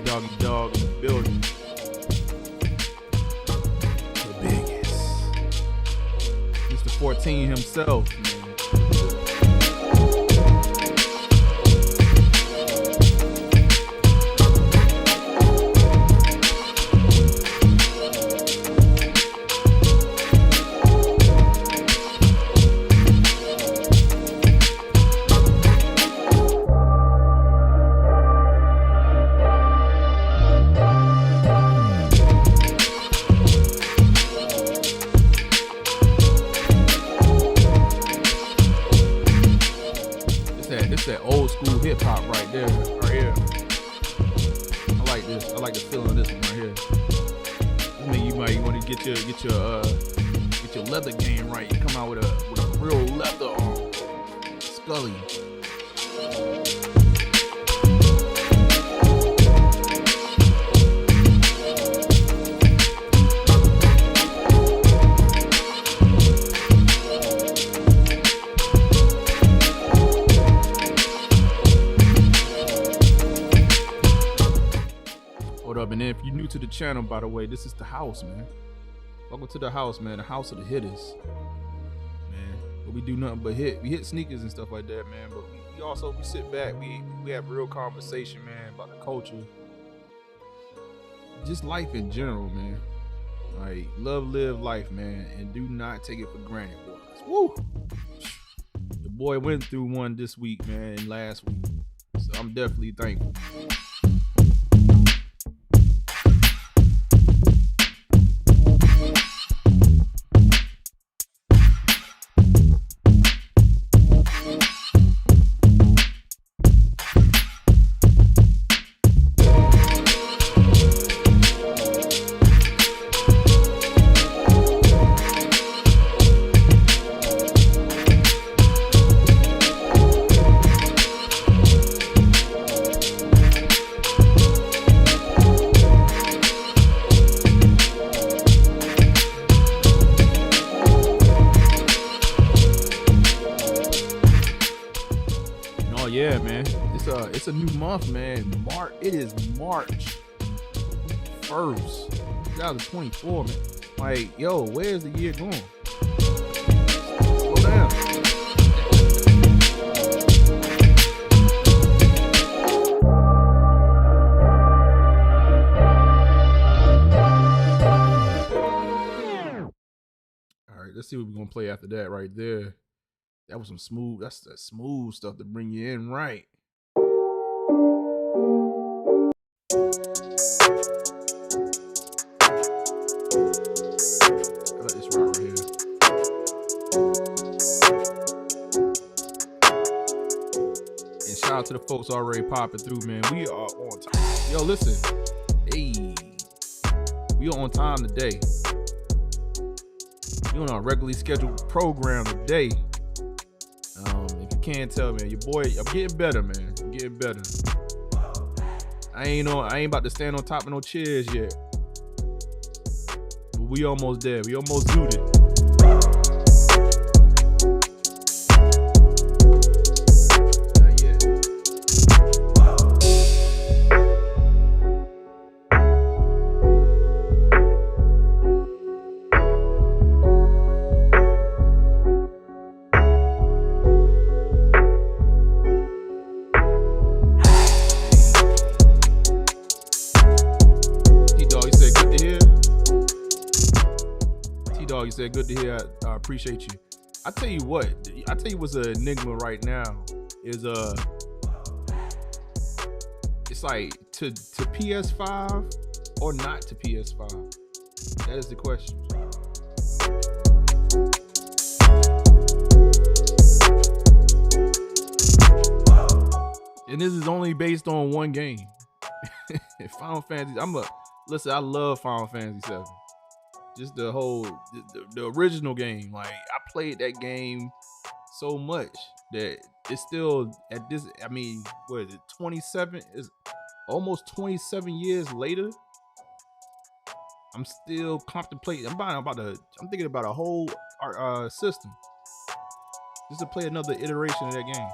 Doggy Dog in the building. The biggest. Mr. 14 himself, man. That old school hip hop right there, right here. I like this. I like the feeling of this one right here. This mean you might want to get your leather game right. You come out with a real leather Scully. And then if you're new to the channel, by the way, this is the house, man. Welcome to the house, man. The house of the Hittas, man. But we do nothing but hit. We hit sneakers and stuff like that, man. But we sit back. We have real conversation, man, about the culture, just life in general, man. Like live life, man, and do not take it for granted, boys. Woo! The boy went through one this week, man, and last week, so I'm definitely thankful. Yeah, man, it's a new month, man. It is March 1st, 2024, man. Like, yo, where's the year going? Slow down. All right, let's see what we're gonna play after that right there. That was that's the smooth stuff to bring you in right. I like this right here. And shout out to the folks already popping through, man. We are on time. Yo, listen. Hey, we are on time today. We on our regularly scheduled program today. If you can't tell, man, your boy, I'm getting better, man. I'm getting better. I ain't about to stand on top of no chairs yet. But we almost there. We almost zooted it. You said good to hear. I appreciate you. I tell you what. I tell you what's an enigma right now is it's like to PS5 or not to PS5. That is the question. And this is only based on one game. Final Fantasy. Listen. I love Final Fantasy 7. Just the whole, the original game. Like, I played that game so much that it's still at this, I mean, what is it, 27, is almost 27 years later. I'm still contemplating, I'm thinking about a whole system just to play another iteration of that game.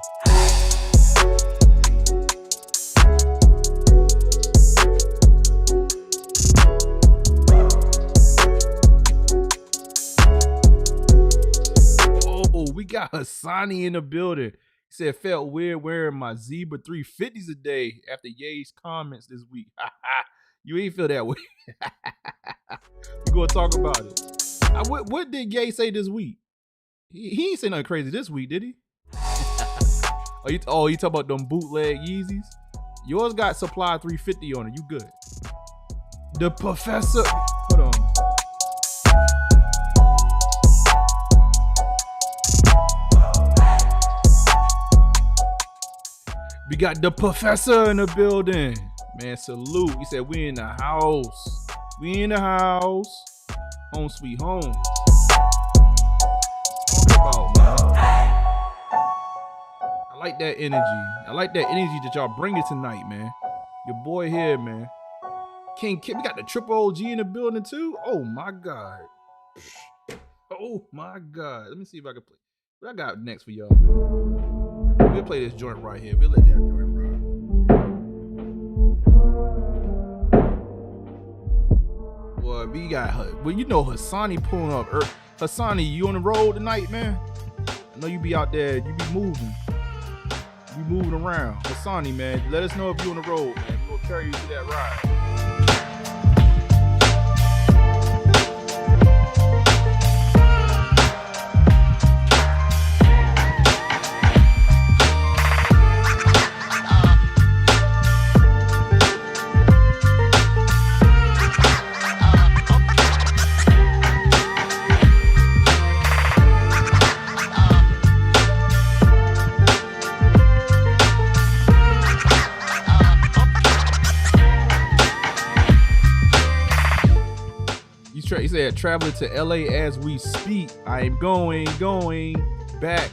Hassani in the building. He said, felt weird wearing my Zebra 350s a day after Ye's comments this week. You ain't feel that way. We're going to talk about it. What did Ye say this week? He ain't say nothing crazy this week, did he? You talking about them bootleg Yeezys? Yours got Supply 350 on it. You good. The professor. Hold on. We got the professor in the building. Man, salute. He said, we in the house. We in the house. Home sweet home. Talk about, man. I like that energy. I like that energy that y'all bringing tonight, man. Your boy here, man. King Kid. We got the triple OG in the building too. Oh my God. Oh my God. Let me see if I can play. What I got next for y'all, man? We'll play this joint right here. We'll let that joint ride. Boy, we got, well, you know Hassani pulling up. Hassani, you on the road tonight, man? I know you be out there. You be moving. You be moving around. Hassani, man, let us know if you on the road, man. We'll carry you to that ride. He said, traveling to LA as we speak. I am going back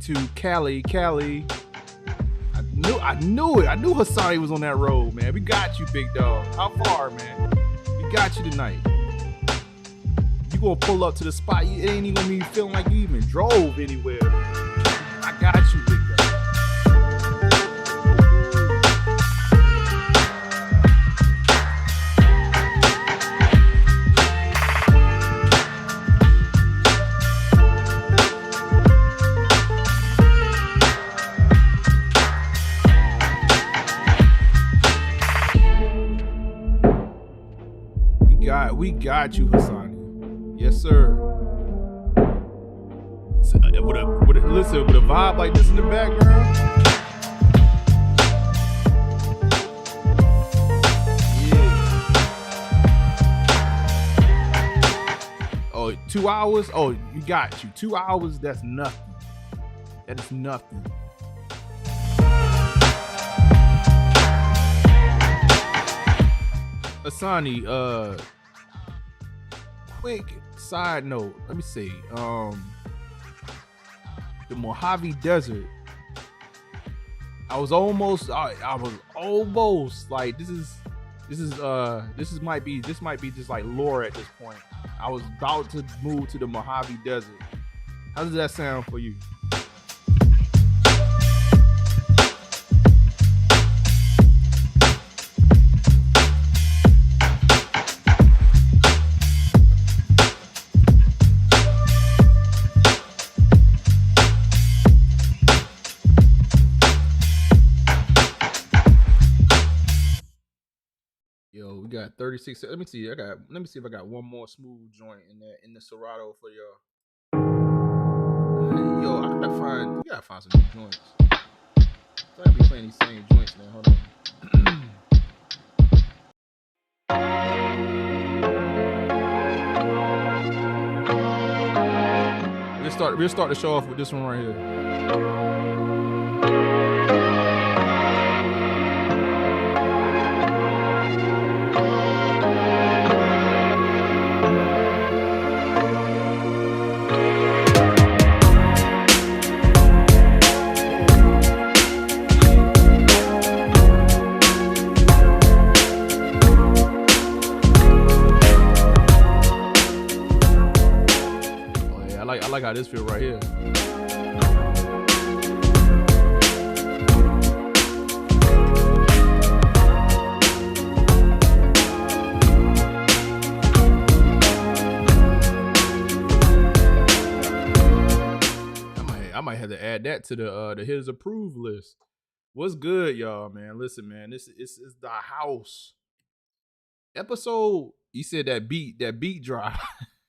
to Cali. I knew it. I knew Hassani was on that road, man. We got you, big dog. How far, man? We got you tonight. You gonna pull up to the spot. You ain't even gonna be feeling like you even drove anywhere. I got you, big dog. We got you, Hassani. Yes, sir. So, listen, with a vibe like this in the background. Yeah. Oh, 2 hours? Oh, you got you. 2 hours, that's nothing. That is nothing. Hassani, quick side note. Let me see. The Mojave Desert. I was almost like this might be just like lore at this point. I was about to move to the Mojave Desert. How does that sound for you? Yo, we got 36. Let me see if I got one more smooth joint in the Serato for y'all. Yo, we gotta find some new joints. I gotta be playing these same joints, man. Hold on. We'll start the show off with this one right here. I like how this feel right here. add that to the his approved list. What's good, y'all, man? Listen, man, this is the house episode. You said that beat drop.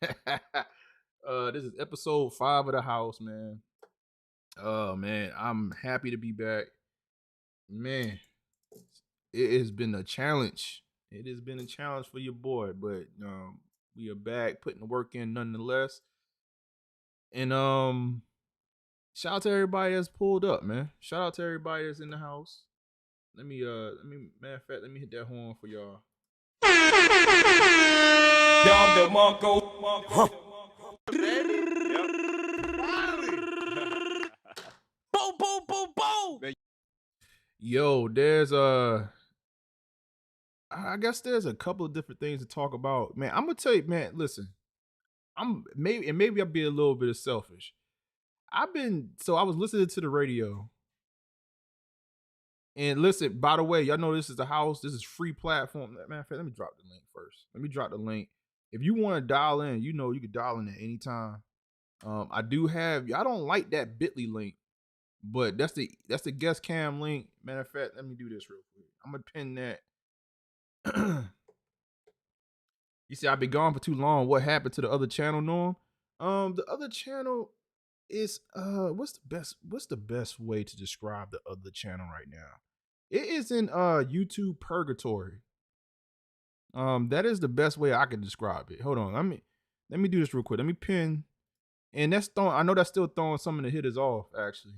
This is episode 5 of the house, man. Oh man, I'm happy to be back. Man, it has been a challenge. It has been a challenge for your boy, but we are back putting the work in nonetheless. And shout out to everybody that's pulled up, man. Shout out to everybody that's in the house. Let me matter of fact, let me hit that horn for y'all. Boom, boom, boom, boom. Yo, I guess there's a couple of different things to talk about. Man, I'm gonna tell you, man, listen. Maybe I'll be a little bit selfish. I was listening to the radio. And listen, by the way, y'all know this is the house. This is free platform. Man, let me drop the link first. Let me drop the link. If you want to dial in, you can dial in at any time. I do have. I don't like that Bitly link, but that's the guest cam link. Matter of fact, let me do this real quick. I'm gonna pin that. You see, I've been gone for too long. What happened to the other channel, Norm? The other channel is what's the best way to describe the other channel right now? It is in YouTube purgatory. That is the best way I can describe it. Hold on, let me do this real quick. Let me pin, and I know that's still throwing some of the hitters off. Actually,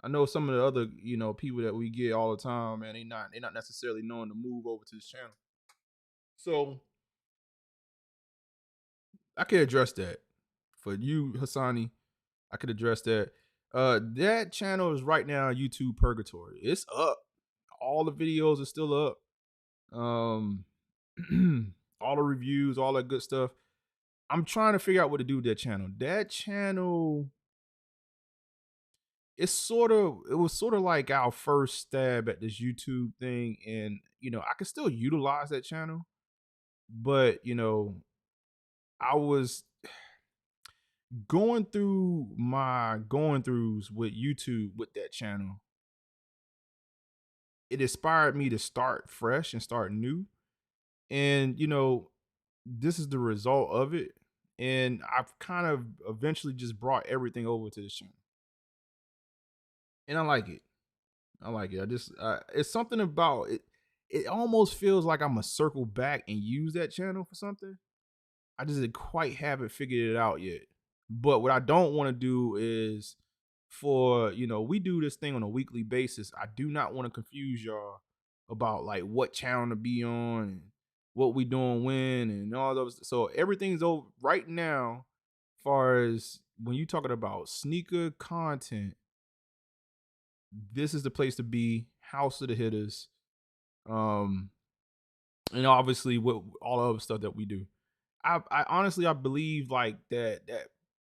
I know some of the other people that we get all the time, man. They not necessarily knowing to move over to this channel. So I can address that for you, Hassani. I could address that. That channel is right now YouTube purgatory. It's up. All the videos are still up. All the reviews, all that good stuff. I'm trying to figure out what to do with that channel. That channel, it was sort of like our first stab at this YouTube thing, and I can still utilize that channel, but I was going through my going-throughs with YouTube with that channel. It inspired me to start fresh and start new. And, this is the result of it. And I've kind of eventually just brought everything over to this channel. And I like it. It's something about it. It almost feels like I'm going to circle back and use that channel for something. I just didn't quite haven't figured it out yet. But what I don't want to do is we do this thing on a weekly basis. I do not want to confuse y'all about like what channel to be on and what we doing when and all those. So everything's over right now. As far as when you talking about sneaker content, this is the place to be. House of the Hittas. And obviously with all the other stuff that we do. I honestly believe like that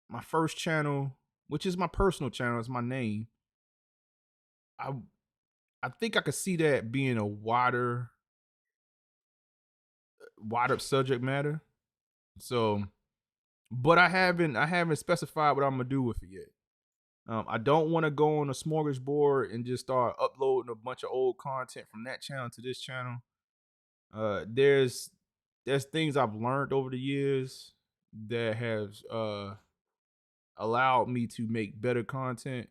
my first channel, which is my personal channel, is my name. I think I could see that being a wider subject matter. So, but I haven't specified what I'm gonna do with it yet. I don't want to go on a smorgasbord and just start uploading a bunch of old content from that channel to this channel. There's things I've learned over the years that has allowed me to make better content.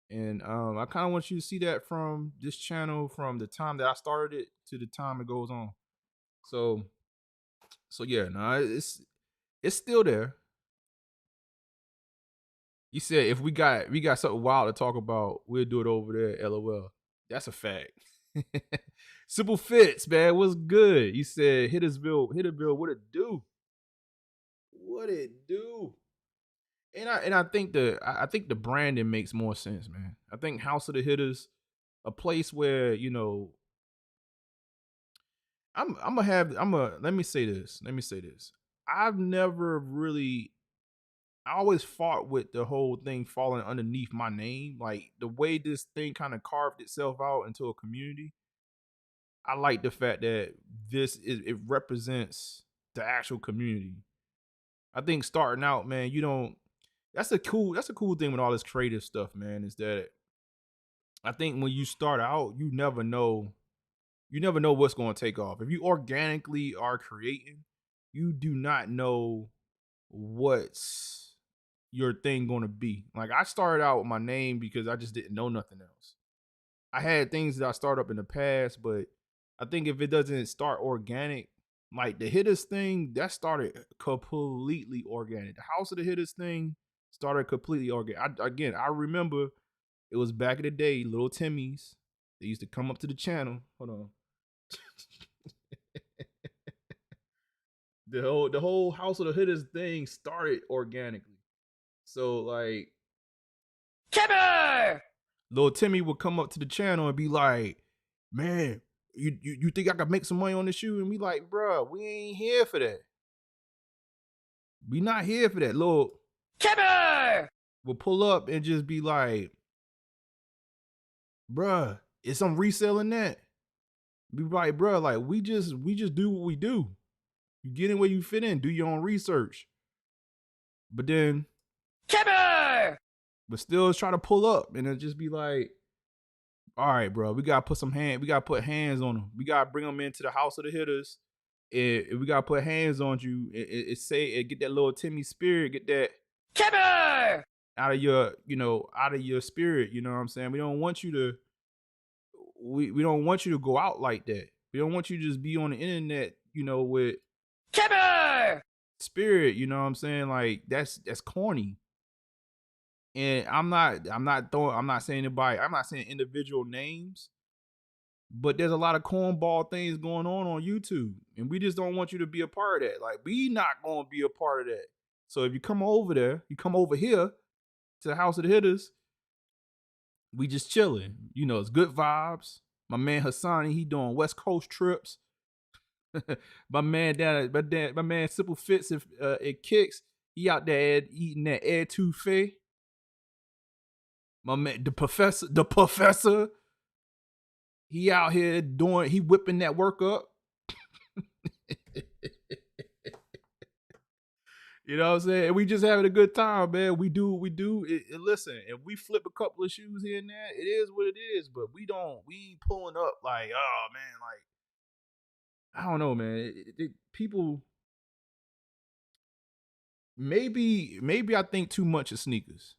And I kind of want you to see that from this channel, from the time that I started it to the time it goes on. So yeah, no, it's still there. You said if we got something wild to talk about, we'll do it over there. LOL. That's a fact. Simple Fits, man. What's good? You said Hittersville, what it do? What it do? And I think the branding makes more sense, man. I think House of the Hittas, a place where let me say this. I've never really. I always fought with the whole thing falling underneath my name, like the way this thing kind of carved itself out into a community. I like the fact that it represents the actual community. I think starting out, man, that's a cool thing with all this creative stuff, man, is that I think when you start out, you never know what's going to take off. If you organically are creating, you do not know what's your thing going to be. Like I started out with my name because I just didn't know nothing else. I had things that I started up in the past, but I think if it doesn't start organic, like the Hittas thing, that started completely organic. The House of the Hittas thing started completely organic. I remember it was back in the day, little Timmy's. They used to come up to the channel. Hold on. The whole House of the Hittas thing started organically. So like Timmy! little Timmy would come up to the channel and be like, man, you think I could make some money on this shoe? And we like, bro, we ain't here for that. We not here for that. Little Timmy! will pull up and just be like, bruh, is some reselling that? Be like, bruh, like we just do what we do. You get in where you fit in, do your own research. But then Timmy! but still try to pull up and then just be like, all right, bro, we gotta put hands on them. We gotta bring them into the House of the Hittas. And we gotta put hands on you. Get that little Timmy spirit, get that Timmy! out of your spirit. You know what I'm saying? We don't want you to go out like that. We don't want you to just be on the internet, with Timmy! spirit. You know what I'm saying? Like that's corny. And I'm not saying individual names, but there's a lot of cornball things going on YouTube, and we just don't want you to be a part of that. Like we not gonna be a part of that. So if you come over there, you come over here to the House of the Hitters, we just chilling. It's good vibes. My man Hassani, he doing West Coast trips. my man Simple Fits it kicks. He out there eating that etouffee. My man, the professor, he out here he whipping that work up. You know what I'm saying? And we just having a good time, man. We do. Listen, if we flip a couple of shoes here and there, it is what it is. But we ain't pulling up like, oh man, like I don't know, man. People, maybe I think too much of sneakers.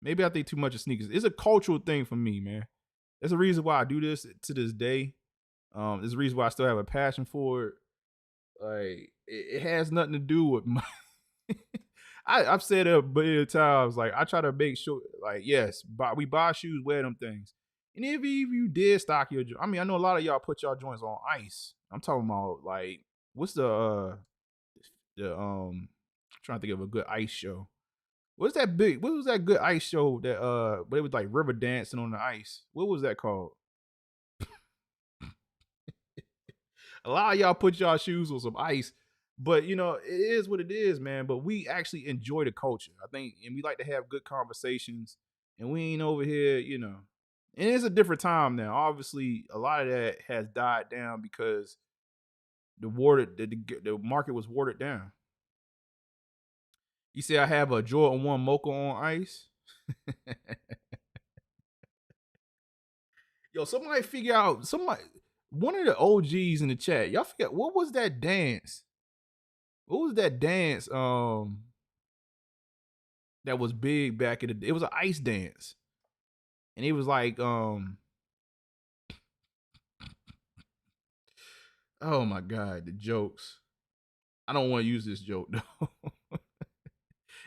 It's a cultural thing for me, man. There's a reason why I do this to this day. There's a reason why I still have a passion for it. Like it has nothing to do with my. I've said it a billion times. Like I try to make sure, like yes, we buy shoes, wear them things. And if you did stock your, I mean, I know a lot of y'all put y'all joints on ice. I'm talking about like what's the trying to think of a good ice show. What was that good ice show that but it was like river dancing on the ice? What was that called? A lot of y'all put y'all shoes on some ice, but it is what it is, man. But we actually enjoy the culture, I think, and we like to have good conversations. And we ain't over here, And it's a different time now. Obviously, a lot of that has died down because the market was watered down. You say I have a Jordan 1 Mocha on ice. Yo, somebody figure out one of the OGs in the chat. Y'all forget what was that dance? What was that dance? That was big back in the day. It was an ice dance, and it was like oh my god, the jokes. I don't want to use this joke though.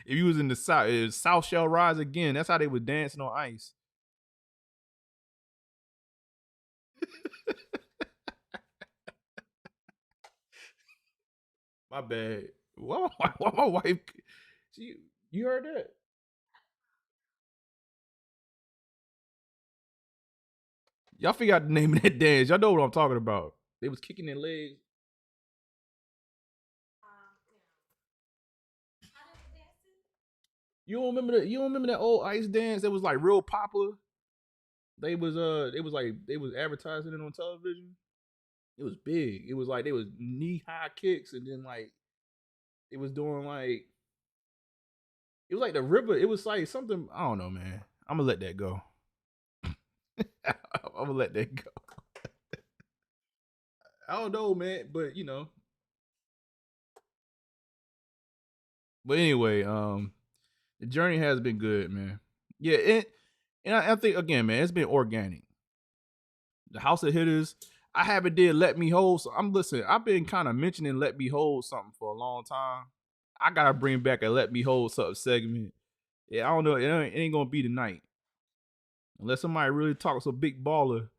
If you was in the South, it was South Shall Rise Again. That's how they was dancing on ice. My bad. Why my wife? You heard that? Y'all figure out the name of that dance. Y'all know what I'm talking about. They was kicking their legs. You don't remember that old ice dance that was like real popular? They was advertising it on television. It was big. It was like they was knee high kicks, and then like it was doing like It was like the river. It was like something. I don't know, man. I'm gonna let that go. I'm gonna let that go. I don't know, man. But But anyway, the journey has been good, man. Yeah, and I think again, man, it's been organic. The House of Hitters, I haven't did Let Me Hold. So I'm listening. I've been kind of mentioning Let Me Hold something for a long time. I gotta bring back a Let Me Hold something segment. Yeah, I don't know. It ain't gonna be tonight unless somebody really talks a big baller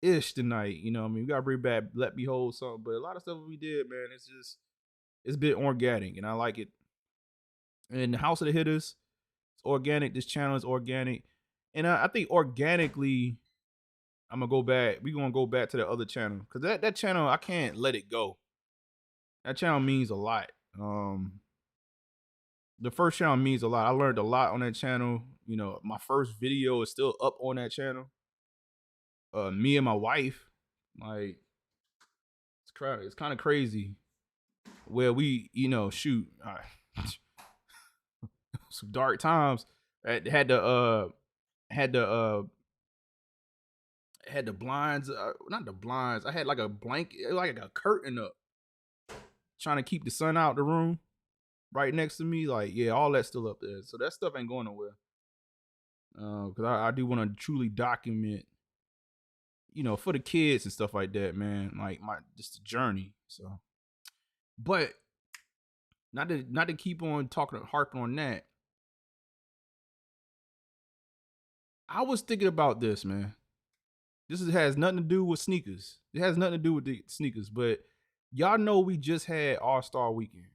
ish tonight. You know what I mean? We gotta bring back Let Me Hold something. But a lot of stuff we did, man, it's been organic and I like it. And the House of the Hitters, it's organic. This channel is organic. And I think organically, I'm gonna go back. We're gonna go back to the other channel. Cause that channel, I can't let it go. That channel means a lot. The first channel means a lot. I learned a lot on that channel. My first video is still up on that channel. Me and my wife, like, it's kind of crazy. Where we, shoot, some dark times. I had the blinds, not the blinds. I had like a blanket, like a curtain up, trying to keep the sun out the room. Right next to me, like, yeah, all that's still up there. So that stuff ain't going nowhere. Because I do want to truly document, for the kids and stuff like that, man. Like just the journey. So, but not to keep on harping on that. I was thinking about this, man. Has nothing to do with sneakers. It has nothing to do with the sneakers, but y'all know we just had All-Star Weekend.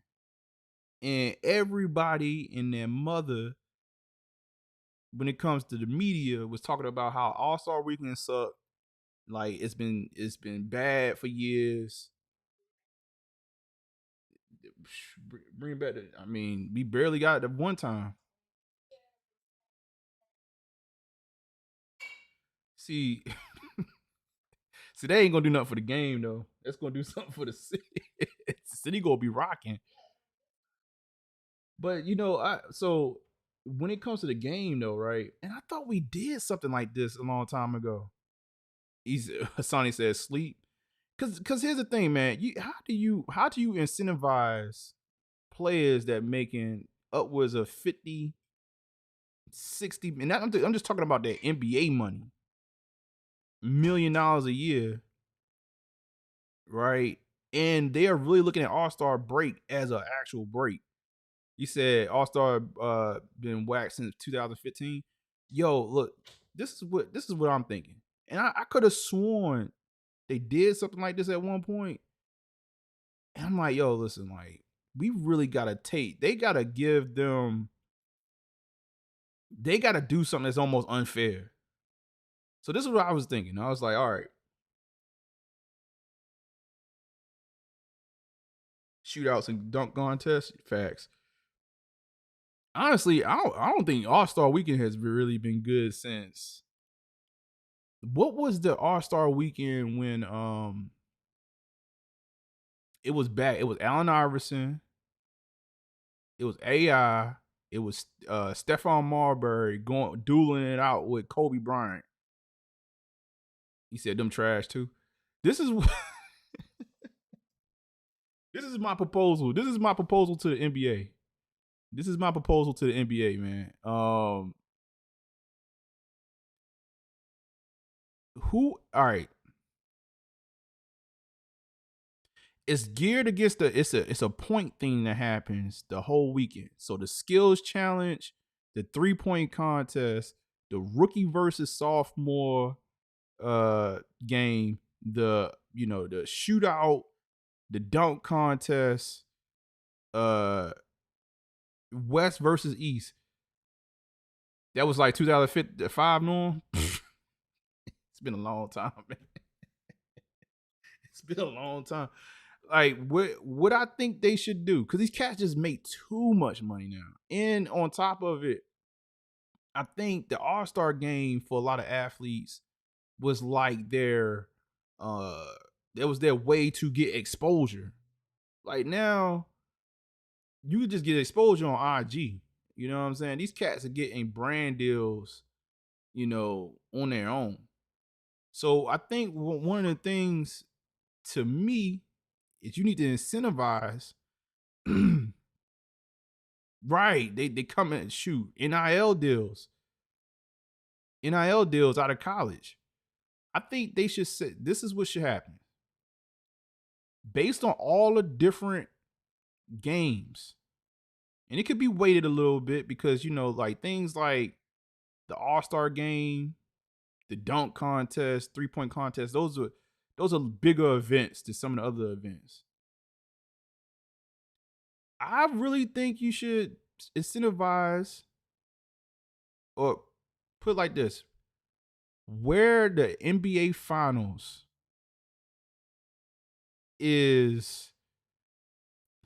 And everybody and their mother, when it comes to the media, was talking about how All-Star Weekend sucked. Like it's been bad for years. Bring it back to, I mean, we barely got it the one time. See, they ain't gonna do nothing for the game though. That's gonna do something for the city. The city gonna be rocking. But so when it comes to the game though, right? And I thought we did something like this a long time ago. Sonny says sleep. Cause here's the thing, man. How do you incentivize players that making upwards of 50, 60, and I'm just talking about that NBA money, $1 million a year, right? And they are really looking at All-Star break as an actual break. You said All-Star been whacked since 2015. Yo, look, this is what I'm thinking. And I could have sworn they did something like this at one point. And I'm like, yo, listen, like, we really gotta they gotta do something that's almost unfair. So this is what I was thinking. I was like, all right. Shootouts and dunk contests, facts. Honestly, I don't think All-Star Weekend has really been good since. What was the All-Star Weekend when it was back? It was Allen Iverson. It was AI. It was Stephon Marbury dueling it out with Kobe Bryant. He said them trash too. This is this is my proposal. This is my proposal to the NBA. This is my proposal to the NBA, man. All right. It's geared against it's a point thing that happens the whole weekend. So the skills challenge, the 3-point contest, the rookie versus sophomore game, the shootout, the dunk contest, West versus East. That was like 2005, Norm. It's been a long time, man. It's been a long time. Like what I think they should do, because these cats just make too much money now. And on top of it, I think the All-Star game for a lot of athletes was like their that was their way to get exposure. Like now, you could just get exposure on IG. You know what I'm saying? These cats are getting brand deals, on their own. So I think one of the things to me is you need to incentivize. Right. They come and shoot NIL deals out of college. I think they should say this is what should happen. Based on all the different games, and it could be weighted a little bit because like things like the All-Star game, the dunk contest, 3-point contest, those are bigger events than some of the other events. I really think you should incentivize, or put it like this, where the NBA finals is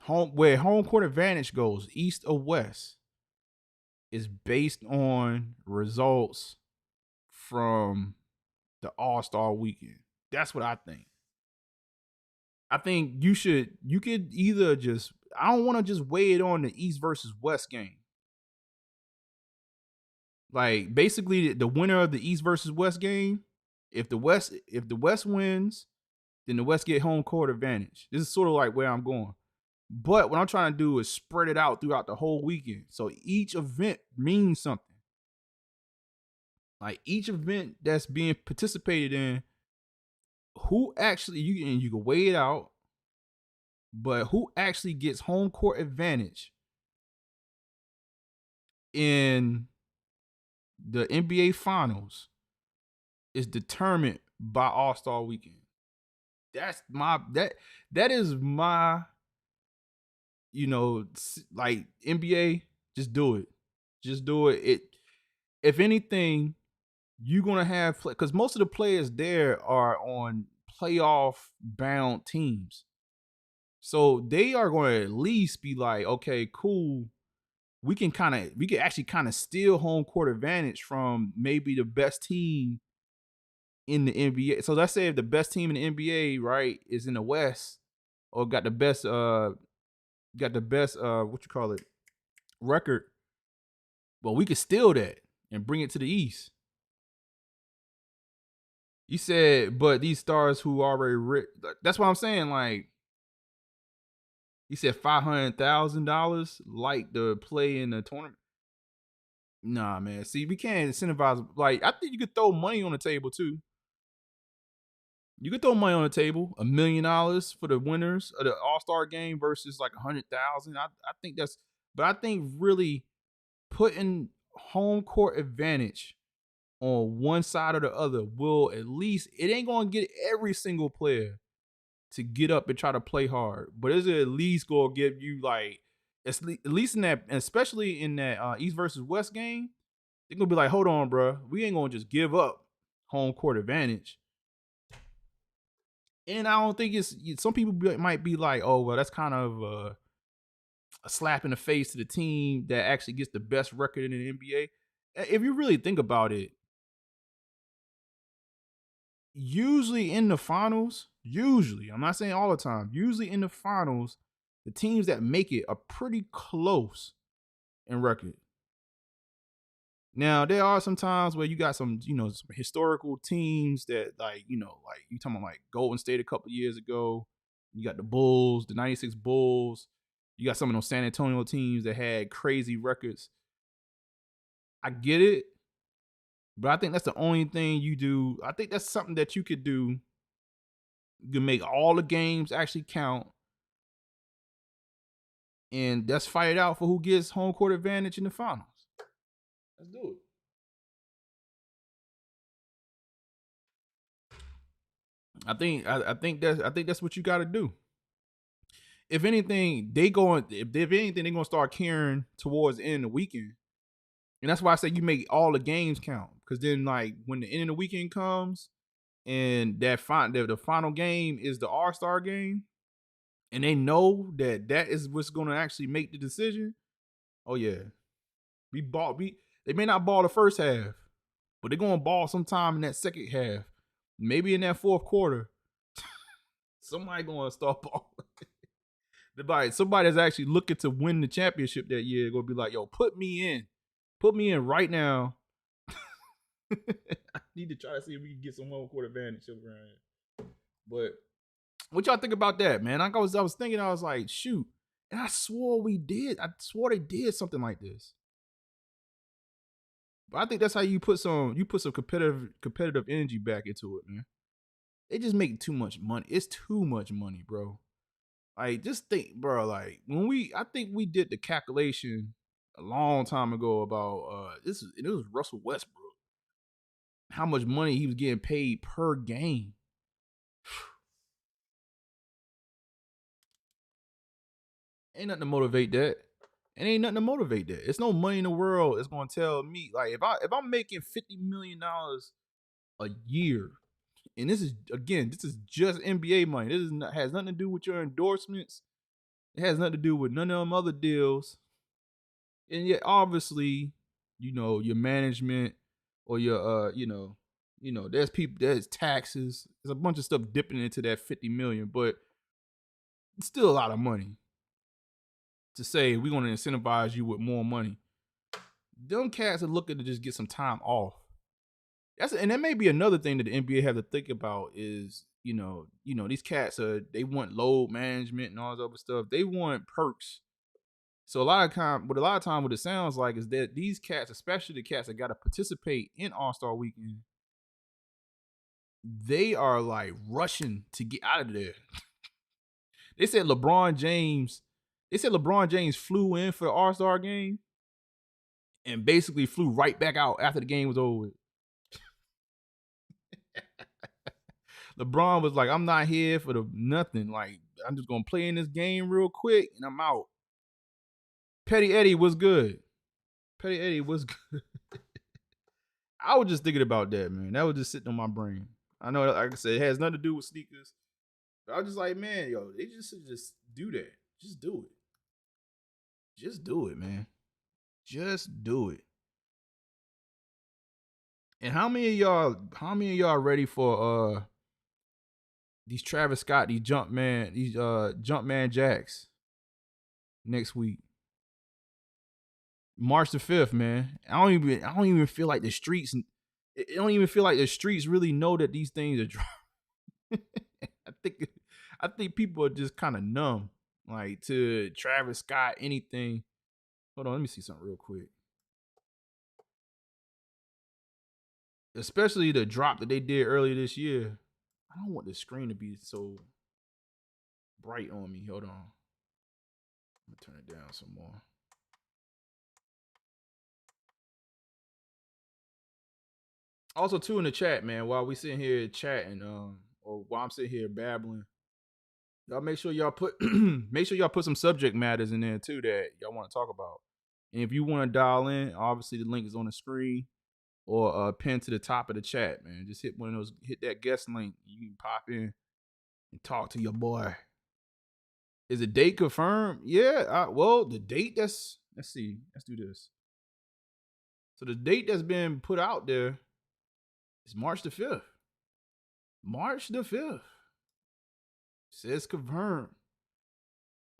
where home court advantage goes, east or west, is based on results from the All-Star weekend. That's what I think. I think you could either just, I don't want to just weigh it on the East versus West game. Like basically the winner of the East versus West game, if the West wins, then the West get home court advantage. This is sort of like where I'm going. But what I'm trying to do is spread it out throughout the whole weekend. So each event means something. Like each event that's being participated in, who actually, you can weigh it out, but who actually gets home court advantage in the NBA finals is determined by All-Star weekend. That is my, like NBA, just do it. Just do it. If anything, you're gonna have, because most of the players there are on playoff bound teams, so they are going to at least be like, okay, cool. We can actually kind of steal home court advantage from maybe the best team in the NBA. So let's say if the best team in the NBA, right, is in the West, or got the best what you call it, record, well, we could steal that and bring it to the East. You said, but these stars who already that's what I'm saying. Like, you said $500,000 like to play in the tournament. Nah, man. See, we can't incentivize. Like, I think you could throw money on the table too. You could throw money on the table, $1 million for the winners of the All-Star game versus like 100,000. I think that's, but I think really putting home court advantage on one side or the other will at least, it ain't gonna get every single player to get up and try to play hard, but it's at least gonna give you like, at least in that, especially in that East versus West game, they're gonna be like, hold on, bro, we ain't gonna just give up home court advantage. And I don't think some people might be like, oh, well, that's kind of a slap in the face to the team that actually gets the best record in the NBA. If you really think about it, usually in the finals, I'm not saying all the time, usually in the finals, the teams that make it are pretty close in record. Now, there are some times where you got some historical teams that like you talking about like Golden State a couple years ago. You got the Bulls, the 96 Bulls. You got some of those San Antonio teams that had crazy records. I get it, but I think that's the only thing you do. I think that's something that you could do. You can make all the games actually count, and let's fight it out for who gets home court advantage in the finals. Let's do it. I think that's what you got to do. If anything, they're gonna start caring towards the end of the weekend, and that's why I say you make all the games count. Because then, like when the end of the weekend comes, and the final game is the All-Star game, and they know that is what's gonna actually make the decision. Oh yeah, they may not ball the first half, but they're gonna ball sometime in that second half, maybe in that fourth quarter. Somebody gonna start balling. Like somebody that's actually looking to win the championship that year gonna be like, yo, put me in right now. I need to try to see if we can get some home court advantage over here. But what y'all think about that, man? I was thinking, I was like, shoot, and I swore we did. I swore they did something like this. But I think that's how you put some competitive energy back into it, man. They just make too much money. It's too much money, bro. Like, just think, bro. Like I think we did the calculation a long time ago about it was Russell Westbrook. How much money he was getting paid per game. Ain't nothing to motivate that. It ain't nothing to motivate that. It's no money in the world that's gonna tell me, like, if I'm making $50 million a year, and this is just NBA money. This has nothing to do with your endorsements. It has nothing to do with none of them other deals. And yet, obviously, your management or your there's taxes. There's a bunch of stuff dipping into that 50 million, but it's still a lot of money to say we're gonna incentivize you with more money. Them cats are looking to just get some time off. And that may be another thing that the NBA have to think about is, these cats they want load management and all this other stuff. They want perks. So a lot of time what it sounds like is that these cats, especially the cats that got to participate in All-Star Weekend, they are like rushing to get out of there. They said LeBron James flew in for the All-Star game and basically flew right back out after the game was over with. LeBron was like, I'm not here for the nothing. Like, I'm just gonna play in this game real quick and I'm out. Petty Eddie was good. I was just thinking about that, man. That was just sitting on my brain. I know, like I said, it has nothing to do with sneakers. But I was just like, man, yo, they just do that. Just do it. Just do it, man. Just do it. And how many of y'all ready for these Travis Scott, these Jumpman Jacks next week? March the 5th, man. I don't even feel like the streets. It don't even feel like the streets really know that these things are dropping. I think people are just kind of numb, like, to Travis Scott, anything. Hold on, let me see something real quick. Especially the drop that they did earlier this year. I don't want the screen to be so bright on me. Hold on. I'm gonna turn it down some more. Also, too, in the chat, man, while we sitting here chatting, or while I'm sitting here babbling, y'all make sure y'all put some subject matters in there too that y'all want to talk about. And if you want to dial in, obviously the link is on the screen or pinned to the top of the chat, man. Just hit that guest link. You can pop in and talk to your boy. Is the date confirmed? Yeah. Well, the date let's see. Let's do this. So the date that's been put out there is March the 5th. March the 5th. Says confirmed.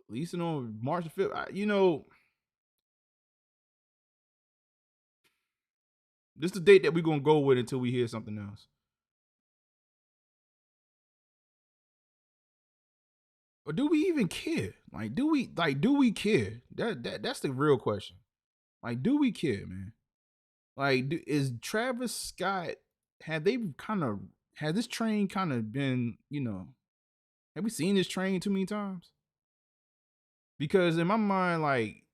At least on March the 5th. This is the date that we're going to go with until we hear something else. Or do we even care? Like, do we care? That's the real question. Like, do we care, man? Like, is Travis Scott, has this train kind of been, have we seen this train too many times? Because in my mind, like,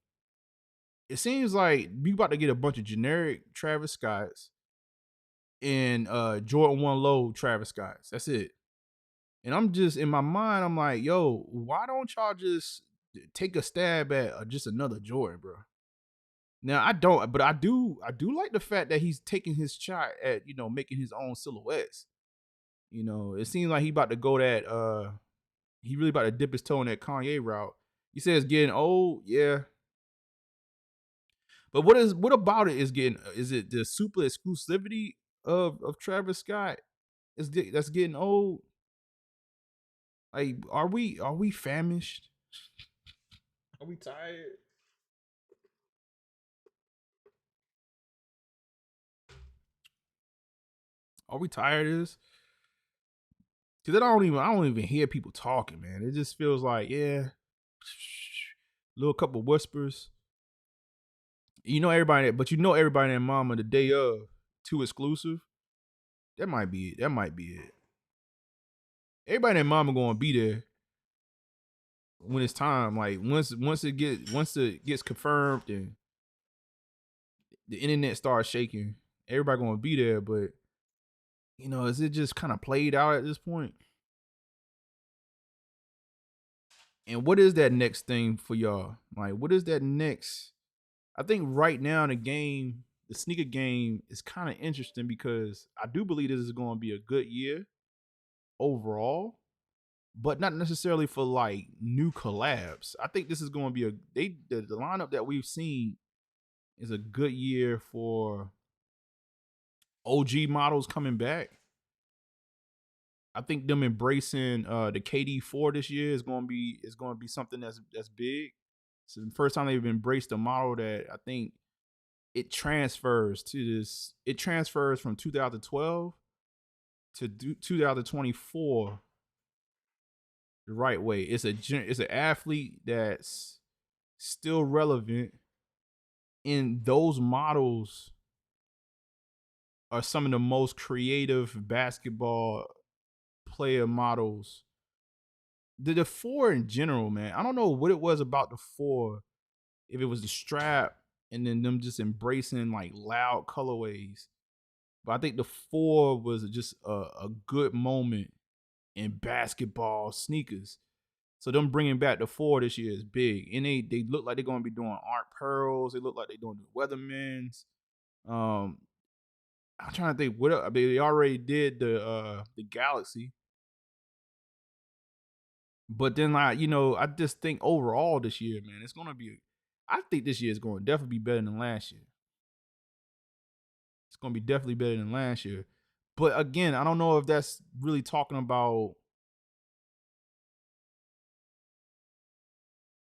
it seems like we about to get a bunch of generic Travis Scotts and Jordan 1 low Travis Scotts. That's it. And I'm just, in my mind, I'm like, yo, why don't y'all just take a stab at just another Jordan, bro? Now, I don't, but I do like the fact that he's taking his shot at, making his own silhouettes. It seems like he about to go that, he really about to dip his toe in that Kanye route. He says getting old, yeah. But what about it is it the super exclusivity of Travis Scott that's getting old? Like, are we famished? Are we tired? Are we tired of this? Cause I don't even hear people talking, man. It just feels like, yeah, little couple whispers. You know everybody, but you know everybody and mama the day of too exclusive. That might be it. That might be it. Everybody and mama gonna be there when it's time. Like once it gets confirmed and the internet starts shaking, everybody gonna be there. But you know, is it just kind of played out at this point? And what is that next thing for y'all? Like, what is that next? I think right now the game, the sneaker game, is kind of interesting because I do believe this is going to be a good year overall, but not necessarily for like new collabs. I think this is going to be the lineup that we've seen is a good year for OG models coming back. I think them embracing the KD4 this year is going to be something that's big. So the first time they've embraced a model that I think it transfers to this. It transfers from 2012 to 2024 the right way. It's an athlete that's still relevant, and those models are some of the most creative basketball player models. The four in general, man. I don't know what it was about the four. If it was the strap and then them just embracing like loud colorways. But I think the four was just a good moment in basketball sneakers. So them bringing back the four this year is big, and they look like they're gonna be doing art pearls. They look like they're doing the Weathermans. Um, I'm trying to think what else. I mean, they already did the Galaxy, but then like I just think overall this year, man, it's gonna be. I think this year is going to definitely be better than last year. It's going to be definitely better than last year. But again, I don't know if that's really talking about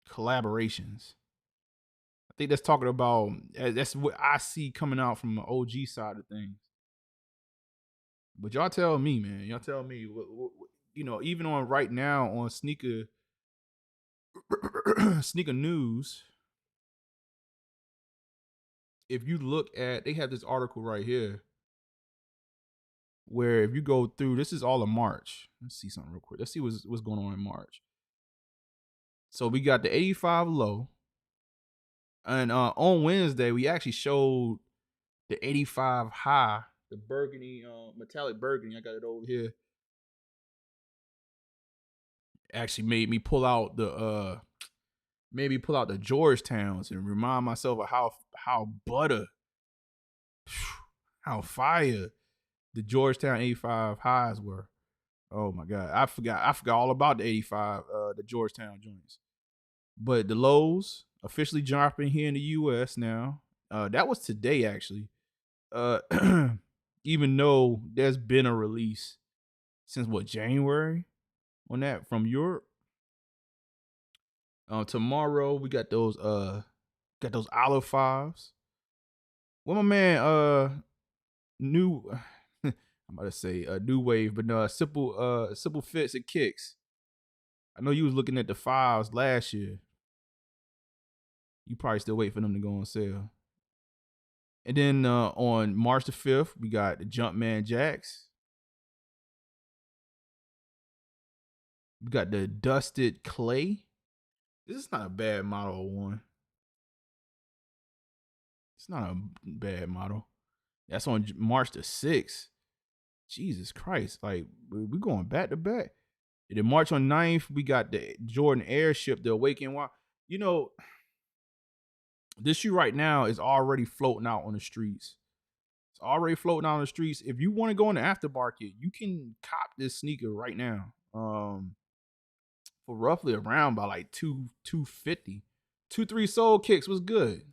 collaborations. I think that's talking about that's what I see coming out from the OG side of things. But y'all tell me, man. Y'all tell me. Even on right now on sneaker sneaker news, if you look at, they have this article right here where if you go through, this is all of March. Let's see something real quick. Let's see what's going on in March. So we got the 85 low. And on Wednesday, we actually showed the 85 high, the burgundy, metallic burgundy. I got it over here. Actually made me pull out the Georgetowns and remind myself of how butter, how fire the Georgetown 85 highs were. Oh my God. I forgot all about the 85, the Georgetown joints. But the lows officially dropping here in the US now. That was today actually. Even though there's been a release since January on that from Europe. Tomorrow we got those olive fives. Well, my man, new I'm about to say new wave, but no, simple fits and kicks. I know you was looking at the fives last year. You probably still wait for them to go on sale. And then on March the 5th, we got the Jumpman Jacks. We got the Dusted Clay. This is not a bad model one. It's not a bad model. That's on March the 6th. Jesus Christ. Like, we going back to back. And then March on 9th, we got the Jordan Airship, the Awaken Wild. This shoe right now is already floating out on the streets. It's already floating out on the streets. If you want to go in the aftermarket, you can cop this sneaker right now. For roughly around by like 250. 2-3 soul kicks was good.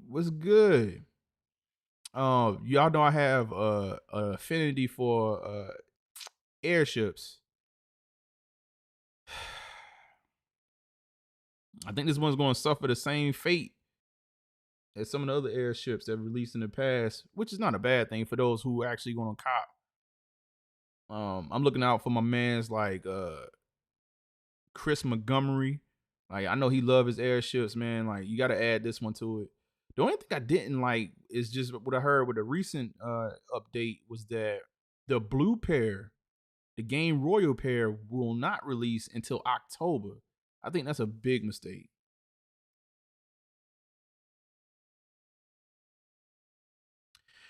Was good. Y'all know I have a affinity for airships. I think this one's going to suffer the same fate as some of the other airships that released in the past, which is not a bad thing for those who are actually going to cop. I'm looking out for my man's like Chris Montgomery. Like I know he love his airships, man. Like you got to add this one to it. The only thing I didn't like is just what I heard with the recent update was that the blue pair, the game Royal pair, will not release until October. I think that's a big mistake.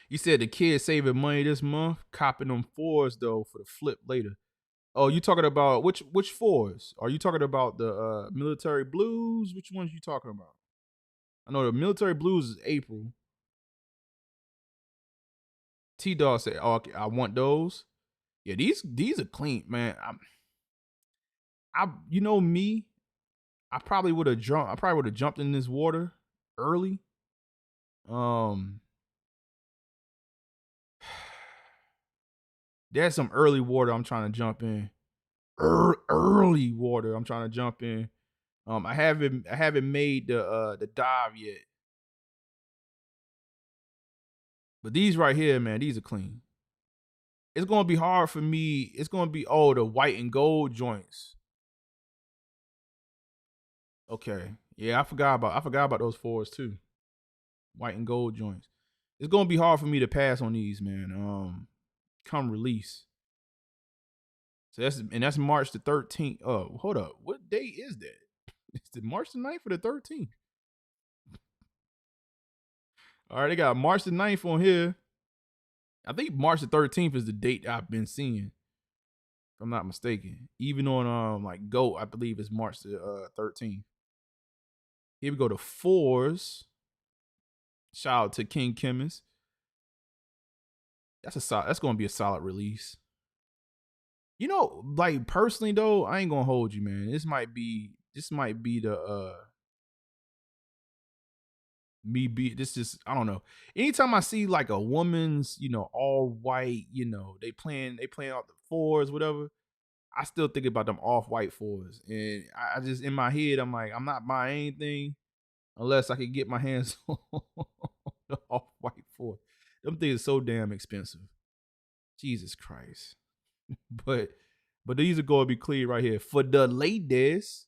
You said the kids saving money this month, copping them fours though for the flip later. Oh, you talking about which fours? Are you talking about the military blues? Which ones you talking about? I know the military blues is April. T Dog said, "Oh, okay, I want those." Yeah, these are clean, man. You know me, I probably would have jumped. I probably would have jumped in this water early. There's some early water I'm trying to jump in. Early water I'm trying to jump in. I haven't made the dive yet. But these right here, man, these are clean. It's gonna be hard for me. It's gonna be the white and gold joints. Okay. Yeah, I forgot about those fours too. White and gold joints. It's gonna be hard for me to pass on these, man. Come release. So that's March the 13th. Oh, hold up. What date is that? Is it March the 9th or the 13th? All right, they got March the 9th on here. I think March the 13th is the date I've been seeing, if I'm not mistaken. Even on like GOAT, I believe it's March the 13th. Here we go to fours. Shout out to King Chemist. That's gonna be a solid release. You know, like personally though, I ain't gonna hold you, man. This might be the this is I don't know. Anytime I see like a woman's, all white, they playing out the fours, whatever, I still think about them off-white fours. And I just in my head, I'm like, I'm not buying anything unless I can get my hands on the off-white four. Them things are so damn expensive. Jesus Christ. But these are going to be clear right here. For the ladies.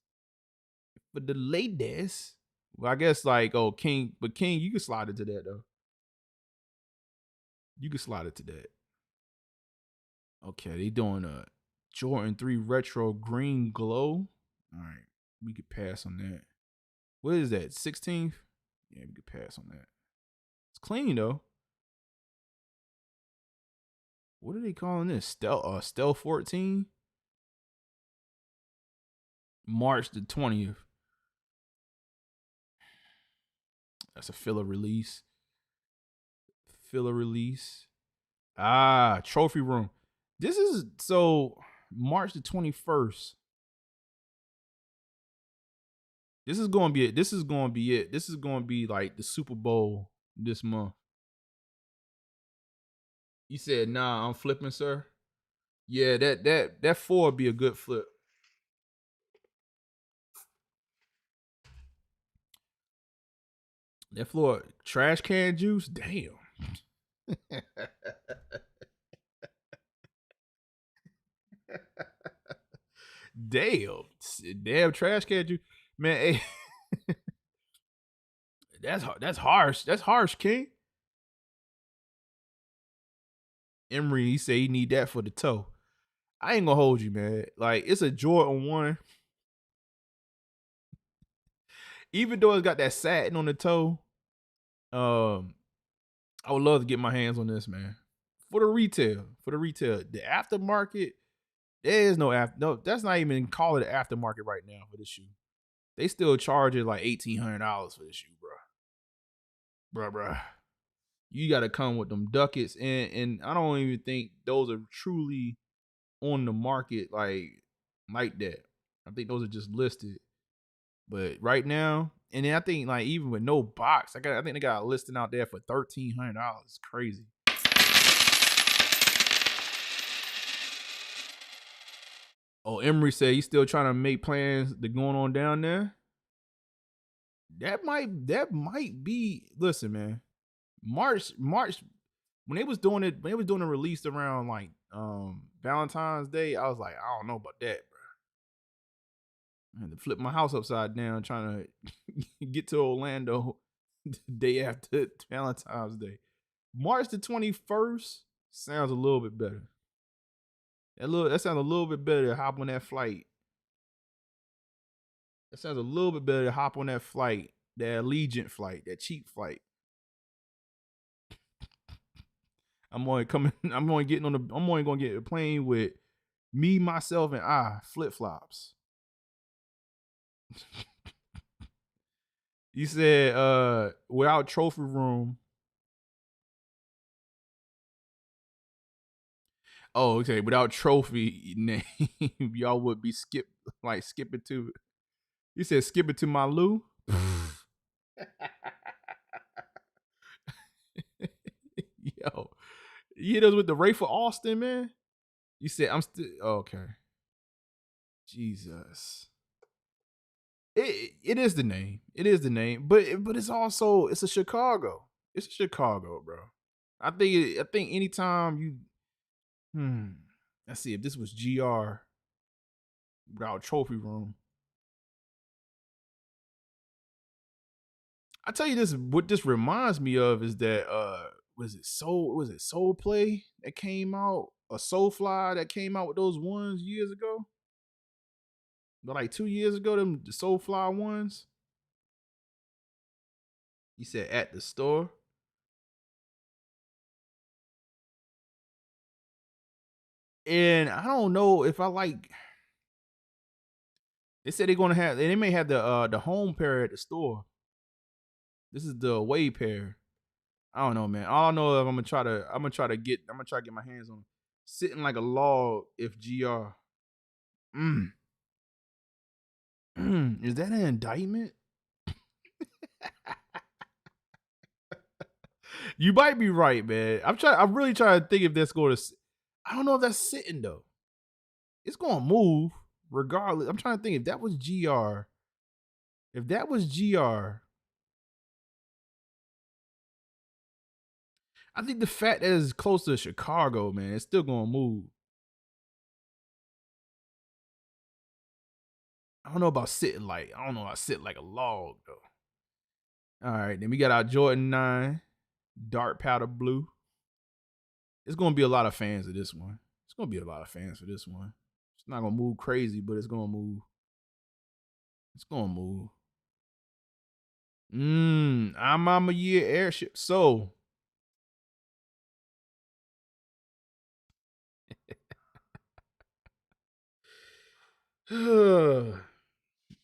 Well, I guess like, King, but King, you can slide it to that though. You can slide it to that. Okay, they doing a Jordan 3 Retro Green Glow. All right, we could pass on that. What is that, 16th? Yeah, we could pass on that. It's clean though. What are they calling this? Stealth 14? March the 20th. That's a filler release. Trophy room. This is so March the 21st. This is going to be it. This is going to be like the Super Bowl this month. You said, "Nah, I'm flipping, sir." Yeah, that 4 would be a good flip. That floor trash can juice, damn. Damn trash can juice, man. Hey, that's harsh. That's harsh, King. Emery, he said he need that for the toe. I ain't gonna hold you, man. Like it's a Jordan 1. Even though it's got that satin on the toe, I would love to get my hands on this, man. For the retail. The aftermarket, there is no, that's not even call it an aftermarket right now for this shoe. They still charge it like $1,800 for this shoe, bro. You gotta come with them ducats, and I don't even think those are truly on the market like that. I think those are just listed. But right now, and then I think like even with no box, I think they got a listing out there for $1,300. It's crazy. Oh, Emery said he's still trying to make plans to going on down there. That might be. Listen, man. March when they was doing a release around like Valentine's Day, I was like, I don't know about that, bro. I had to flip my house upside down trying to get to Orlando the day after Valentine's Day. March the 21st sounds a little bit better. That sounds a little bit better to hop on that flight. That sounds a little bit better to hop on that flight, that Allegiant flight, that cheap flight. I'm only gonna get a plane with me, myself, and I flip-flops. You said without trophy room. Oh, okay. Without trophy name, y'all would be skipping to. You said skip it to my Lou. Yo, you hit us with the Ray for Austin, man. You said I'm still okay. Jesus. It is the name. It is the name, but it's also it's a Chicago. It's Chicago, bro. I think anytime you let's see if this was GR without trophy room. I tell you this, what this reminds me of is that was it Soul Play that came out, or Soulfly that came out with those ones years ago? But like 2 years ago, them the Soulfly ones. You said at the store. And I don't know if I like. They said they may have the home pair at the store. This is the away pair. I don't know, man. All I know is I'm gonna try to get my hands on Sitting Like a Log if GR. Is that an indictment? You might be right, man. I'm really trying to think if that's going to. I don't know if that's sitting though. It's going to move regardless. I'm trying to think if that was GR. If that was GR, I think the fact that it's close to Chicago, man, it's still going to move. I don't know about sit like a log though. All right, then we got our Jordan 9 dark powder blue. It's gonna be a lot of fans of this one. It's gonna be a lot of fans for this one. It's not gonna move crazy, but it's gonna move. It's gonna move. I'm on a year airship. So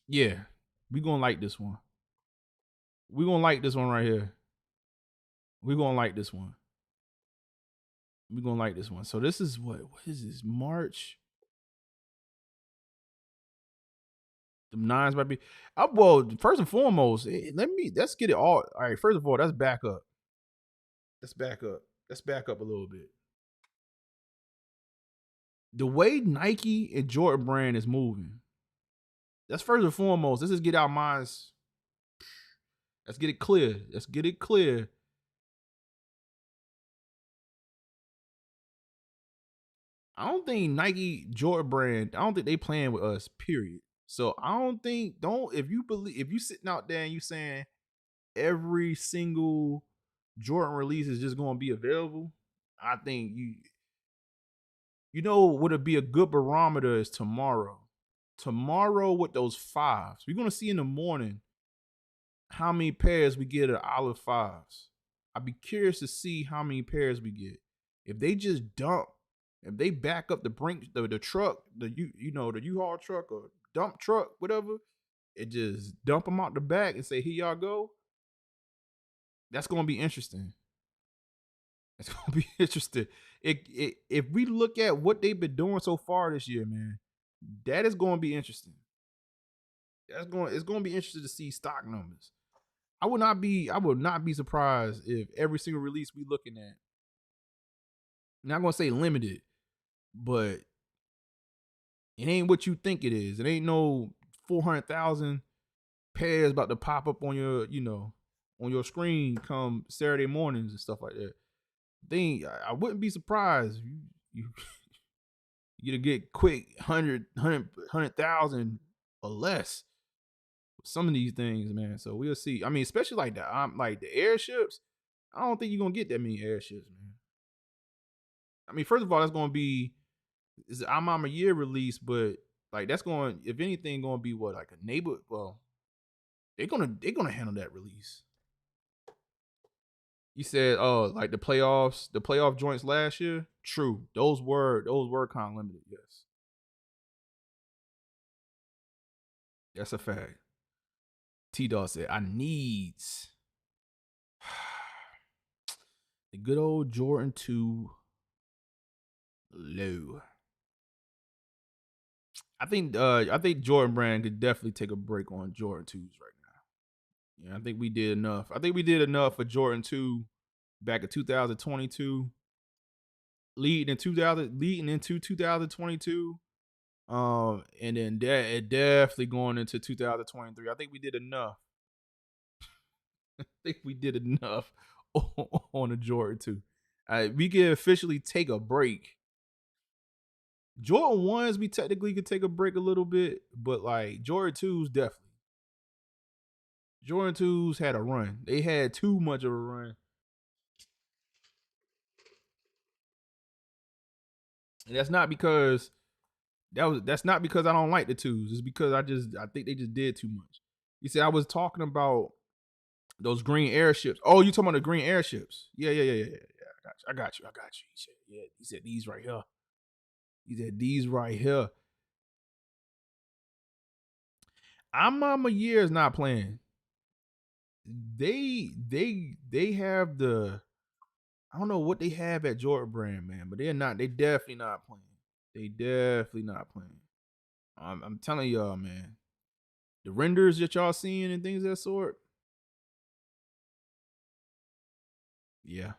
yeah, we gonna like this one. We gonna like this one right here. We gonna like this one. We gonna like this one. So this is what is this? March. The nines might be. Well, first and foremost, let's get it all. All right, first of all, let's back up. Let's back up. Let's back up a little bit. The way Nike and Jordan brand is moving. That's first and foremost. Let's just get our minds. Let's get it clear. Let's get it clear. I don't think Nike Jordan brand, I don't think they playing with us, period. So I don't think, if you sitting out there and you saying every single Jordan release is just gonna be available, I think you know what would be a good barometer is tomorrow. Tomorrow with those fives. We're gonna see in the morning how many pairs we get of Olive Fives. I'd be curious to see how many pairs we get. If they just dump, if they back up the truck, the U-Haul truck or dump truck, whatever, and just dump them out the back and say, here y'all go, that's gonna be interesting. It's gonna be interesting. If we look at what they've been doing so far this year, man, that is gonna be interesting. It's gonna be interesting to see stock numbers. I would not be surprised if every single release we looking at, not gonna say limited, but It ain't what you think it is. It ain't no 400,000 pairs about to pop up on your, on your screen come Saturday mornings and stuff like that. I wouldn't be surprised you you to get quick 100,000 or less. Some of these things, man. So we'll see. I mean, especially like the airships. I don't think you're gonna get that many airships, man. I mean, first of all, that's gonna be I'm a year release, but like that's going, if anything, gonna be what, like a neighbor. Well, they're gonna handle that release. You said, oh, like the playoff joints last year. True, those were kind of limited. Yes, that's a fact. T Dog said, I needs the good old Jordan 2 low. I think Jordan Brand could definitely take a break on Jordan 2s right now. Yeah, I think we did enough. I think we did enough for Jordan 2 back in 2022. Leading into 2022. And then definitely going into 2023. I think we did enough. I think we did enough on the Jordan 2. We can officially take a break. Jordan 1s, we technically could take a break a little bit, but like Jordan 2s, definitely. Jordan 2s had a run. They had too much of a run. And that's not because I don't like the 2s. It's because I think they just did too much. You see, I was talking about those green airships. Oh, you talking about the green airships? Yeah. I got you. He said these right here. I'm a year is not playing. They have the, I don't know what they have at Jordan Brand, man, but they definitely not playing. I'm telling y'all, man. The renders that y'all seeing and things of that sort. Yeah.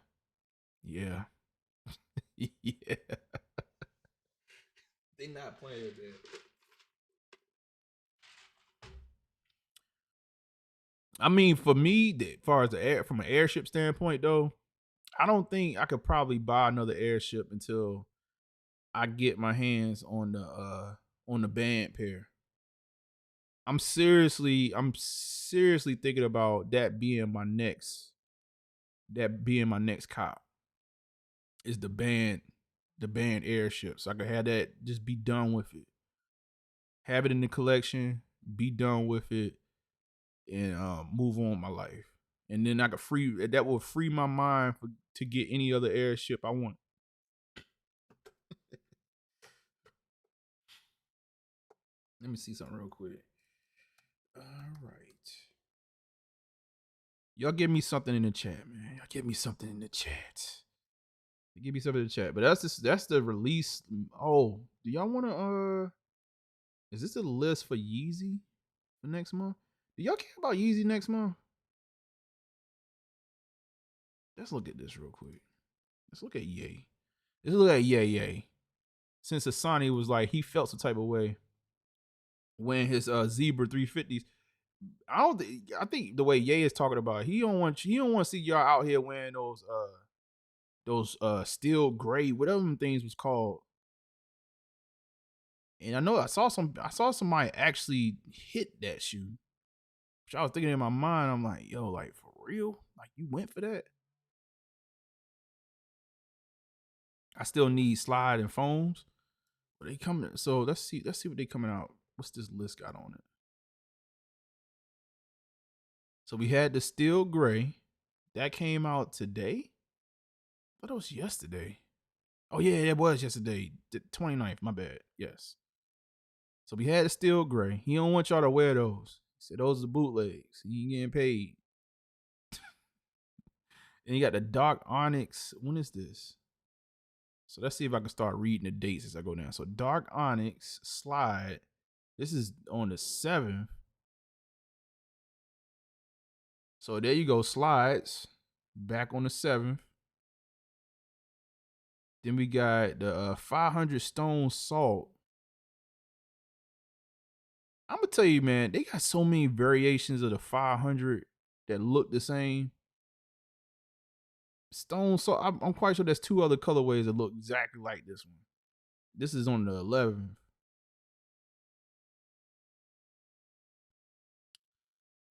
Yeah. They not playing, man. I mean, for me, as far as from an airship standpoint, though, I don't think I could probably buy another airship until I get my hands on the band pair. I'm seriously thinking about that being my next cop. Is the band airship, so I could have that, just be done with it. Have it in the collection, be done with it, and move on with my life. And then that will free my mind to get any other airship I want. Let me see something real quick. All right. Y'all give me something in the chat, man. Y'all give me something in the chat. Give me something in the chat. But that's the release. Oh, do y'all want to is this a list for Yeezy for next month? Do y'all care about Yeezy next month? Let's look at this real quick. Let's look at Ye. Let's look at Ye. Since Asani was like, he felt some type of way when his Zebra 350s. I think the way Ye is talking about it, he don't want to see y'all out here wearing those steel gray, whatever them things was called. And I know I saw somebody actually hit that shoe. Which I was thinking in my mind, I'm like, yo, like for real? Like you went for that? I still need slide and foams. But they coming. So let's see what they coming out. What's this list got on it? So we had the steel gray. That came out today. I thought it was yesterday. Oh yeah, it was yesterday. The 29th, my bad. Yes. So we had the steel gray. He don't want y'all to wear those. He said those are bootlegs. He ain't getting paid. And you got the dark onyx. When is this? So let's see if I can start reading the dates as I go down. So dark onyx slide. This is on the 7th. So there you go, slides. Back on the 7th. Then we got the 500 stone salt. I'm gonna tell you, man, they got so many variations of the 500 that look the same. Stone, so I'm quite sure there's two other colorways that look exactly like this one. This is on the 11th.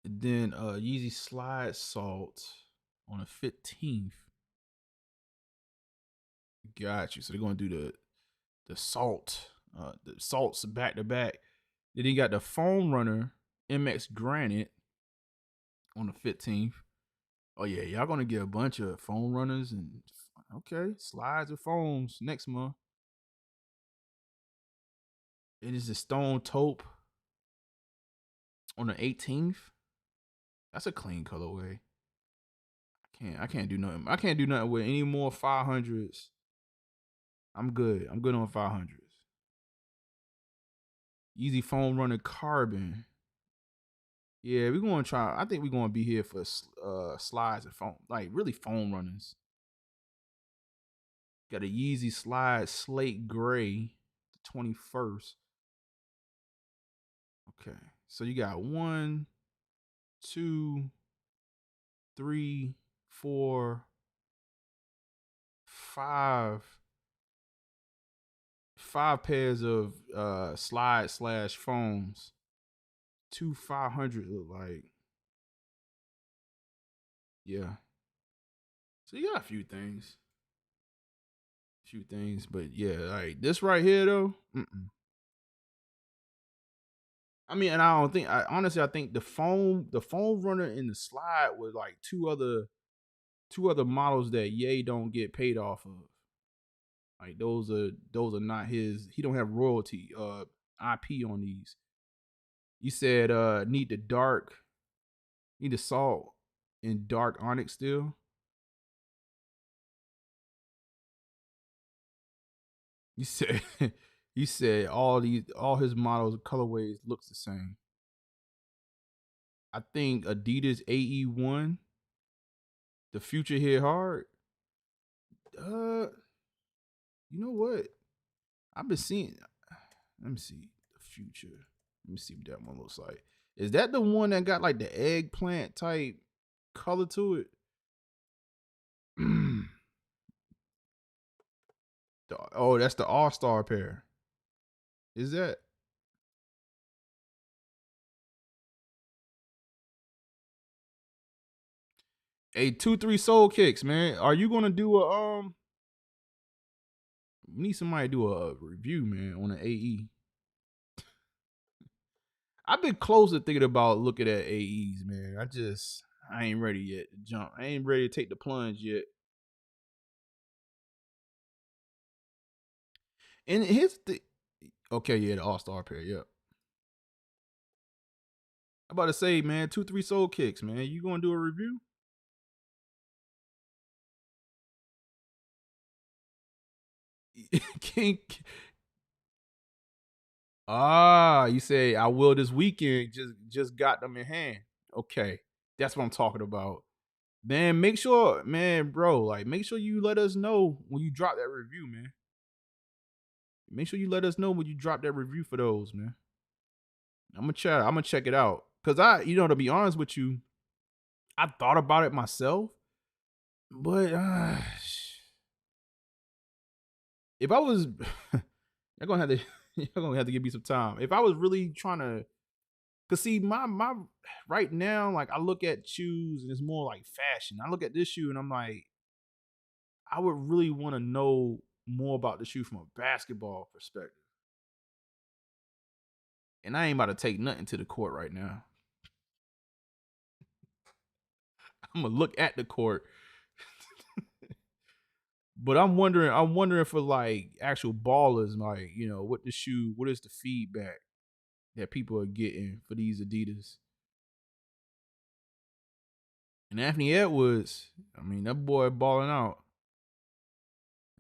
And then Yeezy Slide Salt on the 15th. Got you. So they're gonna do the salts back to back. Then you got the Foam Runner MX Granite on the 15th. Oh yeah, y'all gonna get a bunch of foam runners and okay, slides with foams next month. It is the Stone Taupe on the 18th. That's a clean colorway. I can't do nothing. I can't do nothing with any more 500s. I'm good. I'm good on 500s. Easy Foam Runner Carbon. Yeah, we're gonna try. I think we're gonna be here for slides and foam, like really foam runners. Got a Yeezy Slide Slate Gray, the 21st. Okay, so you got 1, 2, 3, 4, 5 pairs of slide slash foams. 2 500 look like. Yeah. So you got a few things. But yeah, like this right here though. I mean, and I don't think honestly I think the foam runner and the slide was like two other models that Ye don't get paid off of. Like those are not his. He don't have royalty IP on these. You said need the salt in dark onyx still. You said you said all his models colorways looks the same. I think Adidas AE1, the future hit hard. You know what? I've been seeing. Let me see the future. Let me see what that one looks like. Is that the one that got like the eggplant type color to it? Oh, that's the All-Star pair. Is that? Hey, 2-3 Soul Kicks, man. Are you gonna do a We need somebody to do a review, man, on the AE. I've been close to thinking about looking at AEs, man. I ain't ready yet to jump. I ain't ready to take the plunge yet. And here's the okay, yeah, the All-Star pair, yep. I'm about to say, man, 2-3 Soul Kicks, man. You gonna do a review? King. You say I will this weekend. Just got them in hand. Okay, that's what I'm talking about. Man, make sure, man, bro, like make sure you let us know when you drop that review, man. Make sure you let us know when you drop that review for those, man. I'm gonna check it out. Cause to be honest with you, I thought about it myself, but if I was, you're gonna have to, you're gonna have to give me some time. If I was really trying to, cause see, my right now, like I look at shoes and it's more like fashion. I look at this shoe and I'm like, I would really want to know more about the shoe from a basketball perspective. And I ain't about to take nothing to the court right now. I'm gonna look at the court. But I'm wondering for like actual ballers, like, what is the feedback that people are getting for these Adidas? And Anthony Edwards, I mean, that boy balling out.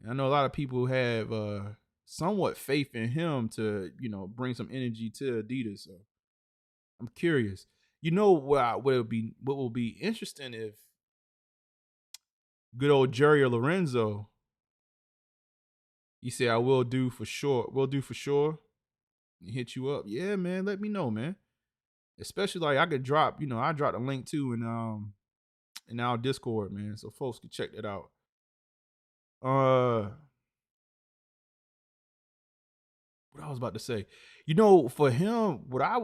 I know a lot of people have somewhat faith in him to, bring some energy to Adidas. So I'm curious. What will be interesting if good old Jerry Lorenzo, he said, I will do for sure. We'll do for sure. hit you up. Yeah, man. Let me know, man. Especially like I could drop, I dropped a link too in our Discord, man. So folks can check that out. What I was about to say. For him, what I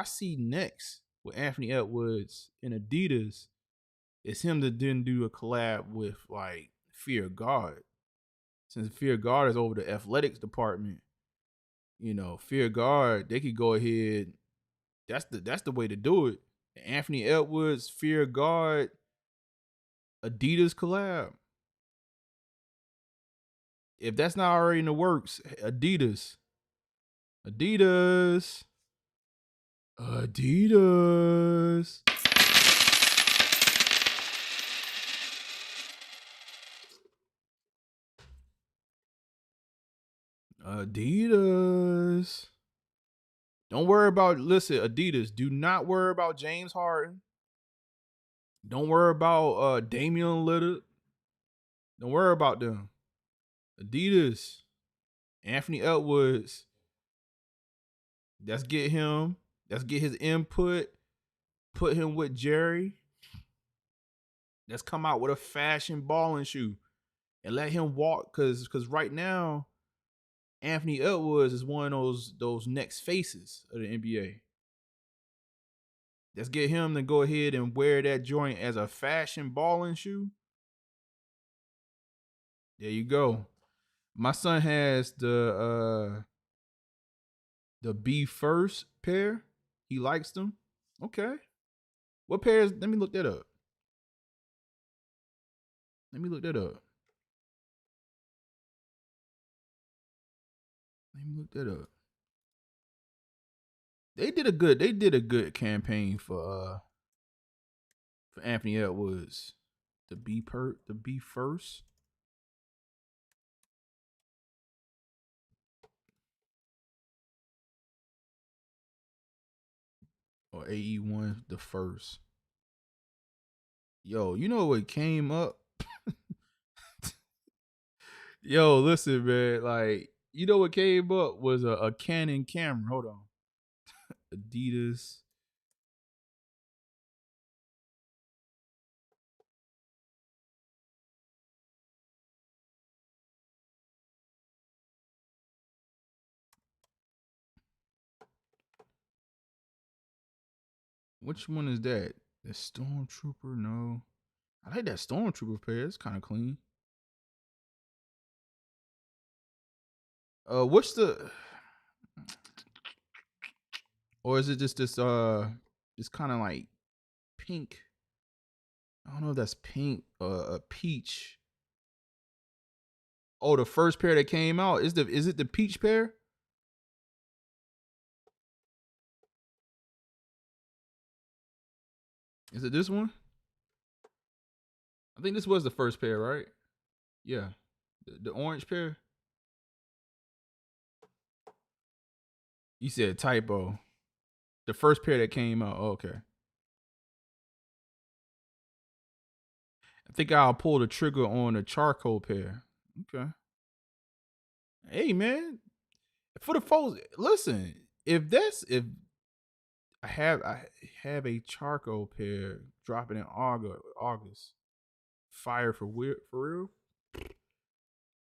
see next with Anthony Edwards and Adidas is him that didn't do a collab with like Fear God. Since Fear God is over the athletics department, Fear God, they could go ahead. That's the way to do it. Anthony Edwards, Fear God, Adidas collab. If that's not already in the works, Adidas, Adidas, Adidas. Adidas. Don't worry about, listen, Adidas, do not worry about James Harden. Don't worry about Damian Lillard. Don't worry about them. Adidas, Anthony Edwards. Let's get him. Let's get his input. Put him with Jerry. Let's come out with a fashion balling shoe and let him walk. Cause right now, Anthony Edwards is one of those next faces of the NBA. Let's get him to go ahead and wear that joint as a fashion balling shoe. There you go. My son has the B first pair. He likes them. Okay. What pairs? Let me look that up. Let me look that up. They did a good campaign for Anthony Edwards. The B first. Or AE1 the first. Yo, you know what came up? Yo, listen, man. Like, you know what came up was a Canon camera. Hold on. Adidas. Which one is that? The Stormtrooper? No. I like that Stormtrooper pair. It's kind of clean. What's the, or is it just this kind of like pink? I don't know if that's pink or a peach. Oh, the first pair that came out is it the peach pair? Is it this one? I think this was the first pair, right? Yeah, the orange pair. You said typo. The first pair that came out. Oh, okay. I think I'll pull the trigger on the charcoal pair. Okay. Hey man, for the folks, listen. If I have a charcoal pair dropping in August. Fire for real.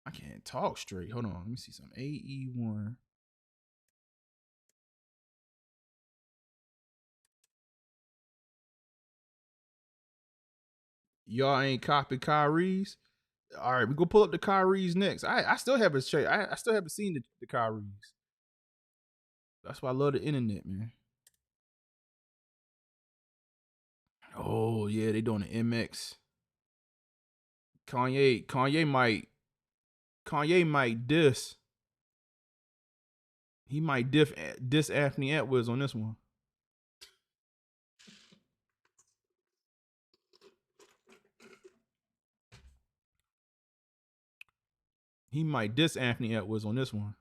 I can't talk straight. Hold on, let me see some AE1. Y'all ain't copy Kyrie's. All right, we go pull up the Kyrie's next. I still haven't checked. I still haven't seen the Kyrie's. That's why I love the internet, man. Oh yeah, they doing the MX. Kanye might diss. He might diss Anthony Edwards on this one. He might diss Anthony Edwards on this one.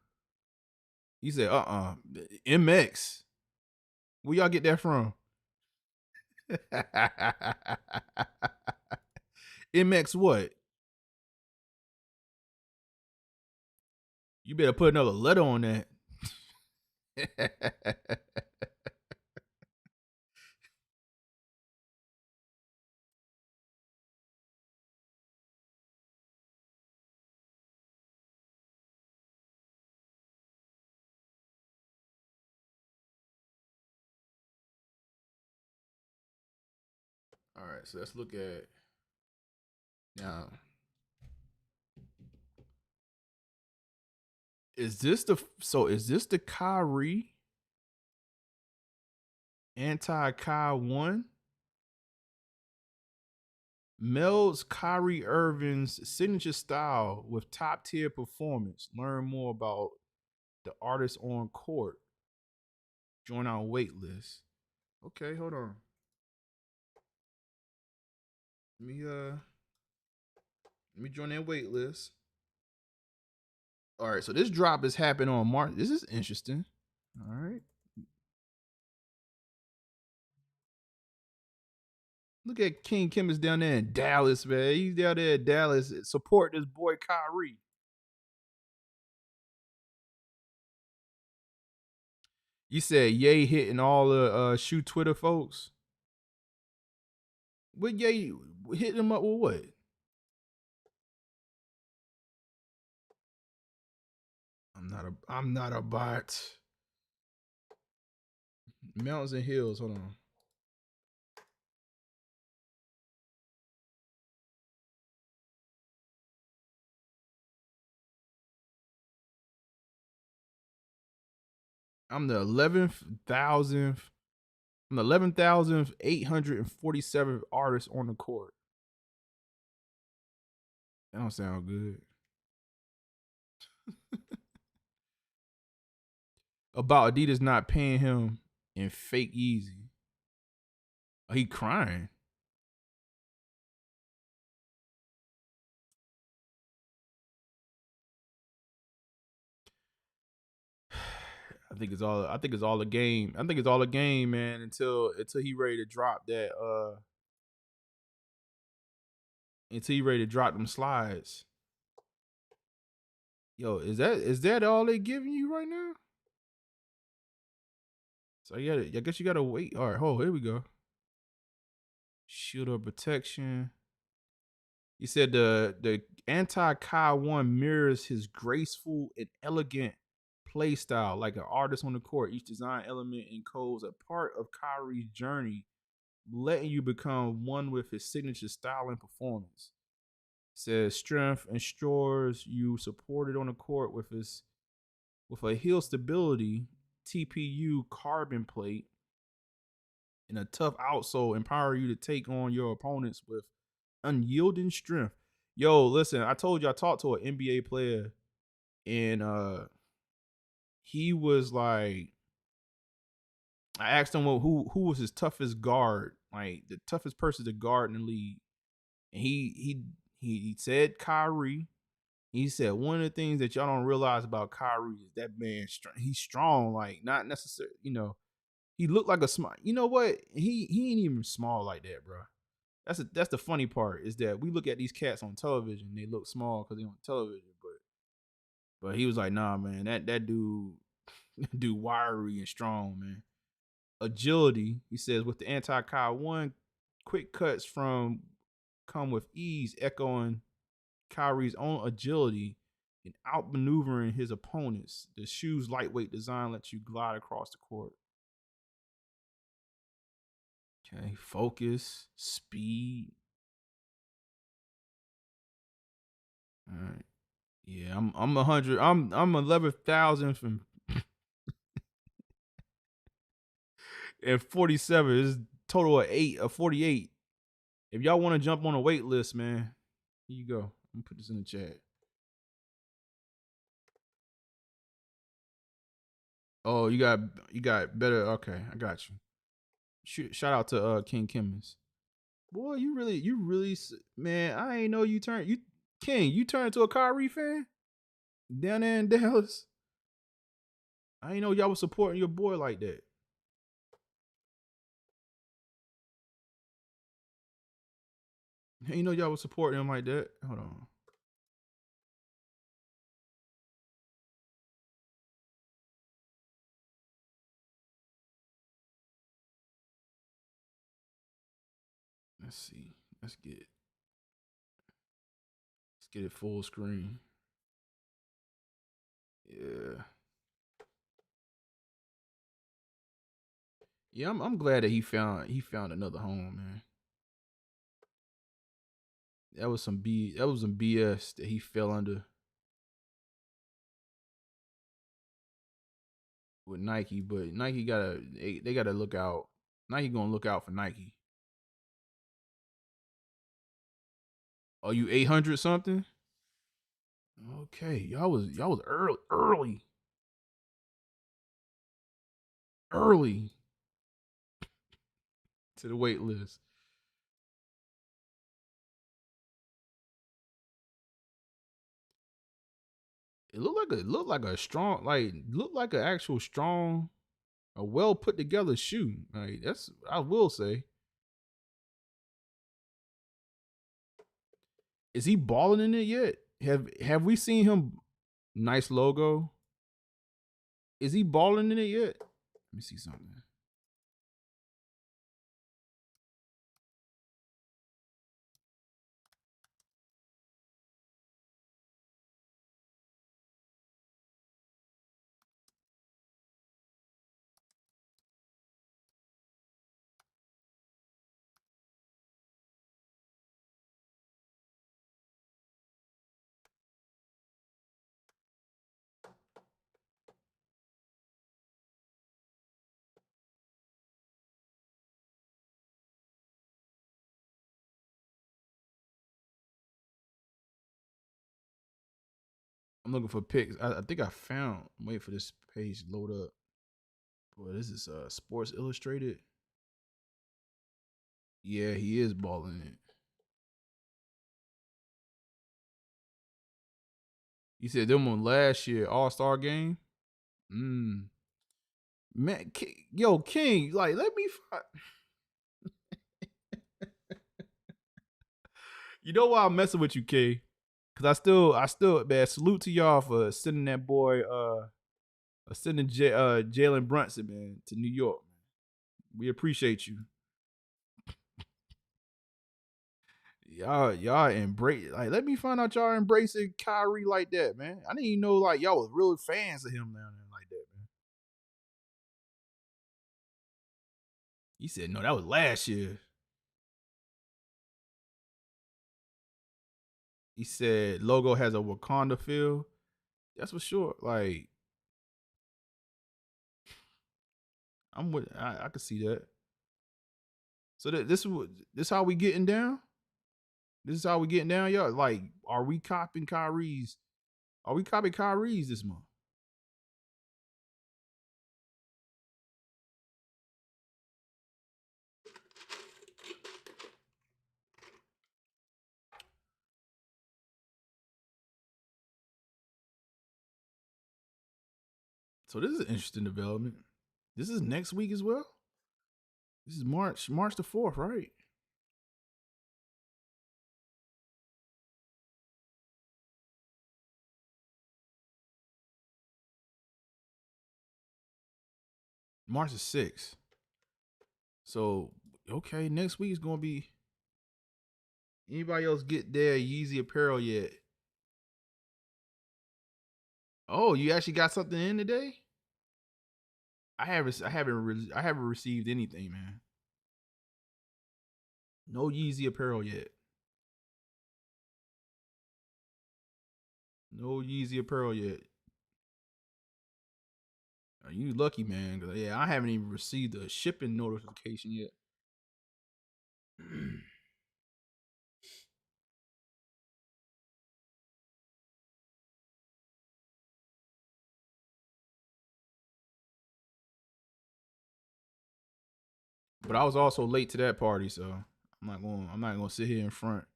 He said, MX. Where y'all get that from? MX what? You better put another letter on that. All right, so let's look at now. Is this the Kyrie anti-Kai one? Melds Kyrie Irving's signature style with top tier performance. Learn more about the artist on court. Join our wait list. Okay, hold on. Let me join that wait list. All right, so this drop has happened on March. This is interesting. All right. Look at King Kim is down there in Dallas, man. He's down there in Dallas. Support this boy Kyrie. You said Ye hitting all the shoe Twitter folks. What Ye hit him up with what? I'm not a bot. Mountains and hills. Hold on. I'm the 11,000th. I'm the 11,847th artist on the court. That don't sound good. About Adidas not paying him in fake Yeezy. Oh, he crying. I think it's all a game. I think it's all a game, man, until he ready to drop that until he ready to drop them slides. Yo, is that all they giving you right now? So I guess you gotta wait. All right, here we go. Shield of protection. He said the anti-Kai one mirrors his graceful and elegant play style, like an artist on the court. Each design element encodes a part of Kyrie's journey, letting you become one with his signature style and performance. It says strength ensures you supported on the court with a heel stability TPU carbon plate and a tough outsole, empower you to take on your opponents with unyielding strength. Yo, listen, I told you I talked to an NBA player, and he was like, I asked him who was his toughest guard, like the toughest person to guard in the league, and he said Kyrie. He said one of the things that y'all don't realize about Kyrie is that man, he's strong, like not necessarily, he looked like a small. You know what? He ain't even small like that, bro. That's the funny part is that we look at these cats on television, they look small because they on television, but he was like, nah, man, that dude, dude, wiry and strong, man. Agility, he says, with the anti-Kai one, quick cuts come with ease, echoing Kyrie's own agility and outmaneuvering his opponents. The shoe's lightweight design lets you glide across the court. Okay, focus, speed. All right. Yeah, I'm 100. I'm 11,000 and 47. It's total of 48. If y'all want to jump on a wait list, man, here you go. I'm gonna put this in the chat. Oh, you got better. Okay, I got you. Shout out to King Kimmons. Boy, you really, man. I ain't know you King. You turned into a Kyrie fan down there in Dallas. I ain't know y'all was supporting your boy like that. I ain't know y'all was supporting him like that. Hold on. Let's see. Let's get it full screen. Yeah. Yeah, I'm glad that he found another home, man. That was some BS that he fell under with Nike, but Nike they gotta look out. Nike gonna look out for Nike. Are you 800 something? Okay, y'all was early to the wait list. It looked like a strong, looked like an actual strong, a well put together shoe. Like that's I will say. Is he balling in it yet? Have we seen him? Nice logo. Is he balling in it yet? Let me see something. I'm looking for pics. I think I found. I'm waiting for this page to load up. Boy, this is Sports Illustrated. Yeah, he is balling it. You said them on last year All-Star game. Man, yo, King, like let me. You know why I'm messing with you, King? Cause I still, man, salute to y'all for sending that boy, sending Jalen Brunson, man, to New York. We appreciate you. Y'all embrace, like, let me find out y'all embracing Kyrie like that, man. I didn't even know like y'all was real fans of him down there like that, man. He said no, that was last year. He said logo has a Wakanda feel. That's for sure. Like I could see that. So this how we getting down? This is how we getting down, y'all. Like, are we copying Kyrie's? Are we copying Kyrie's this month? So this is an interesting development. This is next week as well. This is March the 4th, right? March the 6th. So okay, next week is gonna be. Anybody else get their Yeezy apparel yet? Oh, you actually got something in today? I haven't received anything, man. No Yeezy apparel yet. No Yeezy apparel yet. You lucky, man. 'Cause, yeah, I haven't even received a shipping notification yet. But I was also late to that party, so I'm not gonna sit here in front.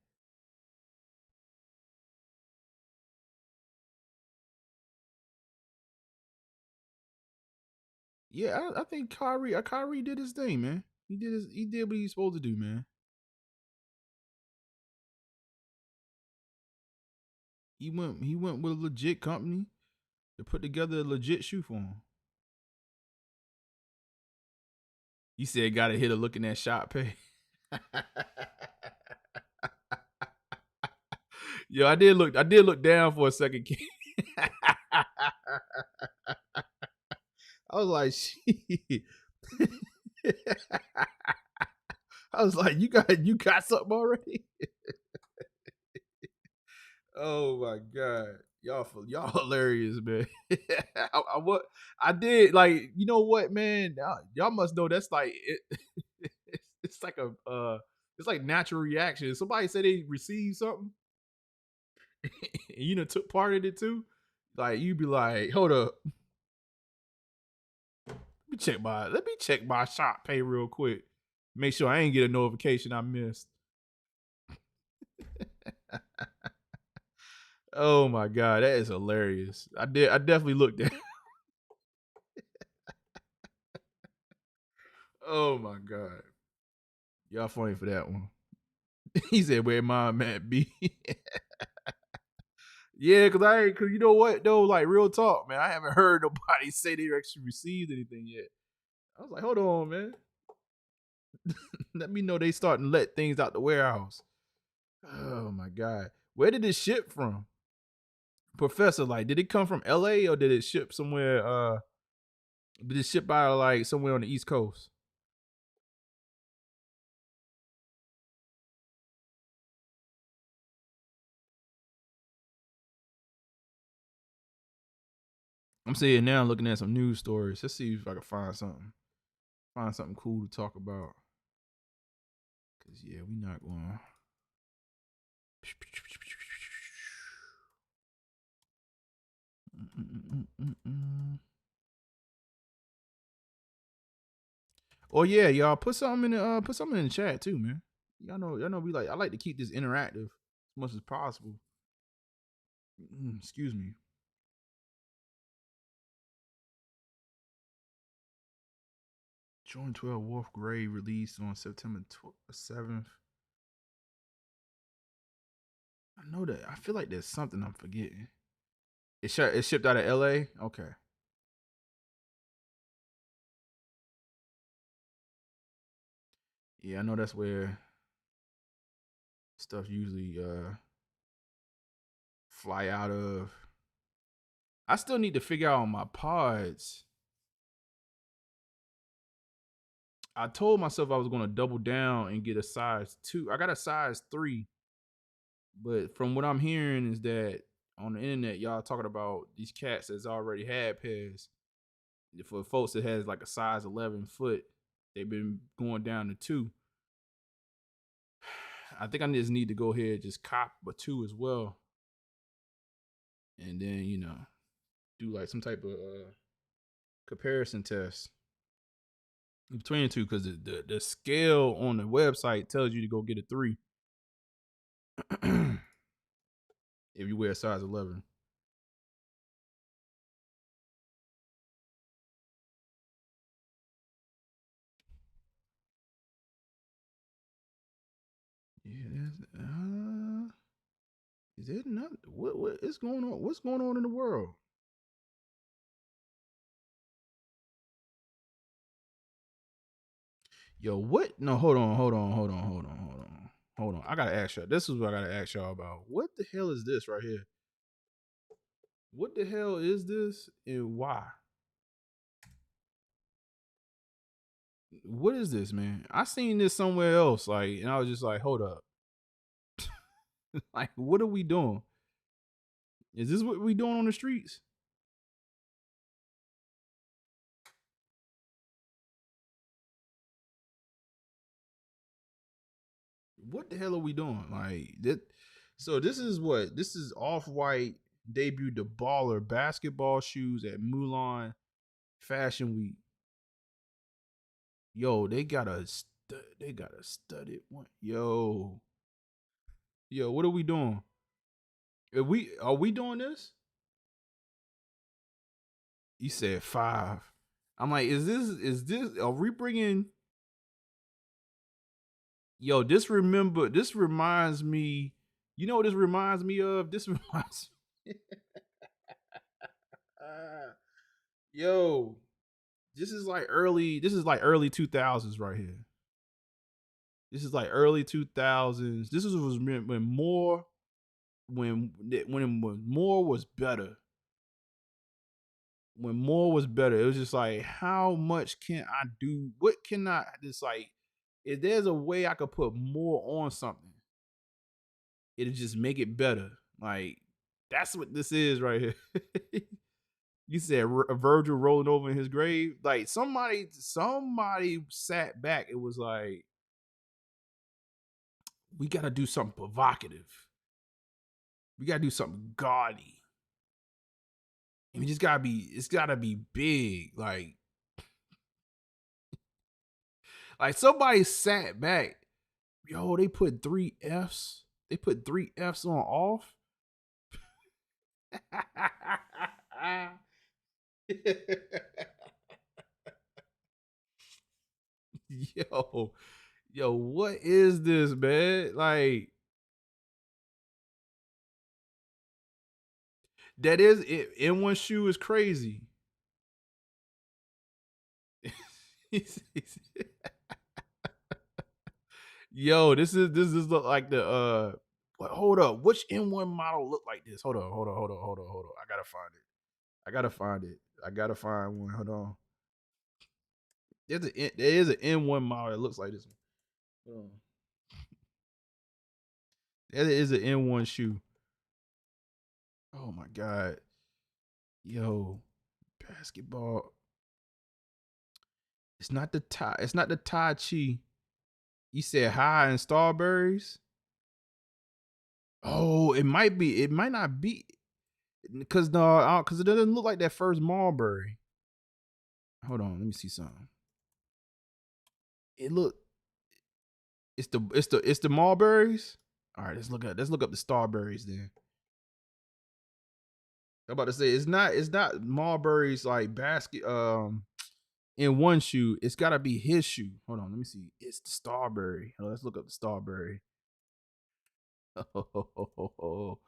Yeah, I think Kyrie did his thing, man. He did what he's supposed to do, man. He went with a legit company to put together a legit shoe for him. He said gotta hit a look in that shop pay. Yo, I did look down for a second. I was like, shit. I was like, you got something already? Oh my god. Y'all hilarious, man. What I did, like, you know what, man? Y'all must know that's like it's like a it's like natural reaction. Somebody said they received something and you know took part in it too. Like you'd be like, hold up, let me check my shop pay real quick. Make sure I ain't get a notification I missed. Oh my god, that is hilarious. I definitely looked at. Oh my god, y'all funny for that one. He said, "Where mom at be?" Yeah, cause you know what though, like real talk, man. I haven't heard nobody say they actually received anything yet. I was like, hold on, man. Let me know they starting to let things out the warehouse. Oh my god, where did it ship from, Professor? Like, did it come from L.A. or did it ship somewhere? Did it ship out of like somewhere on the East Coast? I'm saying now, looking at some news stories. Let's see if I can find something cool to talk about. Cause yeah, we not going. Oh yeah, y'all put something in the chat too, man. Y'all know we like I like to keep this interactive as much as possible. Excuse me. Jordan 12 Wolf Gray released on September 7th. I know that. I feel like there's something I'm forgetting. It shipped out of LA? Okay. Yeah, I know that's where stuff usually fly out of. I still need to figure out my pods. I told myself I was gonna double down and get a size 2. I got a size 3, but from what I'm hearing is that on the internet, y'all talking about these cats that's already had pairs. For folks that has like a size 11 foot, they've been going down to 2. I think I just need to go ahead and just cop a 2 as well, and then do like some type of comparison test between the two, because the scale on the website tells you to go get a 3 if you wear a size 11. Yeah, is it not? What is going on? What's going on in the world? Yo, what? No, hold on. I gotta ask y'all. This is what I gotta ask y'all about. What the hell is this right here? What the hell is this and why? What is this, man? I seen this somewhere else, like, and I was just like, hold up. Like, what are we doing? Is this what we doing on the streets? What the hell are we doing? Like that. So this is what this is. Off-White debuted the baller basketball shoes at Mulan Fashion Week. Yo, they got a studded one. Yo, what are we doing? Are we doing this? You said 5. I'm like, is this? Are we bringing? Yo, this reminds me. You know what this reminds me of? This reminds. Yo, this is like early. This is like early 2000s right here. This is like early 2000s. This was when more. when more was better. When more was better, it was just like, how much can I do? What can I just like? If there's a way I could put more on something, it'll just make it better. Like that's what this is right here. You said Virgil rolling over in his grave. Like somebody sat back. It was like, we gotta do something provocative. We gotta do something gaudy. And it's gotta be big. Like somebody sat back. Yo, they put 3 Fs. They put 3 Fs on off. yo, yo, what is this, man? Like, that is it. In one shoe is crazy. Yo, this is look like the hold up. Which N1 model look like this? Hold on. I gotta find it. I gotta find one. Hold on. There is an N1 model that looks like this one. Hold on. There is an N1 shoe. Oh my god. Yo, basketball. It's not the Tai Chi. You said high and Starberries. Oh, it might be. It might not be. Cause it doesn't look like that first Marlboro. Hold on, let me see something. It's the Marlboros. All right, let's look up the Starberries then. I'm about to say it's not Marlboros like basket in one shoe. It's gotta be his shoe. Hold on, let me see. It's the Starberry. Let's look up the Starberry. Oh.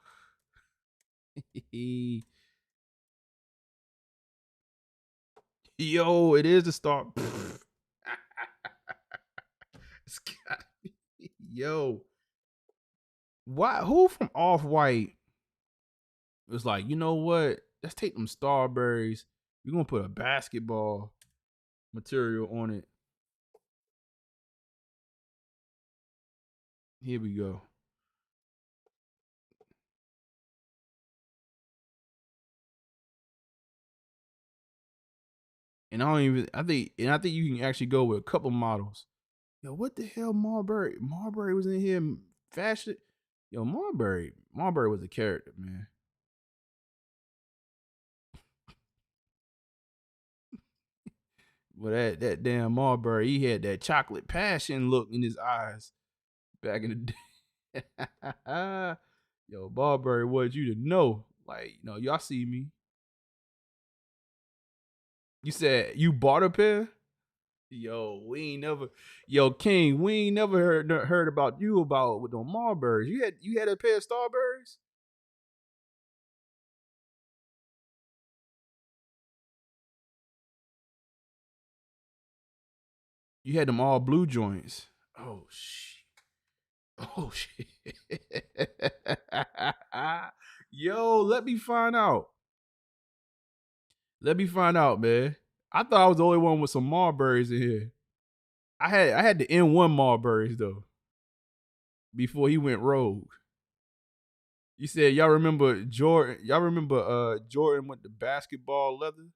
Yo, it is the Star. It's gotta be. Yo, why? Who from Off White was like, you know what? Let's take them Starberries. We're gonna put a basketball material on it. Here we go. And I think you can actually go with a couple models. Yo, what the hell, Marbury? Marbury was in here fashion. Yo, Marbury was a character, man. Well, that damn Marbury, he had that chocolate passion look in his eyes back in the day. Yo, Marbury wanted you to know, like, y'all see me. You said you bought a pair? Yo, King, we ain't never heard about you about with the Marlboros. You had a pair of Starberries? You had them all blue joints. Oh shit. Oh shit. Yo, let me find out. Let me find out, man. I thought I was the only one with some Marlboros in here. I had the N1 Marlboros though. Before he went rogue. You said y'all remember Jordan? Y'all remember Jordan with the basketball leather?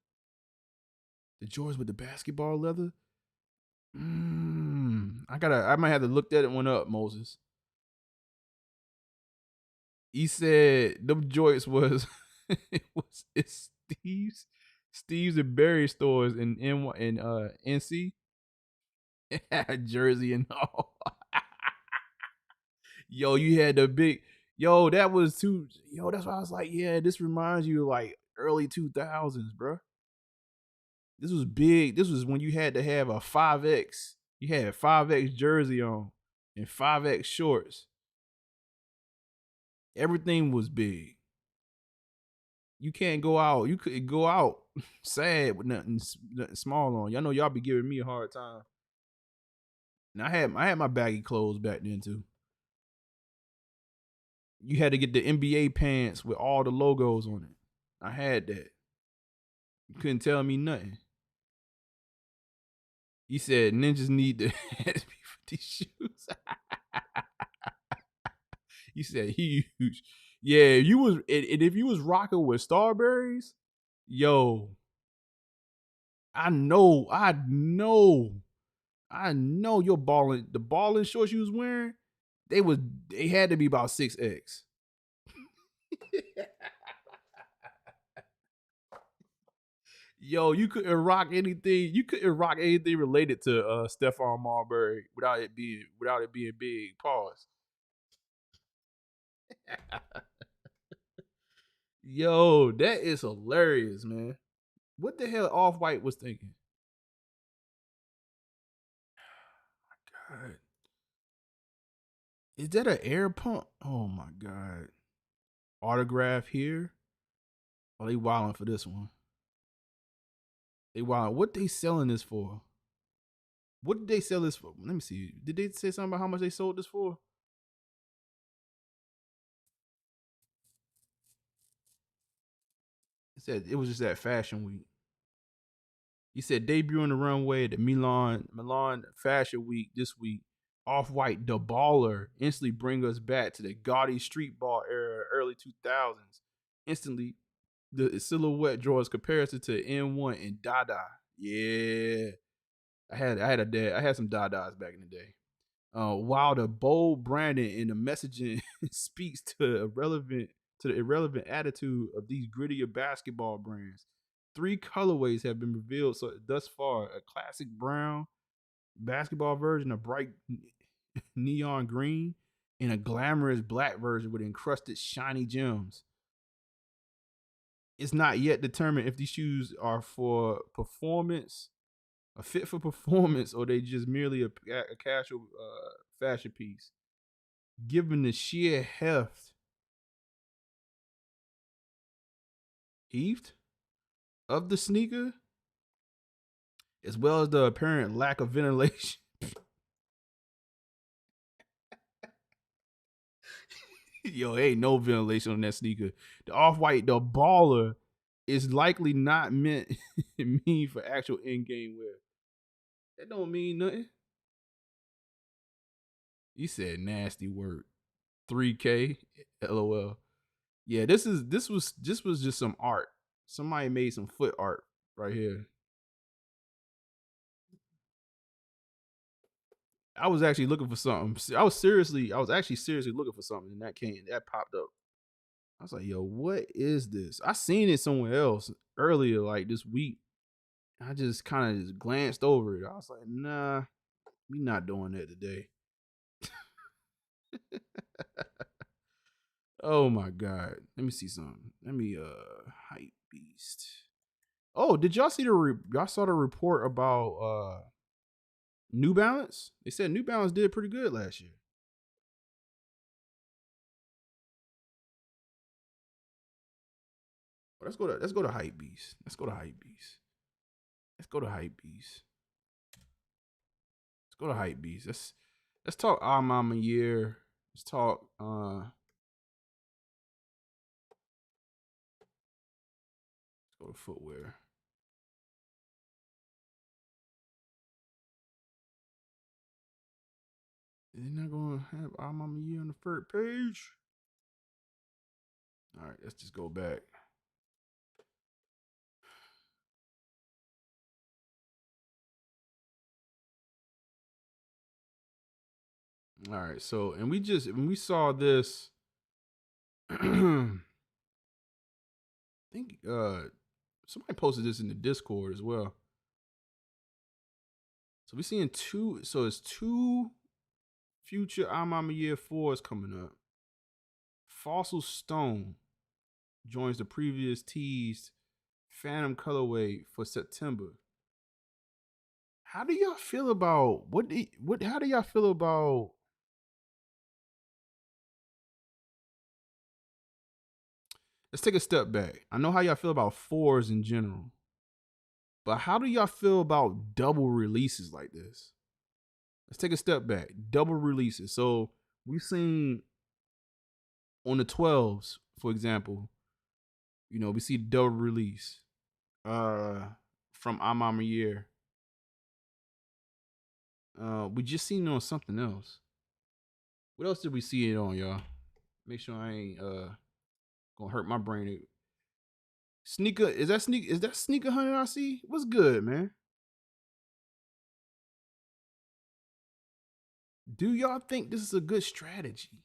The Jordans with the basketball leather? I might have to look that one up, Moses. He said them joints was it's Steve's and Barry stores in NC. Jersey and all. Yo, you had the big that was too that's why I was like, yeah, this reminds you of like early 2000s, bro. This was big. This was when you had to have a 5X. You had 5X jersey on and 5X shorts. Everything was big. You can't go out. You couldn't go out sad with nothing small on. Y'all know y'all be giving me a hard time. And I had my baggy clothes back then too. You had to get the NBA pants with all the logos on it. I had that. You couldn't tell me nothing. He said ninjas need the these shoes. He said huge. Yeah, you was and if you was rocking with Starberries, yo, I know your balling the balling shorts you was wearing, they had to be about 6X. Yo, you couldn't rock anything. You couldn't rock anything related to Stephon Marbury without it being big. Pause. Yo, that is hilarious, man. What the hell Off White was thinking? God, is that an air pump? Oh my god. Autograph here. Oh, they wilding for this one. They wild. What they selling this for? What did they sell this for? Let me see. Did they say something about how much they sold this for? It said it was just at Fashion Week. He said debuting the runway at the Milan Fashion Week this week. Off White, the baller, instantly bring us back to the gaudy street ball era, early 2000s. Instantly, the silhouette draws comparison to N1 and Dada. Yeah, I had some Dadas back in the day. While the bold branding and the messaging speaks to the irrelevant attitude of these grittier basketball brands. 3 colorways have been revealed thus far: a classic brown basketball version, a bright neon green, and a glamorous black version with encrusted shiny gems. It's not yet determined if these shoes are for performance, a fit for performance, or they just merely a casual fashion piece. Given the sheer heft of the sneaker, as well as the apparent lack of ventilation. Yo, ain't no ventilation on that sneaker. The Off-White, the baller, is likely not meant for actual in-game wear. That don't mean nothing. You said nasty word. 3K, LOL. Yeah, this was just some art. Somebody made some foot art right here. I was actually looking for something. I was actually seriously looking for something, and that popped up. I was like, yo, what is this? I seen it somewhere else earlier, like this week. I just kind of just glanced over it. I was like, nah, we not doing that today. Oh my god. Let me see something. Let me hype beast. Oh, did y'all see y'all saw the report about New Balance? They said New Balance did pretty good last year. Let's go to hype beast. Let's go to hype beast. Let's go to hype beast. Let's go to hype beast. Let's talk our mama year. Let's talk let's go to footwear. Is it not gonna have our mama year on the first page? All right, let's just go back. All right, so and when we saw this, I think somebody posted this in the Discord as well. So we're seeing it's 2 future Our Mama Year 4s coming up. Fossil Stone joins the previous teased Phantom colorway for September. How do y'all feel about how do y'all feel about let's take a step back. I know how y'all feel about 4s in general. But how do y'all feel about double releases like this? Let's take a step back. Double releases. So we've seen On the 12s, for example, we see the double release from Amama Year. We just seen it on something else. What else did we see it on, y'all? Make sure I ain't gonna hurt my brain. Sneaker, is that Sneaker Hunter I see? What's good, man? Do y'all think this is a good strategy?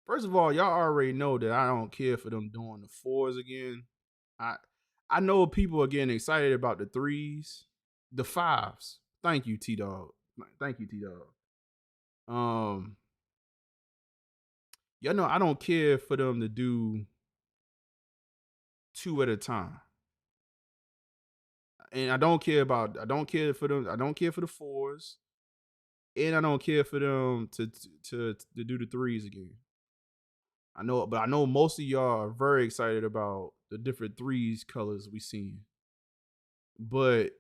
First of all, y'all already know that I don't care for them doing the 4s again. I know people are getting excited about the 3s, the 5s. Thank you, T Dog. Thank you, T Dog. Y'all know I don't care for them to do 2 at a time. And I don't care for the 4s. And I don't care for them to do the 3s again. I know most of y'all are very excited about the different 3s colors we seen. But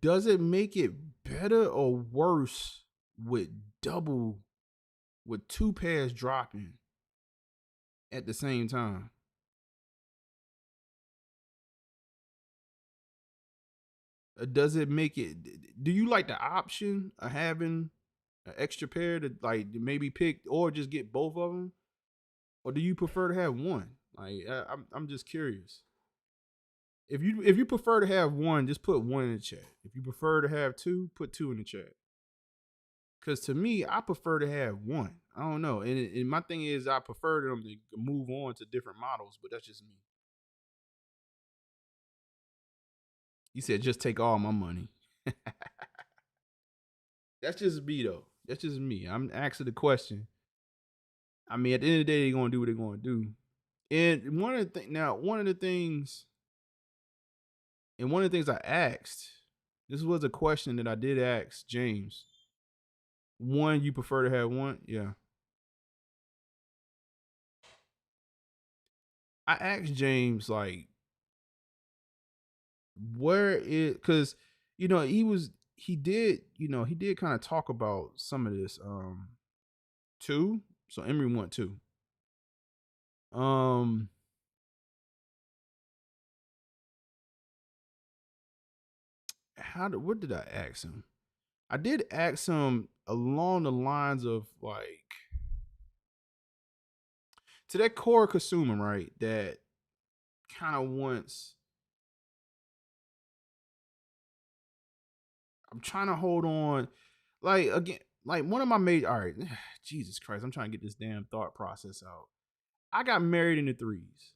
does it make it better or worse with 2 pairs dropping at the same time? Does it make it? Do you like the option of having an extra pair to like maybe pick or just get both of them, or do you prefer to have one? Like I'm just curious. If you prefer to have one, just put one in the chat. If you prefer to have 2, put 2 in the chat. Because to me, I prefer to have one. I don't know, and my thing is I prefer them to move on to different models, but that's just me. He said, just take all my money. That's just me, though. That's just me. I'm asking the question. I mean, at the end of the day, they're going to do what they're going to do. And one of the things I asked, this was a question that I did ask James. One, you prefer to have one? Yeah. I asked James, like, because he did kind of talk about some of this too. So Emery want to. What did I ask him? I did ask him along the lines of like, to that core consumer, right? That kind of wants. I'm trying to hold on. Like again, like one of my major. All right, Jesus Christ, I'm trying to get this damn thought process out. I got married in the 3s.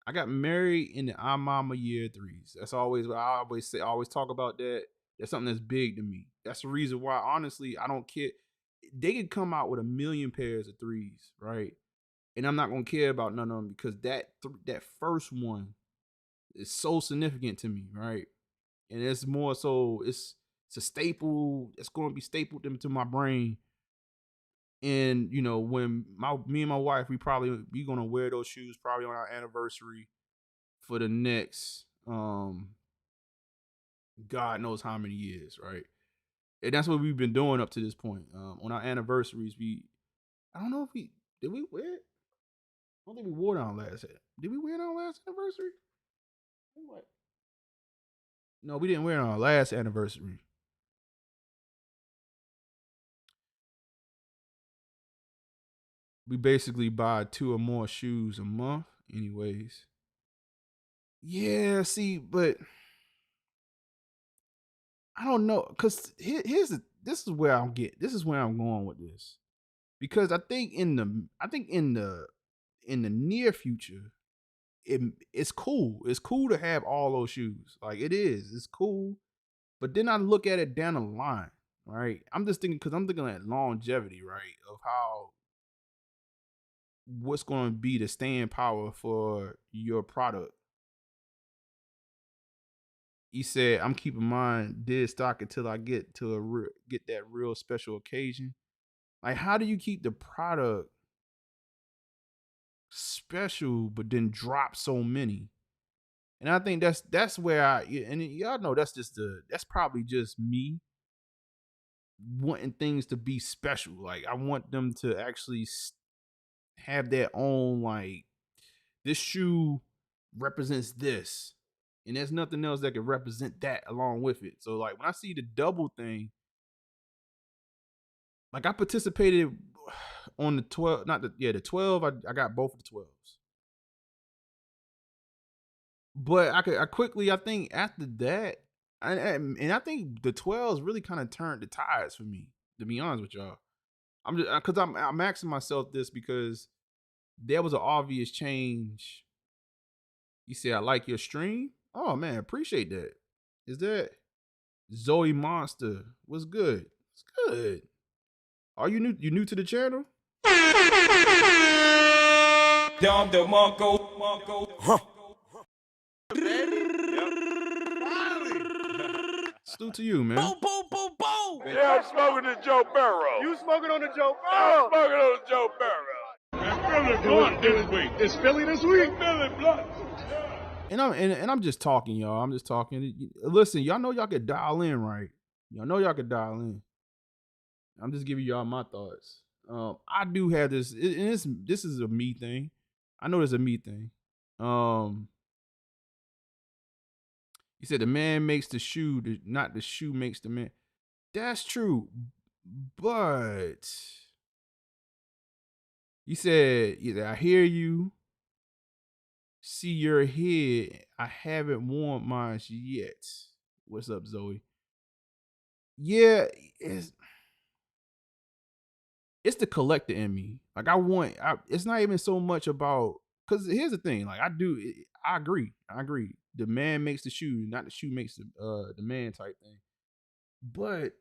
I got married in the I'm Mama Year 3s. That's always what I always say. I always talk about that. That's something that's big to me. That's the reason why, honestly, I don't care. They could come out with a million pairs of 3s, right? And I'm not gonna care about none of them because that first one is so significant to me, right? And it's more so it's a staple. It's going to be stapled into my brain. And when me and my wife, we gonna wear those shoes probably on our anniversary for the next God knows how many years, right? And that's what we've been doing up to this point. On our anniversaries, I don't know if did we wear it? I don't think we wore it on last. Did we wear it on last anniversary? What? No, we didn't wear it on our last anniversary. We basically buy 2 or more shoes a month, anyways. Yeah, see, but I don't know, cause this is where I'm going with this, because I think in the near future, it's cool. It's cool to have all those shoes. Like it is. It's cool. But then I look at it down the line, right? I'm just thinking because I'm thinking at longevity, right? Of what's going to be the staying power for your product. He said, "I'm keeping mine dead stock until I get get that real special occasion." Like, how do you keep the product special but then drop so many? And I think that's where and y'all know that's probably just me wanting things to be special. Like I want them to actually have their own, like, this shoe represents this, and there's nothing else that can represent that along with it. So like when I see the double thing, like I participated on the 12, not the 12. I got both of the 12s, but I quickly, I think after that, and I think the 12s really kind of turned the tides for me. To be honest with y'all, I'm just because I'm asking myself this because there was an obvious change. You say I like your stream. Oh man, appreciate that. Is that Zoe Monster? What's good? It's good. Are you new? You new to the channel? Dom the Monko. Salute to you, man. Boom, boom, boom, boom. Yeah, I'm smoking the Joe Burrow. You smoking on the Joe Burrow? I'm smoking on the Joe Burrow. Philly blunt this week. It's Philly this week. Philly blunt. And I'm just talking, y'all. I'm just talking. Listen, y'all know y'all could dial in, right? Y'all know y'all could dial in. I'm just giving y'all my thoughts. I do have this, and this is a me thing. I know it's a me thing. He said the man makes the shoe, not the shoe makes the man. That's true, but he said, I hear you. See your head. I haven't worn mine yet. What's up, Zoe? Yeah, it's the collector in me. Like it's not even so much about, because here's the thing. Like I agree. The man makes the shoe, not the shoe makes the man type thing. But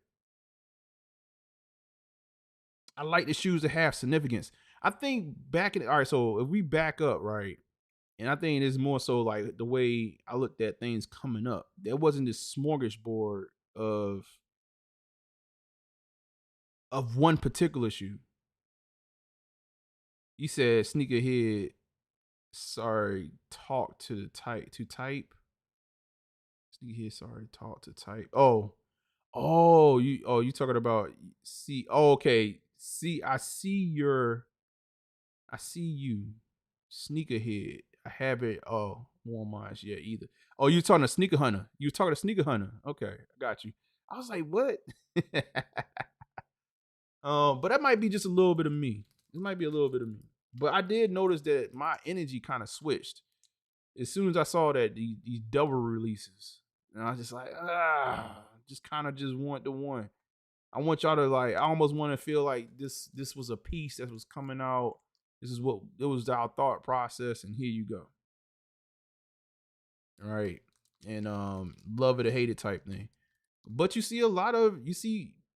I like the shoes to have significance. I think all right, so if we back up, right, and I think it's more so like the way I looked at things coming up. There wasn't this smorgasbord of one particular shoe. You said sneakerhead, sorry, talk to type. Sneakerhead, sorry, talk to type. You talking about, see, okay. See, I see you, sneakerhead. I haven't worn mine yet either. Oh, you talking to Sneaker Hunter. You talking to Sneaker Hunter. Okay, I got you. I was like, what? But that might be just a little bit of me. It might be a little bit of me. But I did notice that my energy kind of switched as soon as I saw that these double releases. And I was just like, just kind of just want the one. I want y'all to, like, I almost want to feel like this was a piece that was coming out. This is what it was, our thought process, and here you go. All right. And love it or hate it type thing. But you see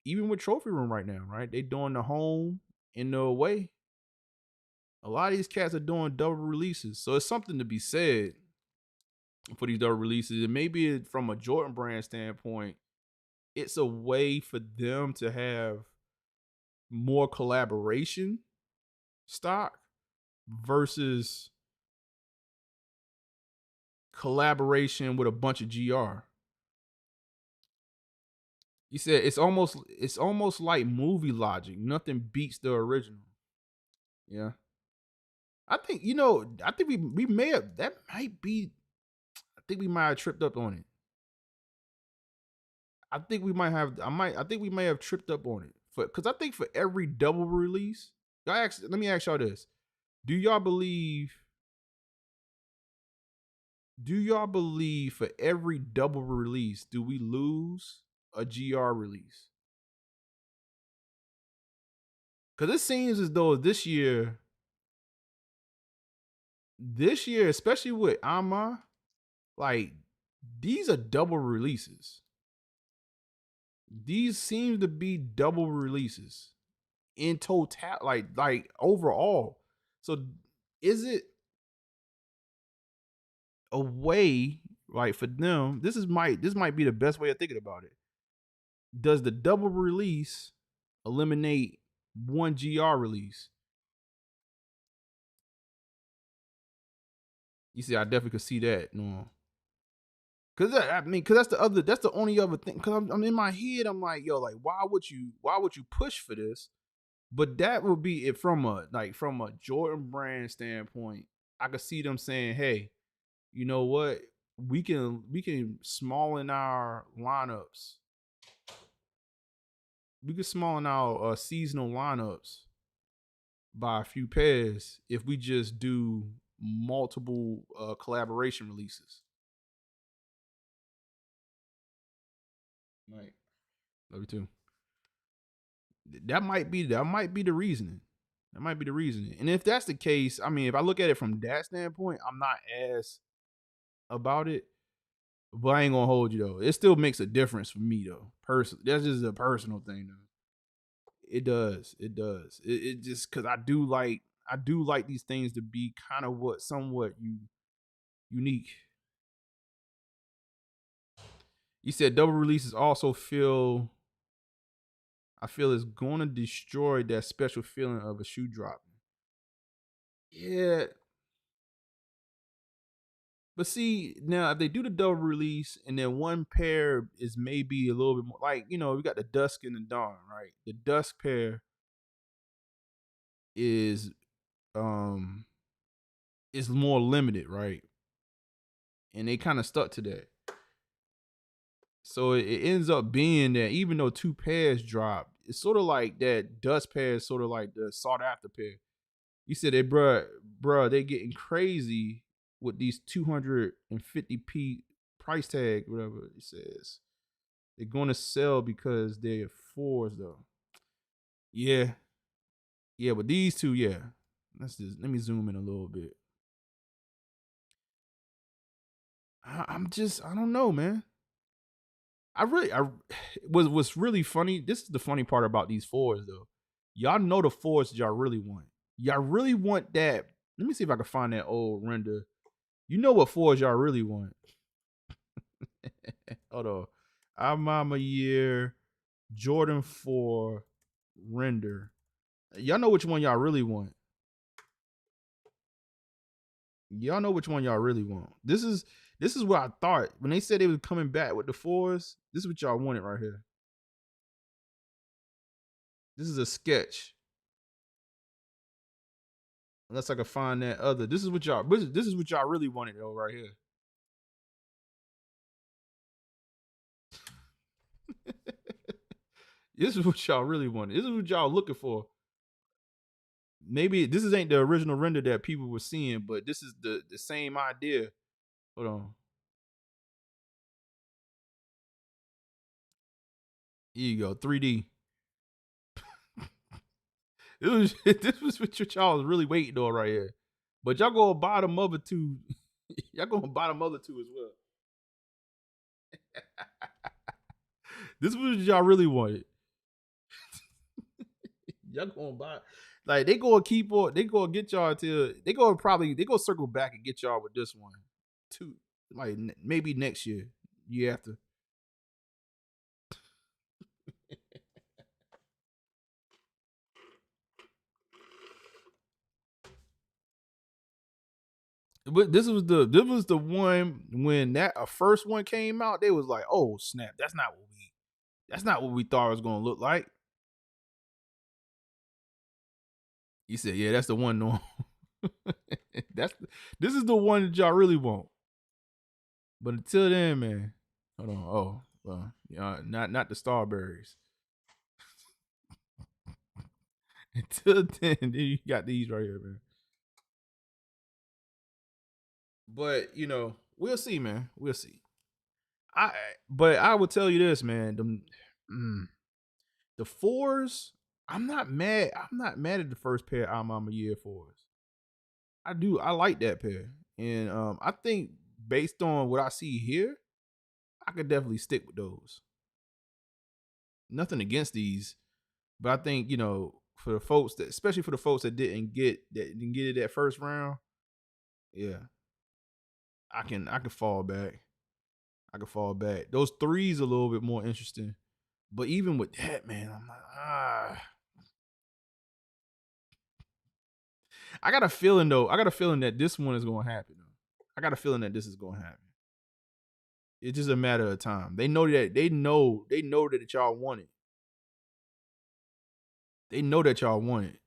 even with Trophy Room right now, right? They doing the home and the away. A lot of these cats are doing double releases. So it's something to be said for these double releases. And maybe from a Jordan brand standpoint, it's a way for them to have more collaboration stock versus collaboration with a bunch of GR. He said it's almost like movie logic. Nothing beats the original. Yeah. I think we may have, that might be, I think we might have tripped up on it. I think we may have tripped up on it. Because I think for every double release, let me ask y'all this. Do y'all believe for every double release, do we lose a GR release? Because it seems as though this year, especially with Ama, like, these are double releases. These seem to be double releases in total, like overall. So is it a way, like, for them, this might be the best way of thinking about it. Does the double release eliminate one GR release? You see, I definitely could see that. No. Cause that's the only other thing. Cause I'm in my head, I'm like, yo, like, why would you push for this? But that would be it from a Jordan brand standpoint. I could see them saying, hey, you know what? We can smallen our lineups. We can smallen our seasonal lineups by a few pairs if we just do multiple collaboration releases. Right. Love you too. That might be the reasoning. That might be the reasoning. And if that's the case, I mean, if I look at it from that standpoint, I'm not as about it. But I ain't gonna hold you though. It still makes a difference for me though. Personally, that's just a personal thing though. It does. It does. It just because I do like these things to be kind of somewhat unique. You said double releases also I feel it's going to destroy that special feeling of a shoe dropping. Yeah. But see, now if they do the double release and then one pair is maybe a little bit more like, we got the dusk and the dawn, right? The dusk pair is more limited, right? And they kind of stuck to that. So it ends up being that even though two pairs dropped, it's sort of like that dust pair is sort of like the sought after pair. You said, hey, bruh, they getting crazy with these 250p price tag, whatever it says. They're going to sell because they're fours though. Yeah. Yeah, but these two, yeah. Let me zoom in a little bit. I don't know, man. What's really funny. This is the funny part about these fours, though. Y'all know the fours that y'all really want. Y'all really want that. Let me see if I can find that old render. You know what fours y'all really want. Hold on. Our Mama Year, Jordan 4 render. Y'all know which one y'all really want. Y'all know which one y'all really want. This is what I thought when they said they was coming back with the fours. This is what y'all wanted right here. This is a sketch. Unless I can find that other. This is what y'all really wanted though right here. This is what y'all really wanted. This is what y'all looking for. Maybe this ain't the original render that people were seeing, but this is the same idea. Hold on. Here you go, 3D. This was what y'all was really waiting on right here. But y'all gonna buy them other two. Y'all gonna buy them other two as well. This was what y'all really wanted. Y'all gonna buy, like they gonna keep on. They gonna get y'all till they gonna circle back and get y'all with this one, too. Like maybe next year after. But this was the one when that first one came out. They was like, oh snap, that's not what we thought it was gonna look like. He said, yeah, that's the one. No, this is the one that y'all really want. But until then, man, hold on. Oh, well, not the Starberries. Until then, you got these right here, man. But we'll see, man. We'll see. But I will tell you this, man. The fours, I'm not mad. I'm not mad at the first pair of Mama Year fours. I like that pair. And I think based on what I see here, I could definitely stick with those. Nothing against these, but I think, for the folks especially for the folks that didn't get it that first round, yeah. I can fall back. I can fall back. Those threes are a little bit more interesting. But even with that, man, I'm like, I got a feeling though. I got a feeling that this one is gonna happen. I got a feeling that this is gonna happen. It's just a matter of time. They know that y'all want it. They know that y'all want it.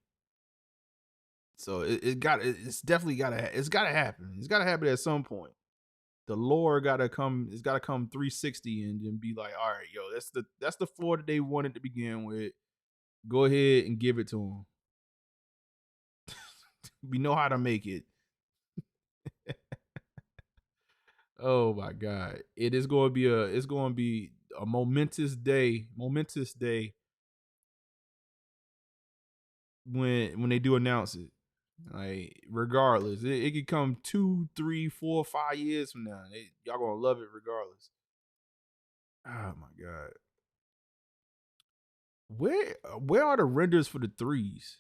So it's definitely gotta happen. It's gotta happen at some point. The lore gotta come. It's gotta come 360 and then be like, all right, yo, that's the floor that they wanted to begin with. Go ahead and give it to them. We know how to make it. Oh my God. It's going to be a momentous day when they do announce it. Like, regardless, it could come 2, 3, 4, 5 years from now. Y'all gonna love it regardless. Oh my God. Where are the renders for the 3s?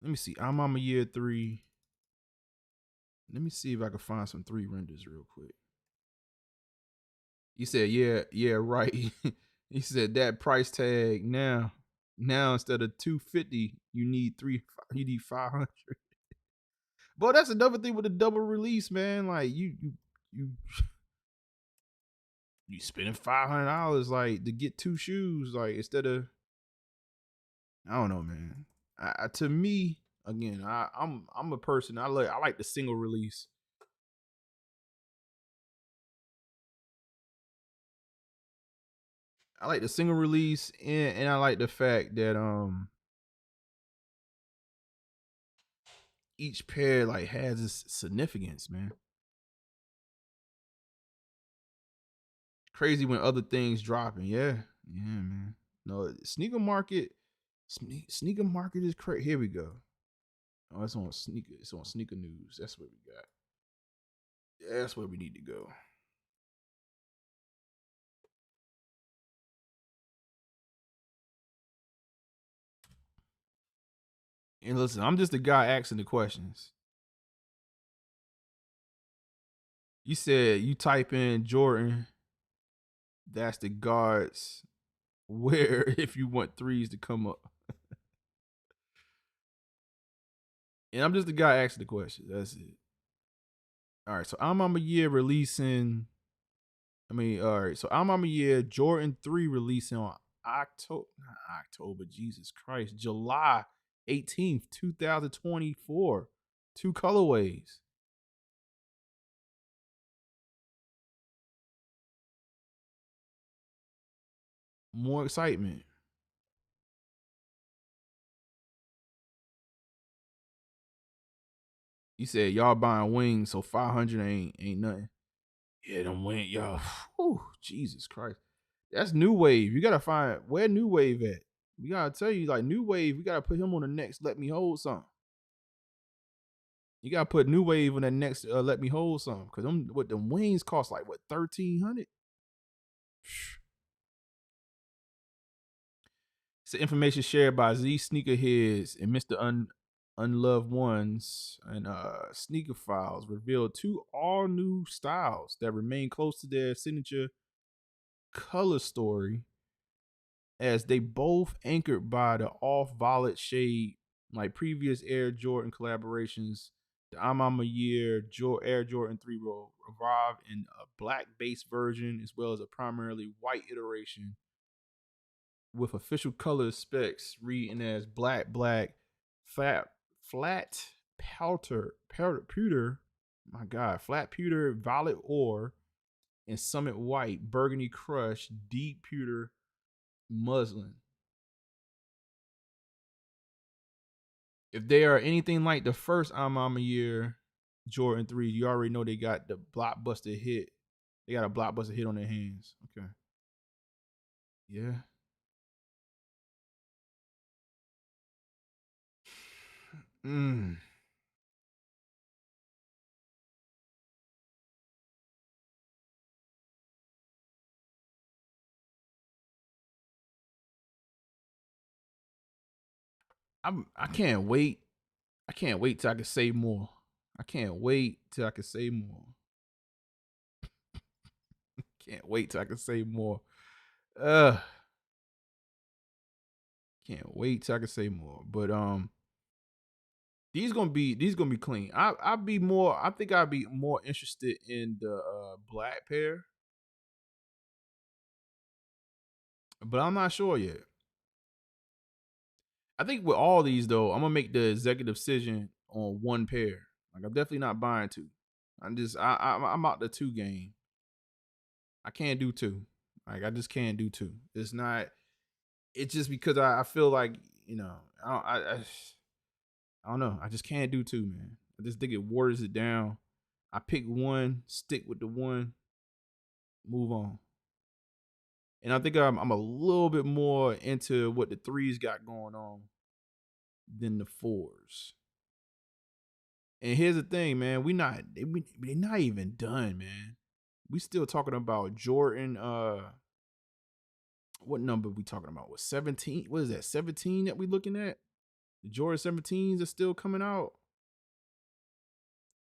Let me see. I'm on a year 3. Let me see if I can find some 3 renders real quick. He said, yeah, right. He said that price tag now instead of 250, you need 500. But that's another thing with the double release, man. Like you spending $500 like to get 2 shoes, like instead of, I don't know, man. To me, again, I'm a person. I like the single release. I like the single release, and I like the fact that each pair like has its significance, man. Crazy when other things dropping, yeah, man. No, sneaker market is crazy. Here we go. Oh, it's on sneaker. It's on sneaker news. That's what we got. That's where we need to go. And listen, I'm just the guy asking the questions. You said you type in Jordan, that's the guards wear if you want 3s to come up. And I'm just the guy asking the question. That's it. All right, so I'm a year releasing. All right, so I'm a year Jordan 3 releasing on Jesus Christ, July 18th, 2024. 2 colorways. More excitement. You said y'all buying wings, so 500 ain't nothing. Yeah, them wings, y'all. Whew, Jesus Christ. That's New Wave. You gotta find where New Wave at. We gotta tell you, like, New Wave, we gotta put him on the next Let Me Hold Something. You gotta put New Wave on that next Let Me Hold Something. Cause them wings cost like what, 1,300? It's the information shared by Z Sneakerheads and Mr. Unloved Ones, and Sneaker Files revealed 2 all new styles that remain close to their signature color story, as they both anchored by the off-violet shade like previous Air Jordan collaborations. The I'm a Year Air Jordan 3 will arrive in a black base version as well as a primarily white iteration with official color specs reading as black, flat pewter, my God, flat pewter, violet ore, and summit white, burgundy crush, deep pewter muslin. If they are anything like the first I'm a Year Jordan 3, you already know they got the blockbuster hit. They got a blockbuster hit on their hands. Okay. Yeah. I can't wait. I can't wait till I can say more. I can't wait till I can say more. Can't wait till I can say more. Can't wait till I can say more. But These gonna be clean. I'd be more. I think I'd be more interested in the black pair, but I'm not sure yet. I think with all these though, I'm gonna make the executive decision on one pair. Like I'm definitely not buying two. I'm out the two game. I can't do two. Like I just can't do two. It's not. It's just because I feel like I don't know. I just can't do two, man. I just think it waters it down. I pick one, stick with the one, move on. And I think I'm a little bit more into what the threes got going on than the fours. And here's the thing, man. They're not even done, man. We still talking about Jordan. What number we talking about? What 17? What is that? 17 that we looking at? The Jordan 17s are still coming out.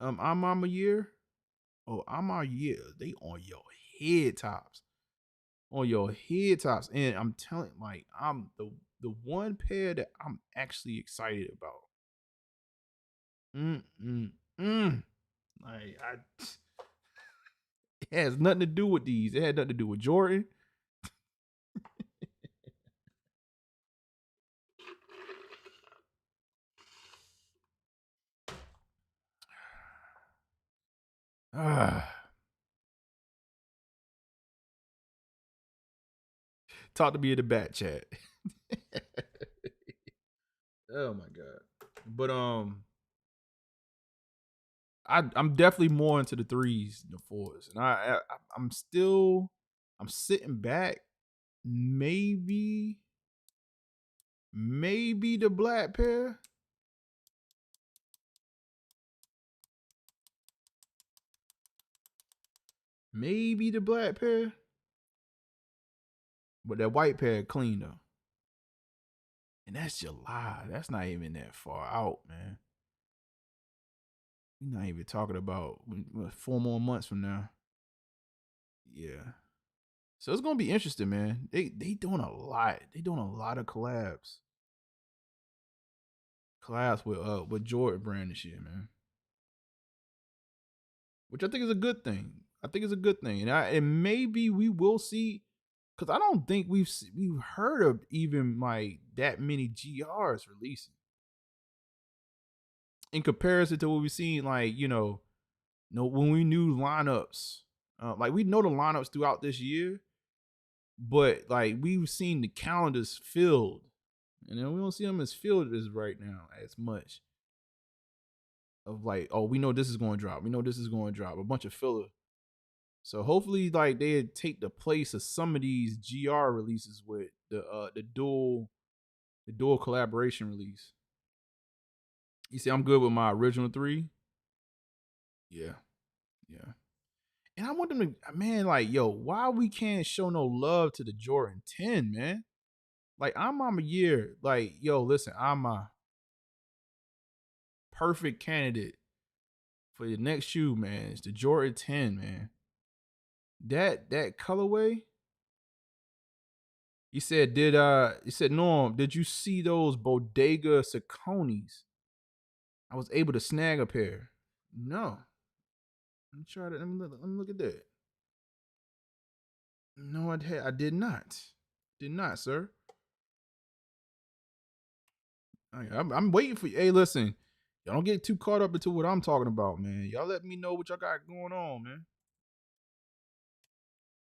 I'm a year. Oh, I'm a year. They on your head tops. On your head tops. And I'm telling, like, I'm the one pair that I'm actually excited about. Like it has nothing to do with these. It had nothing to do with Jordan. Talk to me in the back chat. Oh my god. But I'm definitely more into the threes than the fours. And I'm sitting back. Maybe the black pair. Maybe the black pair. But that white pair clean though. And that's July. That's not even that far out, man. We're not even talking about 4 more months from now. Yeah. So it's gonna be interesting, man. They doing a lot. They doing a lot of collabs. Collabs with Jordan brand this year, man. Which I think is a good thing. I think it's a good thing, and maybe we will see, because I don't think we've heard of even like that many GRs releasing in comparison to what we've seen. Like when we knew lineups, like we know the lineups throughout this year, but like we've seen the calendars filled, and then we don't see them as filled as right now as much. Of like, oh, we know this is going to drop. We know this is going to drop. A bunch of filler. So hopefully, like they take the place of some of these GR releases with the dual collaboration release. You see, I'm good with my original 3. Yeah. And I want them to, man, like, yo, why we can't show no love to the Jordan 10, man? Like, I'm a year, like, yo, listen, I'm a perfect candidate for the next shoe, man. It's the Jordan 10, man. That colorway. He said, Norm, did you see those Bodega Sauconys? I was able to snag a pair. No. Let me try to let me look at that. No, I did not. Did not, sir. I'm waiting for you. Hey, listen. Y'all don't get too caught up into what I'm talking about, man. Y'all let me know what y'all got going on, man.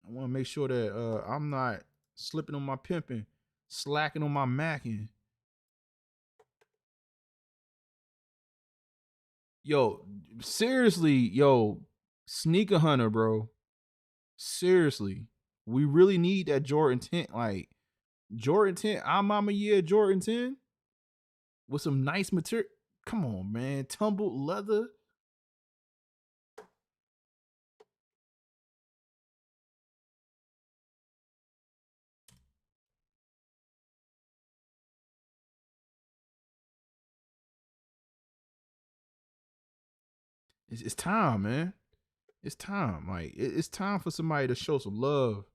I want to make sure that I'm not slipping on my pimping, slacking on my macking. Yo, seriously, yo, sneaker hunter, bro. Seriously, we really need that Jordan 10. Like Jordan 10, I'm a year Jordan 10 with some nice material. Come on, man. Tumbled leather. It's time, man. It's time. Like it's time for somebody to show some love.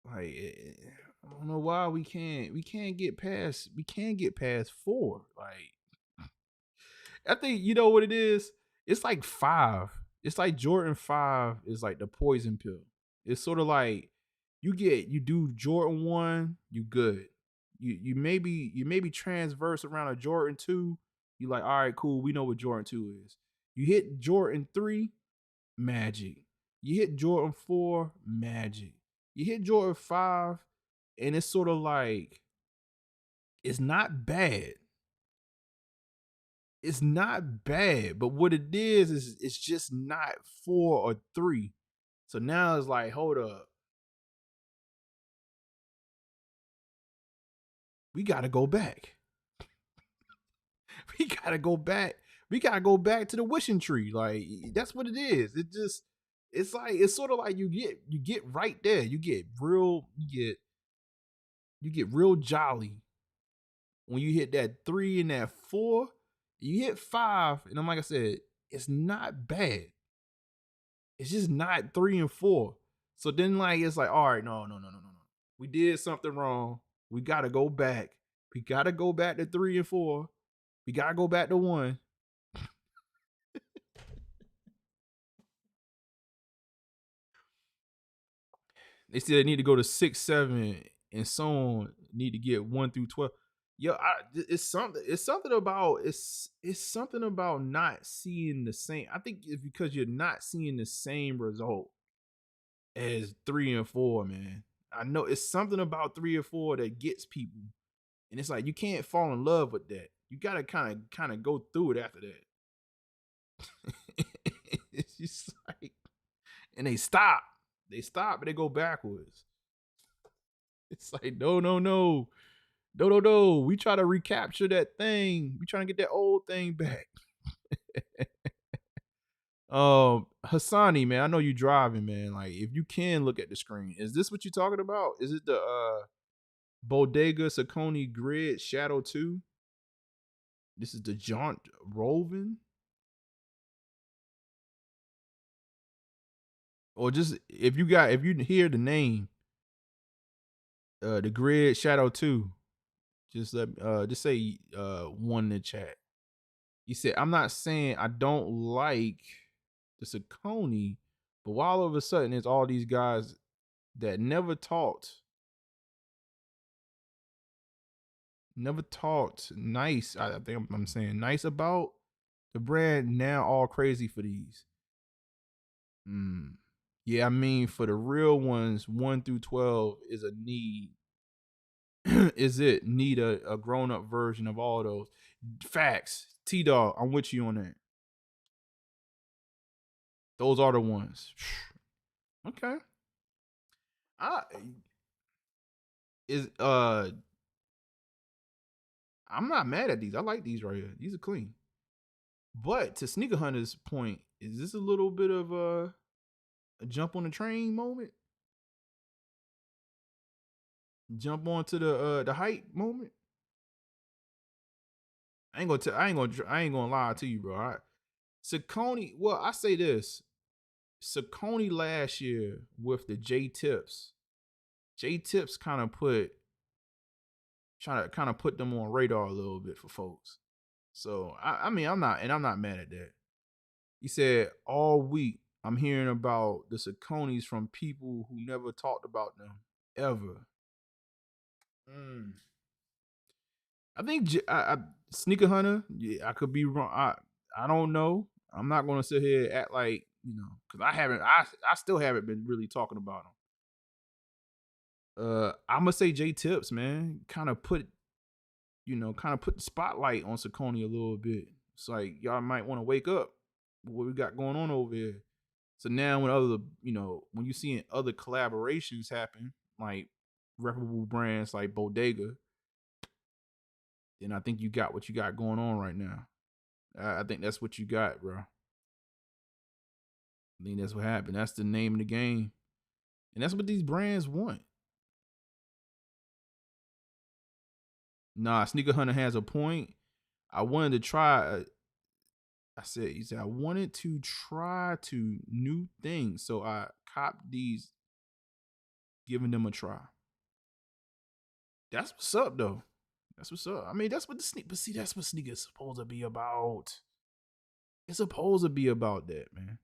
Like I don't know why we can't get past 4. Like I think you know what it is. It's like 5. It's like Jordan 5 is like the poison pill. It's sort of like you do Jordan 1, you good. You maybe transverse around a Jordan 2. You like, all right, cool. We know what Jordan 2 is. You hit Jordan 3, magic. You hit Jordan 4, magic. You hit Jordan 5, and it's sort of like it's not bad. It's not bad, but what it is it's just not 4 or 3. So now it's like, hold up. We gotta go back. We gotta go back. We gotta go back to the wishing tree. Like that's what it is. It's like it's sort of like you get right there. You get real jolly when you hit that 3 and that 4. You hit 5, and I'm like I said, it's not bad. It's just not 3 and 4. So then like it's like, all right, no. We did something wrong. We gotta go back. We gotta go back to 3 and 4. We gotta go back to 1. They said they need to go to 6, 7, and so on. Need to get 1 through 12. Yo, it's something about not seeing the same. I think it's because you're not seeing the same result as 3 and 4, man. I know it's something about 3 or 4 that gets people, and it's like you can't fall in love with that. You gotta kind of go through it after that. It's just like, and they stop, and they go backwards. It's like no. We try to recapture that thing. We trying to get that old thing back. Hassani, man, I know you driving, man. Like, if you can look at the screen, is this what you're talking about? Is it the Bodega Saucony Grid Shadow 2? This is the Jaunt Rovin? Or just if you hear the name, the Grid Shadow 2, just say 1 in the chat. He said, I'm not saying I don't like the Saucony, but why all of a sudden it's all these guys that never talked nice. I think I'm saying nice about the brand, now all crazy for these. Yeah, I mean, for the real ones, 1 through 12 is a need. Need a grown-up version of all those. Facts. T-Dog, I'm with you on that. Those are the ones. Okay. I'm not mad at these. I like these right here. These are clean. But to Sneaker Hunter's point, is this a little bit of a jump on the train moment? Jump onto the hype moment? I ain't gonna lie to you, bro. Saucony, well, I say this. Saucony last year with the J Tips kind of put them on radar a little bit for folks. So I mean, I'm not mad at that. He said all week I'm hearing about the Sauconys from people who never talked about them ever. I think Sneaker Hunter. Yeah, I could be wrong. I don't know. I'm not gonna sit here and act like, because I still haven't been really talking about them. I'm gonna say J Tips, man. Kind of put the spotlight on Saucony a little bit. It's like y'all might want to wake up. What we got going on over here? So now when you seeing other collaborations happen, like reputable brands like Bodega, then I think you got what you got going on right now. I think that's what you got, bro. I think that's what happened. That's the name of the game. And that's what these brands want. Nah, Sneaker Hunter has a point. I wanted to try. He said, I wanted to try new things. So I copped these, giving them a try. That's what's up, though. That's what's up. I mean, that's what that's what sneakers supposed to be about. It's supposed to be about that, man.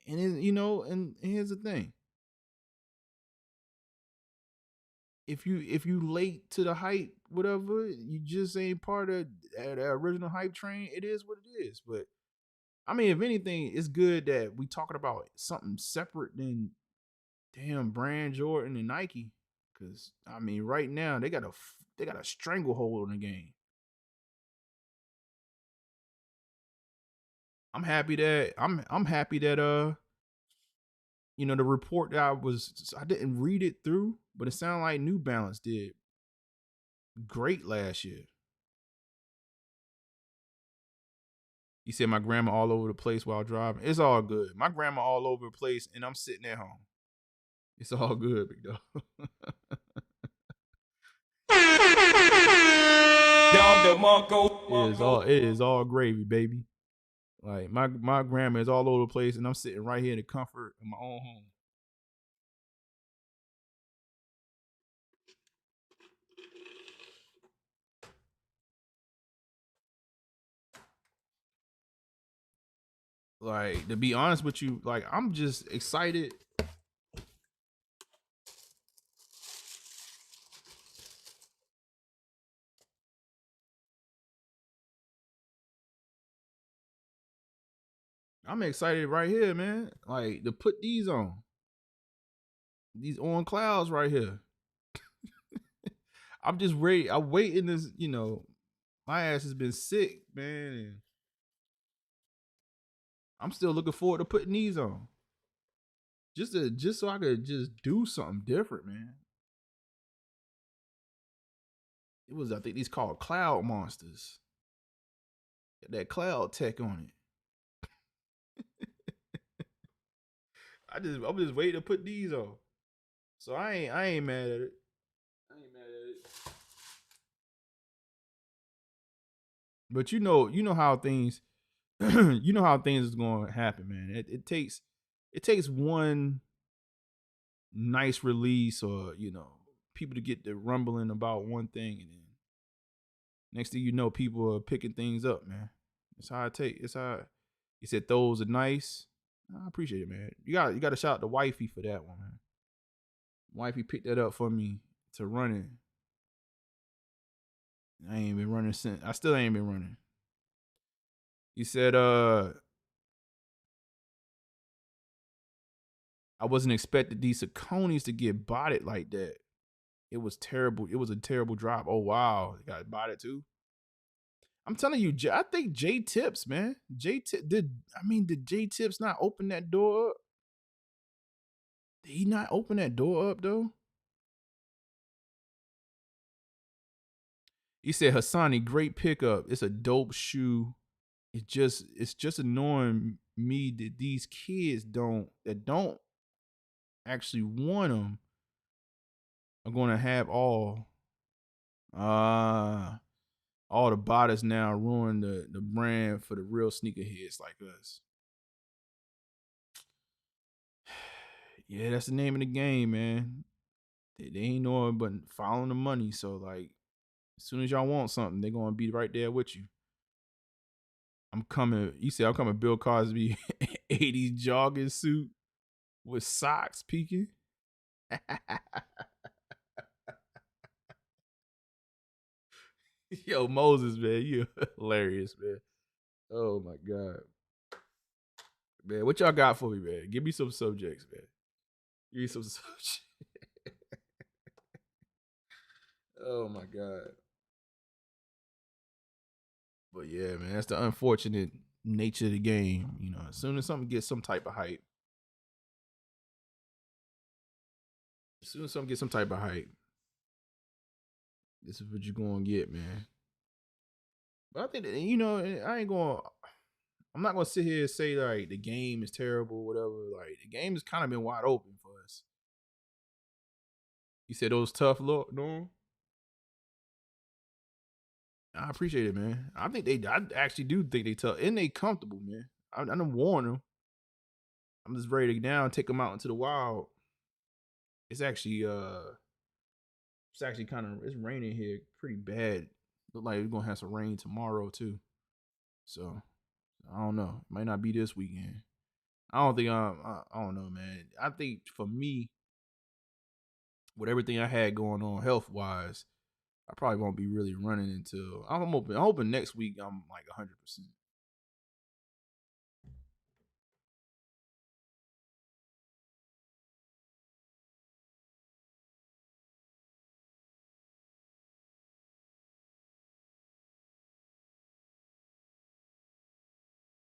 And and here's the thing. If you late to the hype, whatever, you just ain't part of that original hype train. It is what it is. But I mean, if anything, it's good that we talking about something separate than damn brand Jordan and Nike. Cause I mean, right now they got a stranglehold on the game. I'm happy that the report that I didn't read it through, but it sounded like New Balance did great last year. He said my grandma all over the place while driving. It's all good. My grandma all over the place and I'm sitting at home. It's all good, big dog. It is all gravy, baby. Like my grandma is all over the place and I'm sitting right here in the comfort of my own home. Like, to be honest with you, like, I'm just excited. I'm excited right here, man. Like, to put these on. These on clouds right here. I'm just ready. I'm waiting this, my ass has been sick, man. And I'm still looking forward to putting these on. Just so I could just do something different, man. It was, I think these called Cloud Monsters. Got that cloud tech on it. I'm just waiting to put these on. So I ain't mad at it. But you know how things how things is going to happen, man. It takes one nice release or, people to get the rumbling about one thing, and then next thing you know, people are picking things up, man. It's how he said those are nice. I appreciate it, man. You got to shout out to Wifey for that one, man. Wifey picked that up for me to run it. I ain't been running since. I still ain't been running. He said, I wasn't expecting these Sauconys to get botted like that. It was terrible. It was a terrible drop. Oh, wow. They got botted too. I'm telling you, I think J Tips, man. Did J Tips not open that door up? Did he not open that door up though? He said, Hassani, great pickup. It's a dope shoe. It's just annoying me that these kids don't actually want them are going to have all the botters now ruin the brand for the real sneakerheads like us. Yeah, that's the name of the game, man. They ain't knowing but following the money. So, like, as soon as y'all want something, they're going to be right there with you. I'm coming. You said I'm coming Bill Cosby 80s jogging suit with socks peeking. Yo, Moses, man, you hilarious, man. Oh my God. Man, what y'all got for me, man? Give me some subjects, man. Give me some subjects. Oh my God. But yeah, man, that's the unfortunate nature of the game. As soon as something gets some type of hype, this is what you're going to get, man. But I think that, I'm not going to sit here and say, like, the game is terrible or whatever. Like, the game has kind of been wide open for us. You said those tough look, no? I appreciate it, man. I actually do think they tough. And they comfortable, man. I done warn them. I'm just ready to now take them out into the wild. It's actually it's raining here pretty bad. Look like we're gonna have some rain tomorrow too. So I don't know. It might not be this weekend. I don't think I don't know, man. I think for me, with everything I had going on health wise, I probably won't be really running until I'm hoping next week I'm like 100%.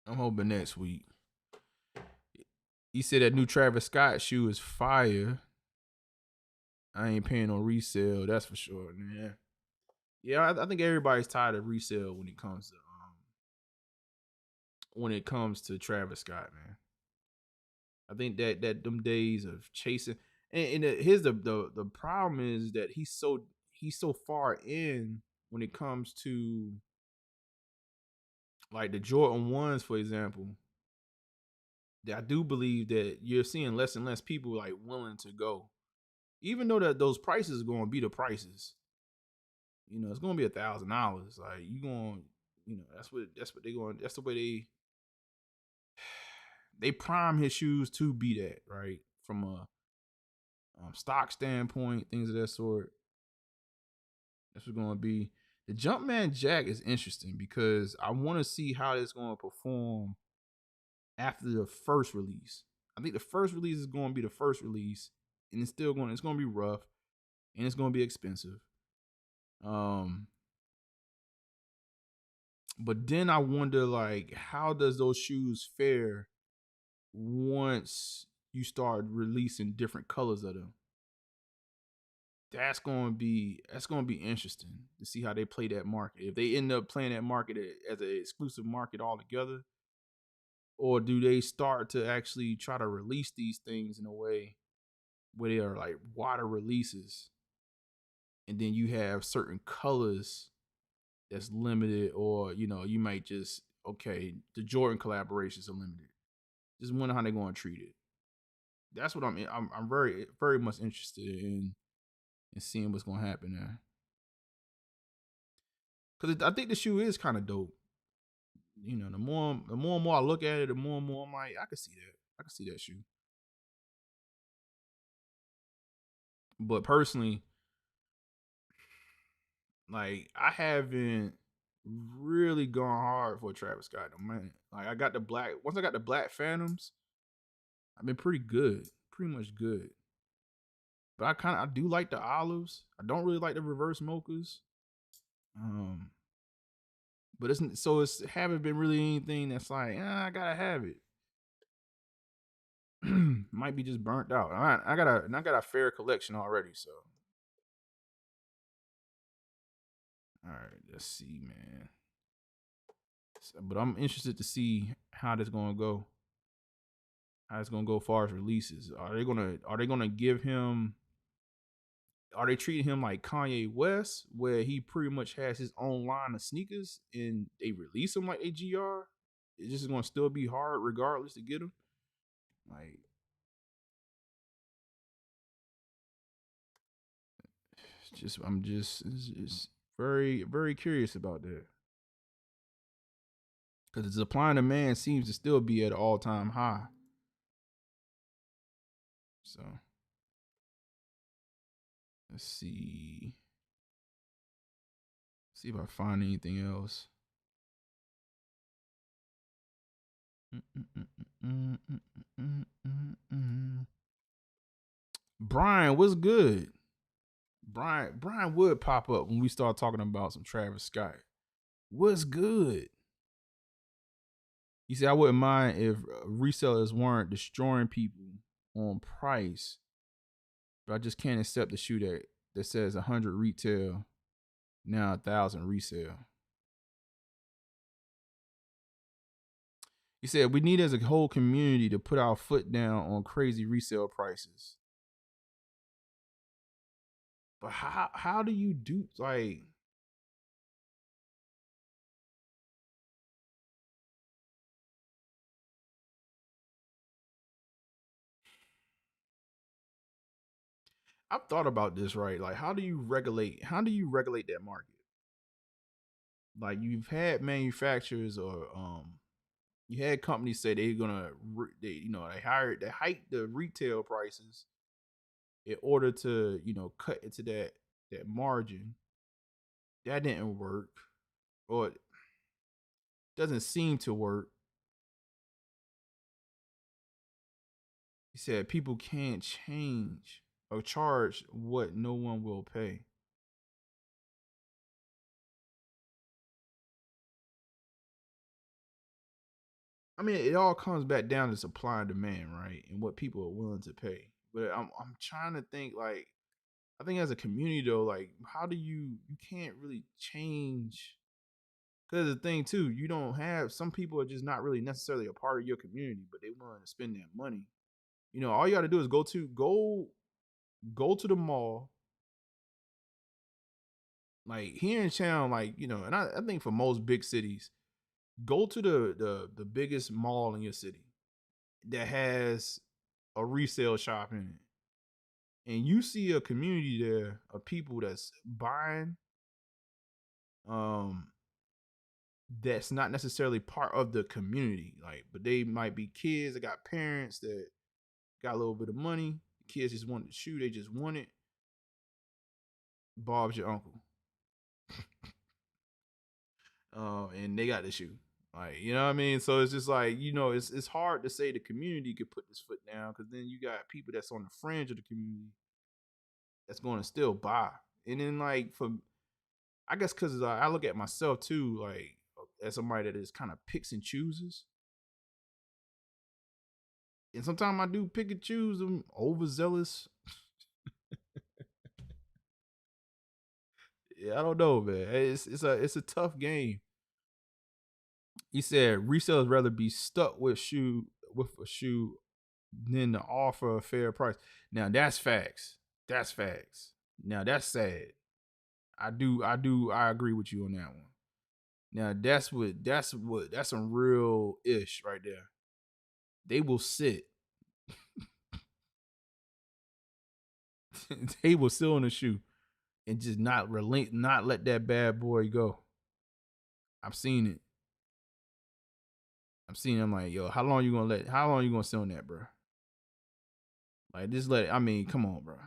I'm hoping next week. He said that new Travis Scott shoe is fire. I ain't paying on resale, that's for sure, man. Yeah, I think everybody's tired of resale when it comes to Travis Scott, man. I think that them days of chasing here's the problem is that he's so far in when it comes to like the Jordan 1s, for example. That I do believe that you're seeing less and less people like willing to go. Even though that those prices are going to be the prices. You know, it's going to be $1,000. Like you going, you know, that's what they going. That's the way they prime his shoes to be that, right? From a stock standpoint, things of that sort. That's what's going to be. The Jumpman Jack is interesting because I want to see how it's going to perform after the first release. I think the first release is going to be the first release, and it's going to be rough, and it's going to be expensive. But then I wonder, like, how does those shoes fare once you start releasing different colors of them? That's going to be interesting to see how they play that market. If they end up playing that market as an exclusive market altogether, or do they start to actually try to release these things in a way where they are like water releases, and then you have certain colors that's limited, or you know, you might just the Jordan collaborations are limited. Just wonder how they're going to treat it. That's what I'm very, very much interested in seeing what's going to happen there. Because I think the shoe is kind of dope. You know, the more and more I look at it, the more and more I'm like, I can see that. I can see that shoe. But personally, like, I haven't really gone hard for Travis Scott, man. Like, once I got the black Phantoms, I've been pretty good. Pretty much good. But I do like the olives. I don't really like the reverse mochas. But it's haven't been really anything that's like, I gotta have it. Might be just burnt out. I got a fair collection already, so. All right, let's see, man. But I'm interested to see how this gonna go. How it's gonna go as far as releases. Are they gonna give him? Are they treating him like Kanye West, where he pretty much has his own line of sneakers and they release him like AGR? It's just gonna still be hard regardless to get him. Like, I'm just very, very curious about that. Because the supply and demand seems to still be at an all-time high. So, let's see. See if I find anything else. Brian, what's good? Brian would pop up when we start talking about some Travis Scott. What's good? You see, I wouldn't mind if resellers weren't destroying people on price, but I just can't accept the shoe that says 100 retail, now 1,000 resale. He said, we need as a whole community to put our foot down on crazy resale prices. But how do you do, like, I've thought about this, right? Like, how do you regulate that market? Like, you've had manufacturers or You had companies say they're gonna, they hiked the retail prices in order to, cut into that margin. That didn't work, or it doesn't seem to work. He said people can't change or charge what no one will pay. I mean, it all comes back down to supply and demand, right? And what people are willing to pay. But I'm trying to think, like, I think as a community though, like, how do you can't really change, because the thing too, you don't have, some people are just not really necessarily a part of your community, but they willing to spend that money. All you got to do is go to the mall. Like here in town, like, and I think for most big cities, go to the biggest mall in your city that has a resale shop in it, and you see a community there of people that's buying, that's not necessarily part of the community, like, but they might be kids that got parents that got a little bit of money. The kids just wanted the shoe, they just want it. Bob's your uncle. And they got the shoe. Like, you know what I mean? So it's just like, it's hard to say the community could put this foot down, because then you got people that's on the fringe of the community that's going to still buy. And then, like, I guess because I look at myself too, like, as somebody that is kind of picks and chooses. And sometimes I do pick and choose. I'm overzealous. Yeah, I don't know, man. It's a tough game. He said resellers rather be stuck with a shoe than to offer a fair price. Now that's facts. That's facts. Now that's sad. I agree with you on that one. Now that's some real ish right there. They will sit. They will sit on the shoe and just not let that bad boy go. I've seen it. I'm like, yo, how long you gonna sit on that, bro? Like, just let it, I mean, come on, bro.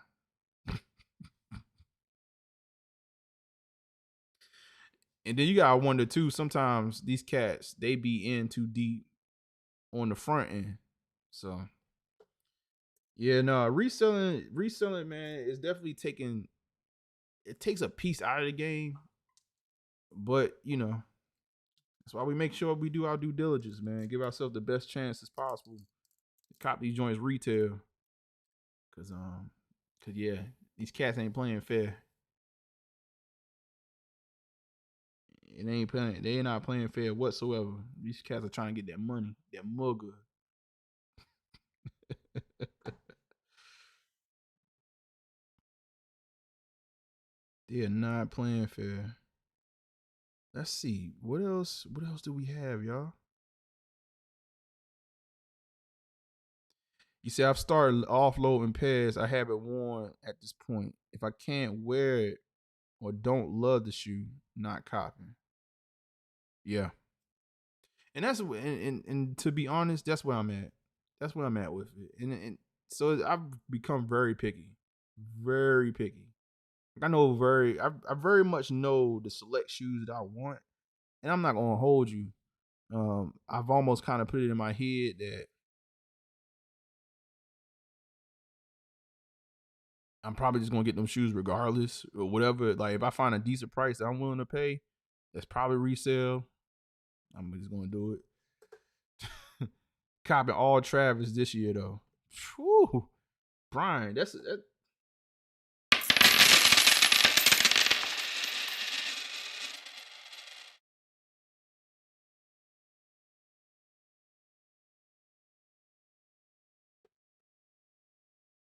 And then you gotta wonder too, sometimes these cats, they be in too deep on the front end. So yeah, no, reselling, man, is definitely it takes a piece out of the game. But that's why we make sure we do our due diligence, man. Give ourselves the best chance as possible to cop these joints retail. Cause yeah, these cats ain't playing fair. They not playing fair whatsoever. These cats are trying to get that money, that mugger. They are not playing fair. Let's see. What else do we have, y'all? You see, I've started offloading pairs I haven't worn at this point. If I can't wear it or don't love the shoe, not copying. Yeah. And that's and to be honest, that's where I'm at. That's where I'm at with it. And so I've become very picky. Very picky. I very much know the select shoes that I want. And I'm not gonna hold you. I've almost kind of put it in my head that I'm probably just gonna get them shoes regardless or whatever. Like, if I find a decent price that I'm willing to pay, that's probably resale, I'm just gonna do it. Copping all Travis this year though. Whew. Brian, that.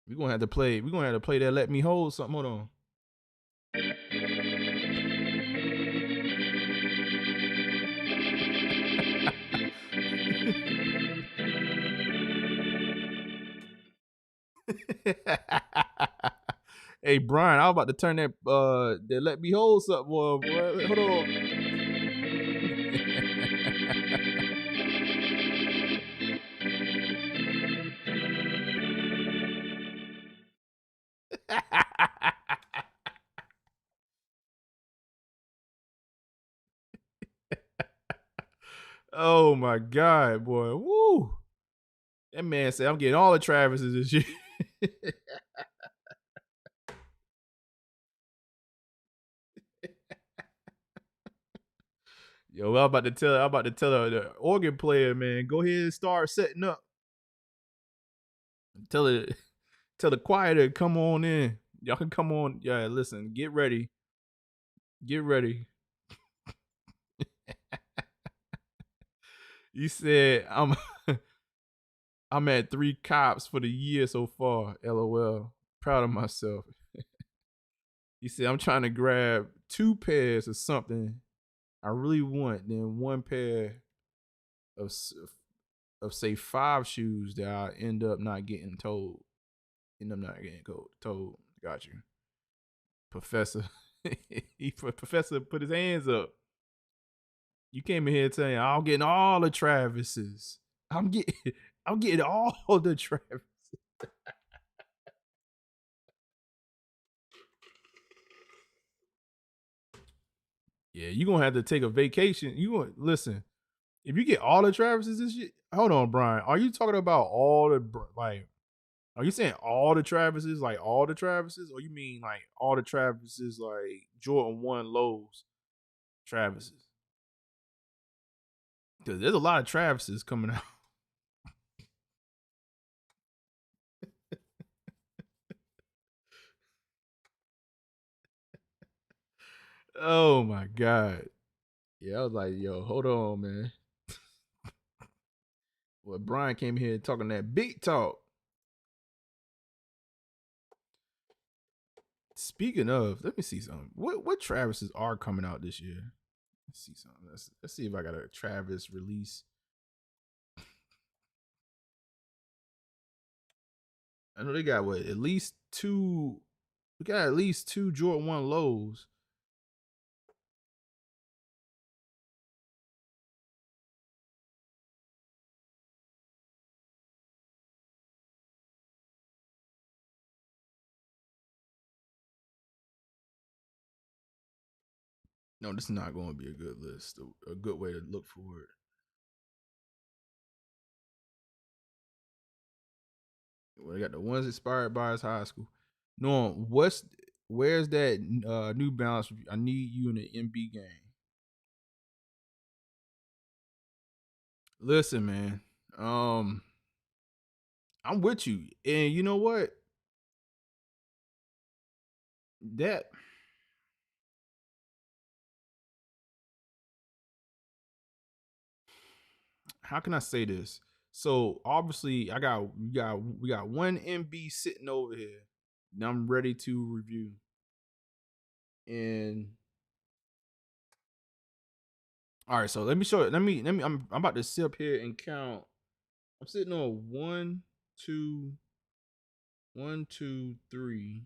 We're gonna have to play that Let Me Hold something. Hold on. Hey Brian, I was about to turn that Let Me Hold something, boy. Hold on. Oh my God, boy. Woo. That man said I'm getting all the Travises this year. Yo, I'm about to tell the organ player, man, go ahead and start setting up. Tell it tell the choir to come on in. Y'all can come on. Yeah, listen, get ready. Get ready. You said I'm at 3 cops for the year so far. LOL. Proud of myself. He said I'm trying to grab 2 pairs of something I really want, then 1 pair of say 5 shoes that I end up not getting told. Told. Got you. Professor. Professor put his hands up. You came in here saying I'm getting all the Travises. I'm getting all the Travis. Yeah, you gonna have to take a vacation. You gonna listen. If you get all the Travises this shit, hold on, Brian. Are you talking about all the like? Are you saying all the Travises, like all the Travises, or you mean like all the Travises, like Jordan 1 lows Travises? Because there's a lot of Travises coming out. Oh my God. Yeah, I was like, yo, hold on, man. Well, Brian came here talking that big talk. Speaking of, let me see something. What Travises are coming out this year? Let's see something. Let's see if I got a Travis release. I know they got what, at least 2. We got at least 2 Jordan 1 lows. No, this is not going to be a good list. A good way to look for it. Well, they got the ones inspired by his high school. No, where's that New Balance? I need you in the MB game. Listen, man. I'm with you, and you know what? That how can I say this? So obviously, we got one MB sitting over here, and I'm ready to review. And all right, so let me show it. Let me. I'm about to sit up here and count. I'm sitting on 1, 2, 1, 2, 3,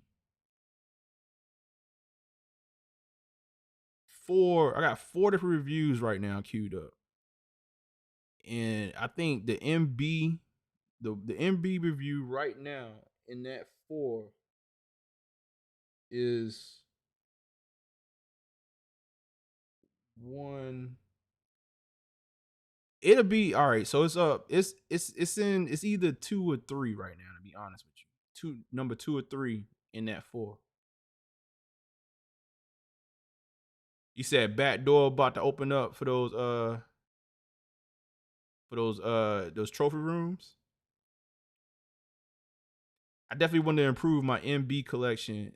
4. I got 4 different reviews right now queued up, and I think the MB, the MB review right now in that 4 is 1. It'll be all right. So it's up. It's either 2 or 3 right now. To be honest with you, number 2 or 3 in that 4. You said back door about to open up for those trophy rooms. I definitely want to improve my MB collection.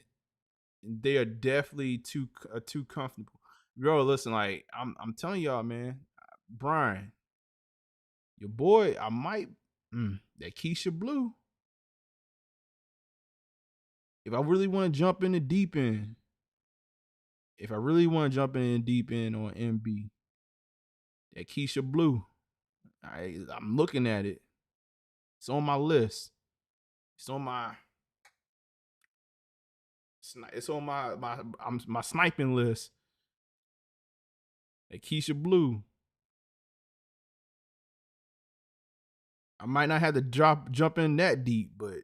They are definitely too comfortable. Bro, listen, like I'm telling y'all, man, Brian, your boy, I might that Keisha Blue. If I really want to jump in the deep end, on MB, that Keisha Blue, I'm looking at it. It's on my list. It's on my my sniping list. That Keisha Blue. I might not have to jump in that deep, but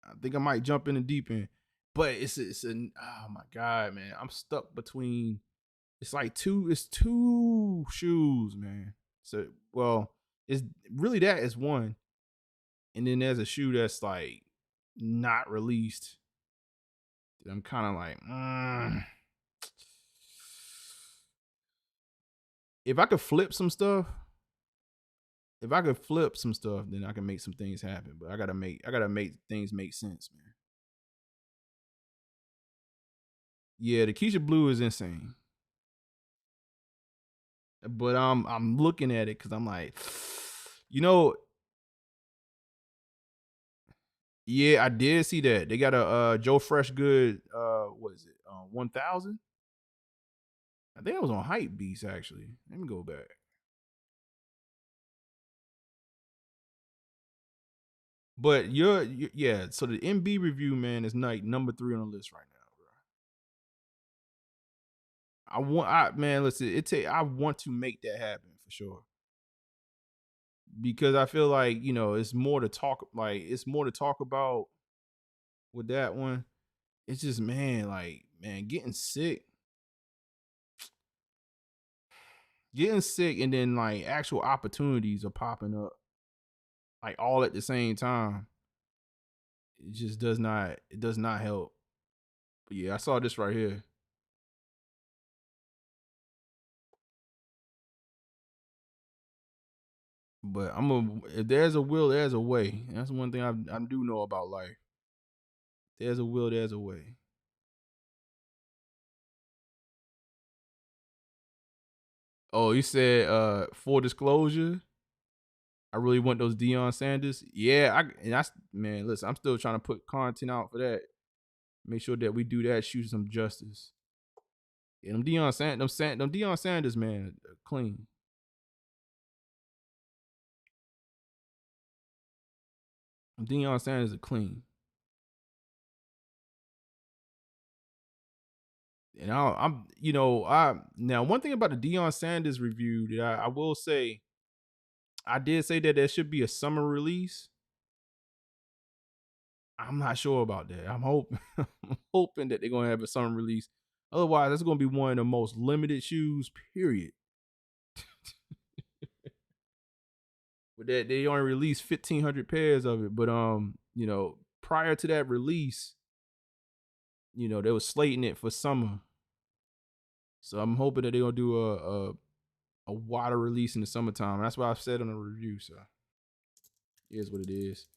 I think I might jump in the deep end. But it's oh my God, man. I'm stuck between it's 2 shoes, man. So, well, it's really that is one, and then there's a shoe that's like not released. I'm kind of like, if I could flip some stuff, then I can make some things happen. But I gotta make things make sense, man. Yeah, the Keisha Blue is insane. But I'm looking at it because I'm like, you know, yeah, I did see that. They got a Joe Fresh Good, what is it? 1000? I think it was on Hype Beast actually. Let me go back. But yeah, so the MB review, man, is like number 3 on the list right now, bro. Man, listen, I want to make that happen for sure. Because I feel like, it's more to talk about with that one. It's just, man, getting sick. Getting sick and then like actual opportunities are popping up like all at the same time. It just does not help. But yeah, I saw this right here. But if there's a will, there's a way. That's one thing I do know about life. There's a will, there's a way. Oh, you said full disclosure. I really want those Deion Sanders. Yeah, man, listen, I'm still trying to put content out for that. Make sure that we do that, shoot some justice. Yeah, them Deion Sanders, man, clean. Them Deion Sanders are clean. And now one thing about the Deion Sanders review that I will say, I did say that there should be a summer release. I'm not sure about that. I'm hoping that they're gonna have a summer release. Otherwise, that's gonna be one of the most limited shoes, period. But that they only released 1,500 pairs of it. But prior to that release, they were slating it for summer. So I'm hoping that they're gonna do a wider release in the summertime. That's what I've said on the review. So it is what it is.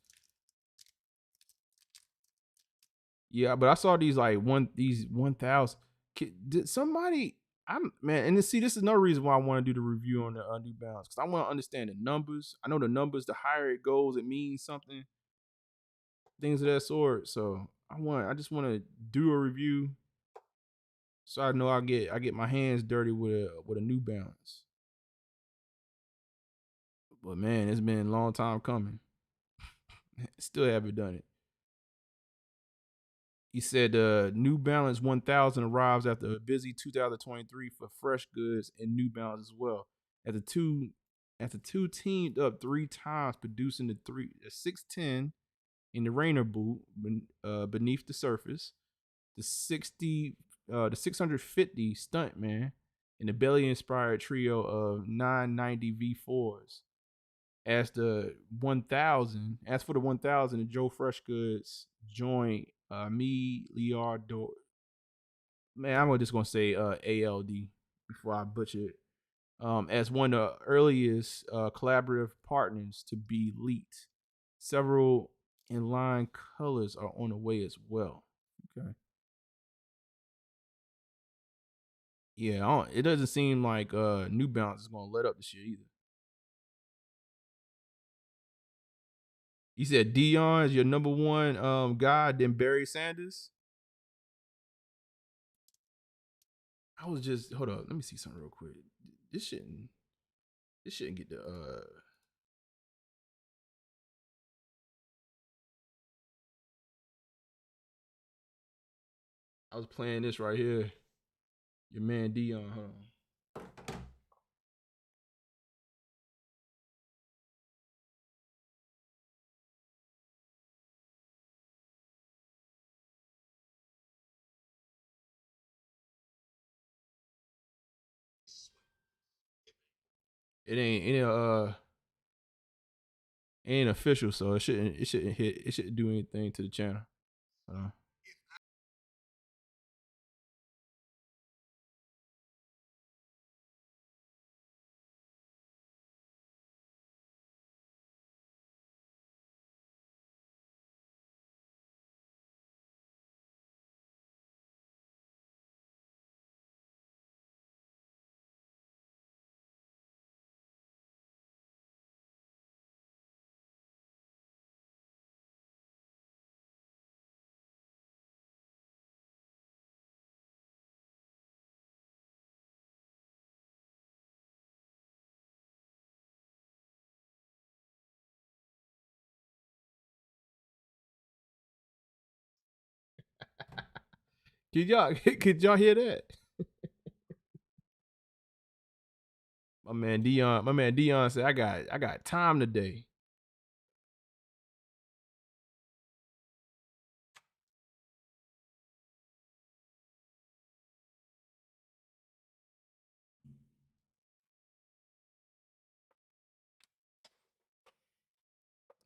Yeah, but I saw these 1,000. Did somebody? And see, this is another reason why I want to do the review on the New Balance, because I want to understand the numbers. I know the numbers. The higher it goes, it means something. Things of that sort. So I just want to do a review, so I know I get my hands dirty with a New Balance. But man, it's been a long time coming. Still haven't done it. He said New Balance 1000 arrives after a busy 2023 for Fresh Goods and New Balance as well. After two teamed up 3 times, producing the 610 in the Rainer boot beneath the surface, the 650 Stuntman, and the belly-inspired trio of 990 V4s. As for the 1000, the Joe Fresh Goods joint me, Liard, man, I'm just gonna say ALD before I butcher it. As one of the earliest collaborative partners to be leaked. Several inline colors are on the way as well. Okay. Yeah, it doesn't seem like New Balance is gonna let up this year either. You said Deion is your number one guy, then Barry Sanders. I was just hold up. Let me see something real quick. This shouldn't get the I was playing this right here. Your man Deion, hold on. it ain't official, so it shouldn't do anything to the channel. Could y'all hear that? My man Dion said, I got time today.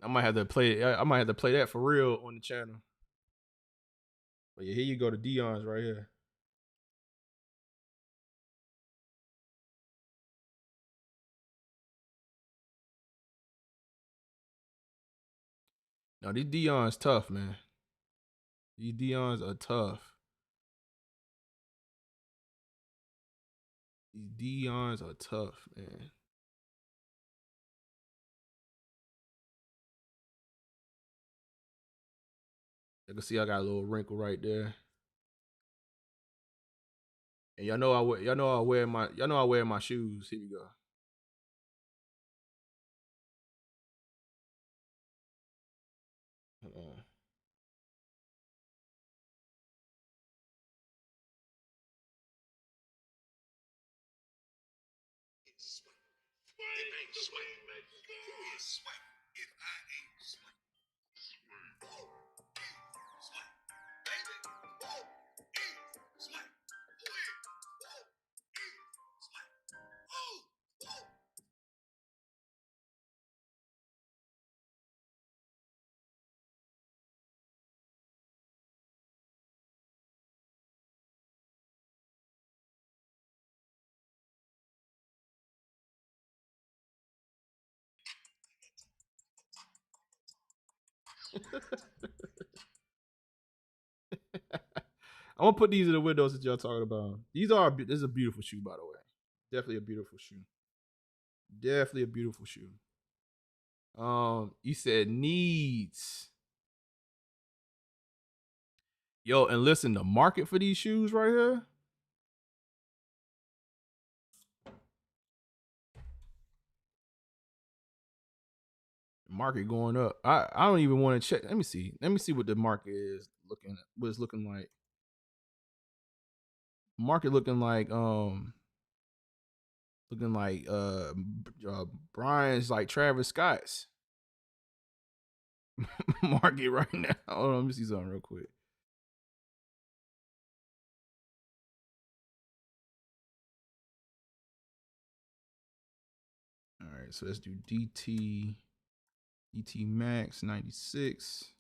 I might have to play that for real on the channel. But yeah, here you go to Dion's right here. No, these Dion's tough, man. These Dion's are tough. These Dion's are tough, man. You can see I got a little wrinkle right there. And y'all know I wear my shoes. Here we go. I'm gonna put these in the windows that y'all talking about. This is a beautiful shoe, by the way. Definitely a beautiful shoe. Definitely a beautiful shoe. You said needs. Yo, and listen, the market for these shoes right here. Market going up. I don't even want to check. Let me see. Let me see what the market is looking at. What it's looking like. Market looking like Brian's like Travis Scott's market right now. Hold on, let me see something real quick. All right, so let's do DT Max 96.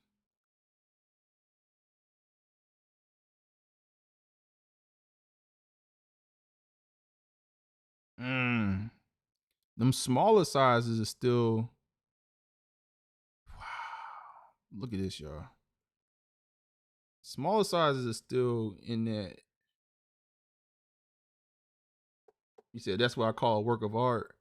Them smaller sizes are still. Wow. Look at this, y'all. Smaller sizes are still in that. You said that's what I call a work of art.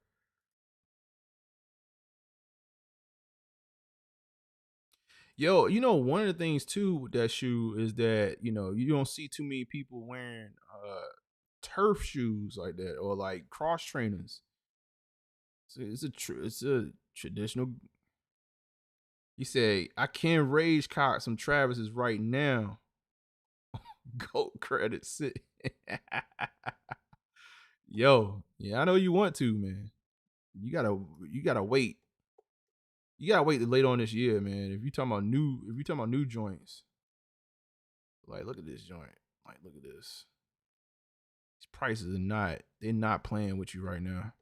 Yo, one of the things too with that shoe is that, you don't see too many people wearing turf shoes like that or like cross trainers. So it's a traditional. You say I can rage cock some Travis's right now. Goat credit sit. Yo, yeah, I know you want to, man. You gotta wait. You gotta wait till later on this year, man. If you talking about new joints, like look at this joint. Like look at this. These prices they're not playing with you right now.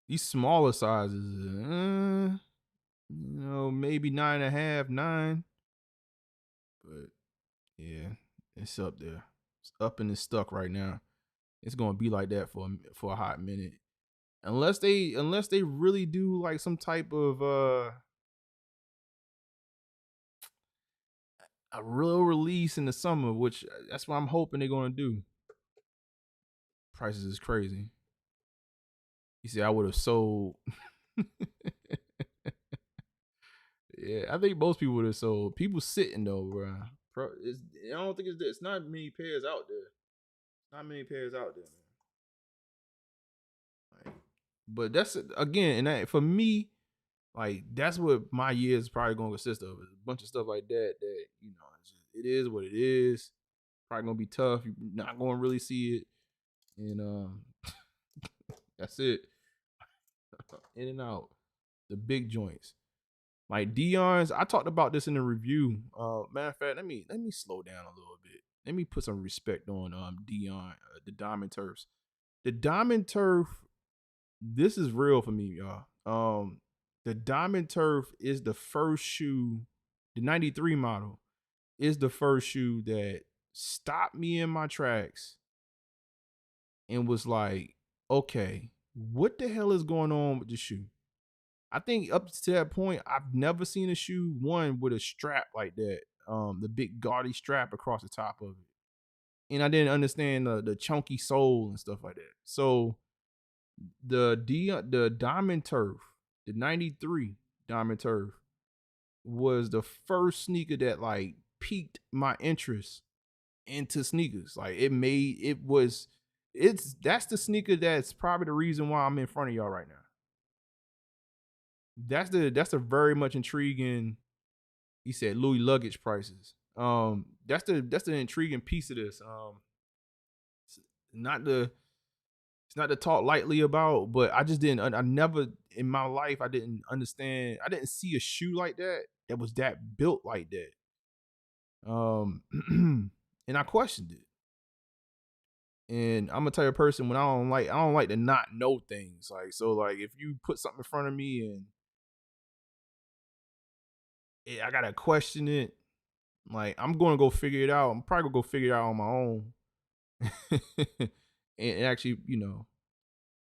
These smaller sizes, maybe 9.5, 9. But yeah, it's up there. It's up and it's stuck right now. It's gonna be like that for a hot minute, unless they really do like some type of a real release in the summer, which that's what I'm hoping they're gonna do. Prices is crazy. He said I would have sold. Yeah, I think most people would have sold. People sitting though, bro. I don't think it's not many pairs out there. Not many pairs out there, man. Like, but that's again, and that, for me, like that's what my year is probably gonna consist of. Is a bunch of stuff like that. That it is what it is. Probably gonna be tough. You're not gonna really see it, and that's it. In and out, the big joints. Like Dion's, I talked about this in the review. Matter of fact, let me slow down a little bit. Let me put some respect on Dion, the Diamond Turfs. The Diamond Turf, this is real for me, y'all. The Diamond Turf is the first shoe, the 93 model is the first shoe that stopped me in my tracks and was like, okay, what the hell is going on with the shoe? I think up to that point, I've never seen a shoe one with a strap like that, the big gaudy strap across the top of it, and I didn't understand the chunky sole and stuff like that. So the Diamond Turf, the '93 Diamond Turf, was the first sneaker that like piqued my interest into sneakers. Like that's the sneaker that's probably the reason why I'm in front of y'all right now. That's a very much intriguing. He said Louis luggage prices. That's the intriguing piece of this. It's not to talk lightly about, but I just didn't. I never in my life I didn't understand. I didn't see a shoe like that was that built like that. And I questioned it. And I'm a type of person when I don't like to not know things. Like so, like if you put something in front of me and I gotta question it. Like I'm gonna go figure it out. I'm probably gonna go figure it out on my own, and actually,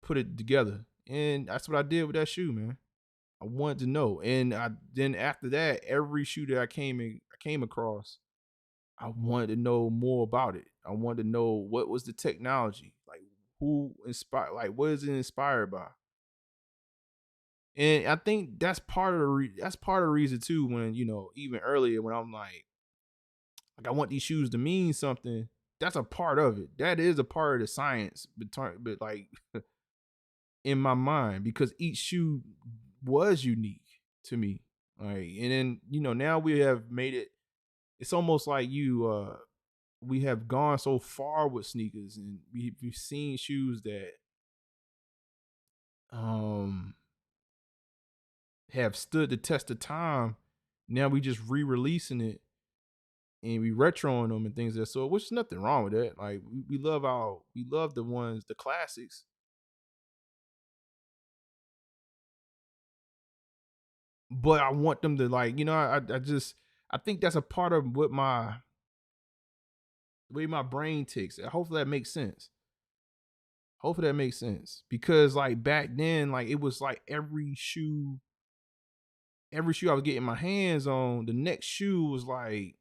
put it together. And that's what I did with that shoe, man. I wanted to know, and then after that, every shoe that I came across, I wanted to know more about it. I wanted to know what was the technology, like who inspired, like what is it inspired by. And I think that's part of the reason too. When even earlier when I'm like I want these shoes to mean something. That's a part of it. That is a part of the science, but like in my mind, because each shoe was unique to me. Like, and then now we have made it. It's almost like we have gone so far with sneakers, and we've seen shoes that have stood the test of time. Now we just re-releasing it and we retroing them and things like that. So, which is nothing wrong with that. Like we love the classics. But I want them to like, I think that's a part of what the way my brain ticks. Hopefully that makes sense. Because like back then, like it was like every shoe I was getting my hands on, the next shoe was like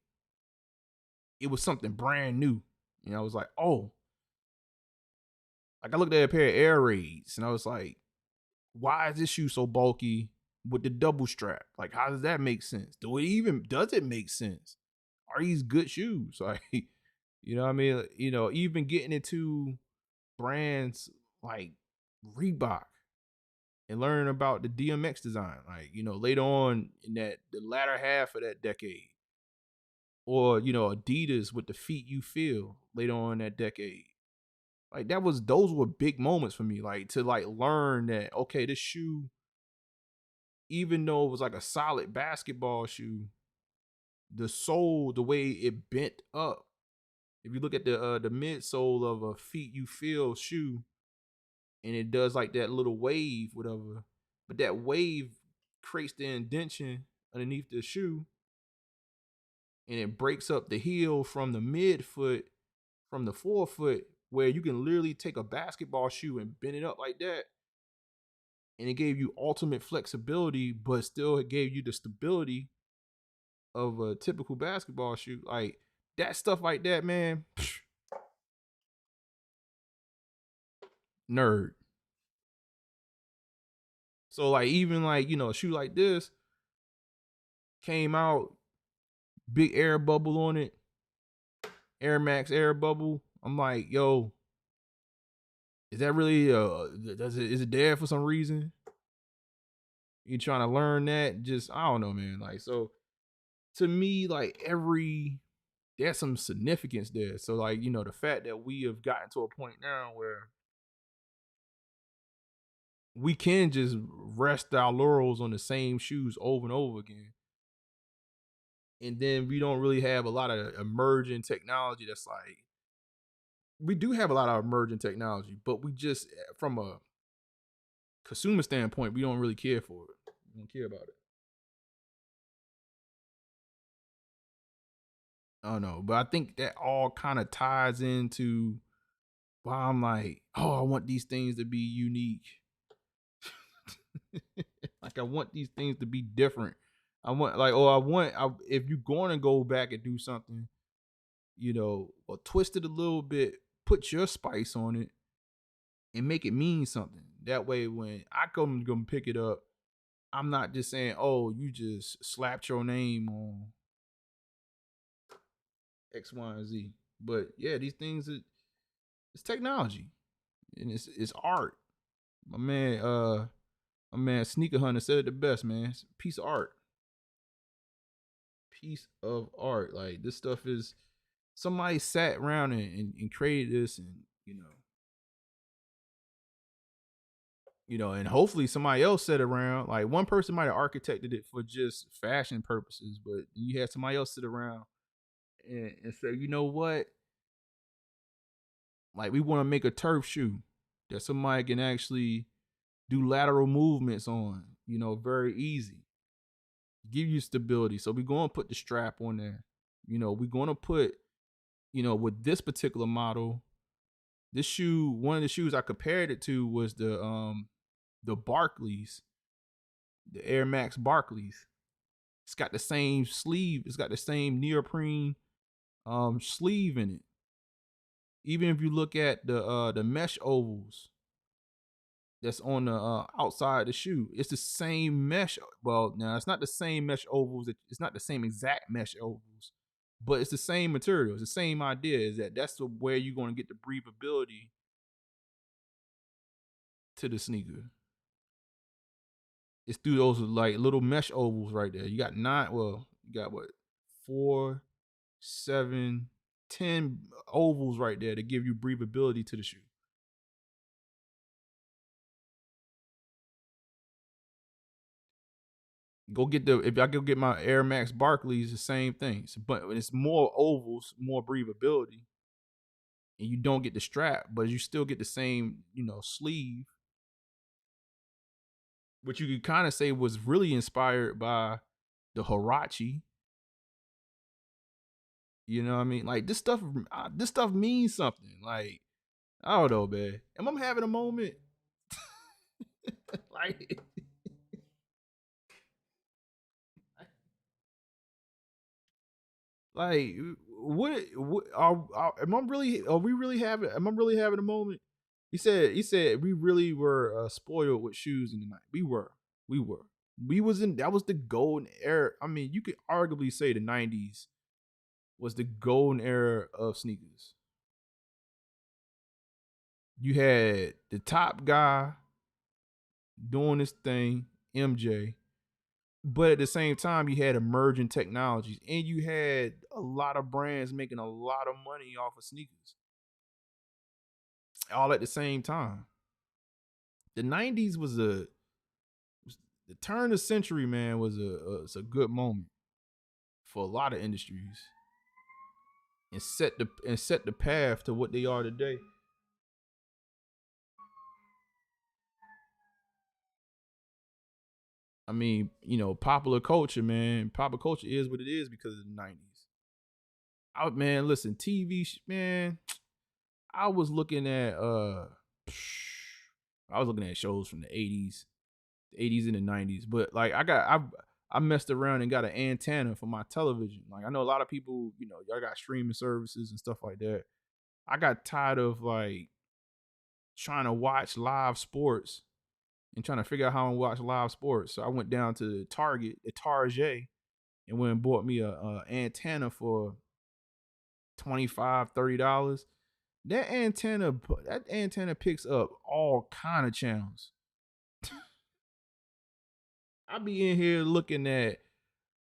it was something brand new. I was like, oh, like I looked at a pair of Air Raids and I was like, why is this shoe so bulky with the double strap? Like, how does that make sense? Does it make sense? Are these good shoes? Like, what I mean? Even getting into brands like Reebok and learning about the DMX design, like, later on in the latter half of that decade. Or, Adidas with the feet you feel later on in that decade. Like those were big moments for me. Like to like learn that, okay, this shoe, even though it was like a solid basketball shoe, the sole, the way it bent up. If you look at the midsole of a feet you feel shoe and it does like that little wave, whatever. But that wave creates the indentation underneath the shoe, and it breaks up the heel from the midfoot, from the forefoot, where you can literally take a basketball shoe and bend it up like that. And it gave you ultimate flexibility, but still it gave you the stability of a typical basketball shoe. Like that stuff like that, man. Nerd. So like even like, a shoe like this came out, big air bubble on it, Air Max air bubble. I'm like, yo, is that really is it there for some reason? You trying to learn that? Just I don't know, man. Like, so to me, like there's some significance there. So like, the fact that we have gotten to a point now where we can just rest our laurels on the same shoes over and over again. And then we don't really have a lot of emerging technology that's like, we do have a lot of emerging technology, but we just, from a consumer standpoint, we don't really care for it. We don't care about it. I don't know, but I think that all kind of ties into why I'm like, oh, I want these things to be unique. Like I want these things to be different. I want if you're going to go back and do something, or twist it a little bit, put your spice on it and make it mean something. That way when I come pick it up, I'm not just saying, oh, you just slapped your name on X, Y, and Z. But yeah, these things, it's technology and it's art. My man Sneaker Hunter said it the best, man. It's a piece of art. Piece of art. Like this stuff is, somebody sat around and created this, and and hopefully somebody else sat around. Like one person might have architected it for just fashion purposes, but you had somebody else sit around and say, you know what? Like we want to make a turf shoe that somebody can actually do lateral movements on, very easy. Give you stability. So we're going to put the strap on there. We're going to put, with this particular model, this shoe, one of the shoes I compared it to was the Barclays, the Air Max Barclays. It's got the same sleeve. It's got the same neoprene sleeve in it. Even if you look at the mesh ovals that's on the outside of the shoe, it's the same mesh. Well, now it's not the same mesh ovals. It's not the same exact mesh ovals, but it's the same material. It's the same idea. Is that's where you're going to get the breathability to the sneaker. It's through those like little mesh ovals right there. You got you got what, 4, 7, 10 ovals right there to give you breathability to the shoe. If I go get my Air Max Barclays, the same thing. But it's more ovals, more breathability, and you don't get the strap, but you still get the same, sleeve, which you could kind of say was really inspired by the Huarache. You know what I mean? Like this stuff means something. Like, I don't know, man. Am I having a moment? Like, like what am I really? Are we really having? Am I really having a moment? He said we really were spoiled with shoes in the night. We were. That was the golden era. I mean, you could arguably say the 90s was the golden era of sneakers. You had the top guy doing this thing, MJ, but at the same time, you had emerging technologies, and you had a lot of brands making a lot of money off of sneakers, all at the same time. The 90s was the turn of the century, man. It's a good moment for a lot of industries, and set the path to what they are today. I mean, popular culture, man. Popular culture is what it is because of the 90s. Man, listen, man. I was looking at shows from the 80s, and the 90s, but like I messed around and got an antenna for my television. Like I know a lot of people, y'all got streaming services and stuff like that. I got tired of like trying to watch live sports and trying to figure out how to watch live sports. So I went down to Target, at Target, and went and bought me a antenna for $25-$30. That antenna picks up all kind of channels. I be in here looking at.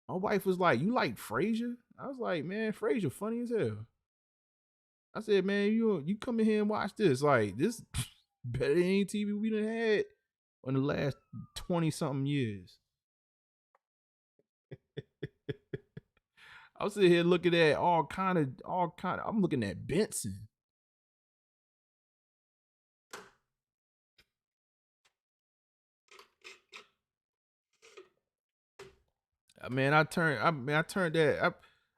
My wife was like, "You like Frasier?" I was like, "Man, Frasier funny as hell." I said, "Man, you come in here and watch this. Like this better than any TV we done had in the last 20-something years." I was sitting here looking at all kind of. I'm looking at Benson. I turned that.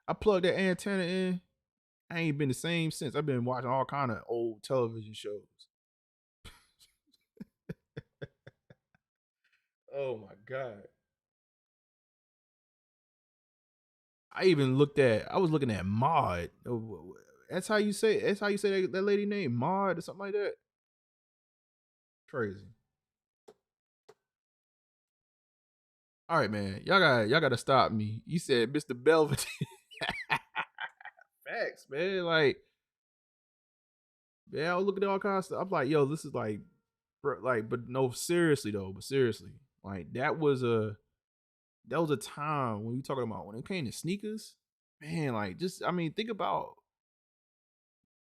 I plugged that antenna in. I ain't been the same since. I've been watching all kind of old television shows. Oh my god! I was looking at Maud. That's how you say. That's how you say that lady name, Maud or something like that. Crazy. All right, man. Y'all gotta stop me. You said Mr. Belvedere. Facts, man. Like, man, I was looking at all kinds of stuff. I'm like, yo, this is like, but no, seriously though. But seriously, like that was a time when you talking about when it came to sneakers, man. Like, think about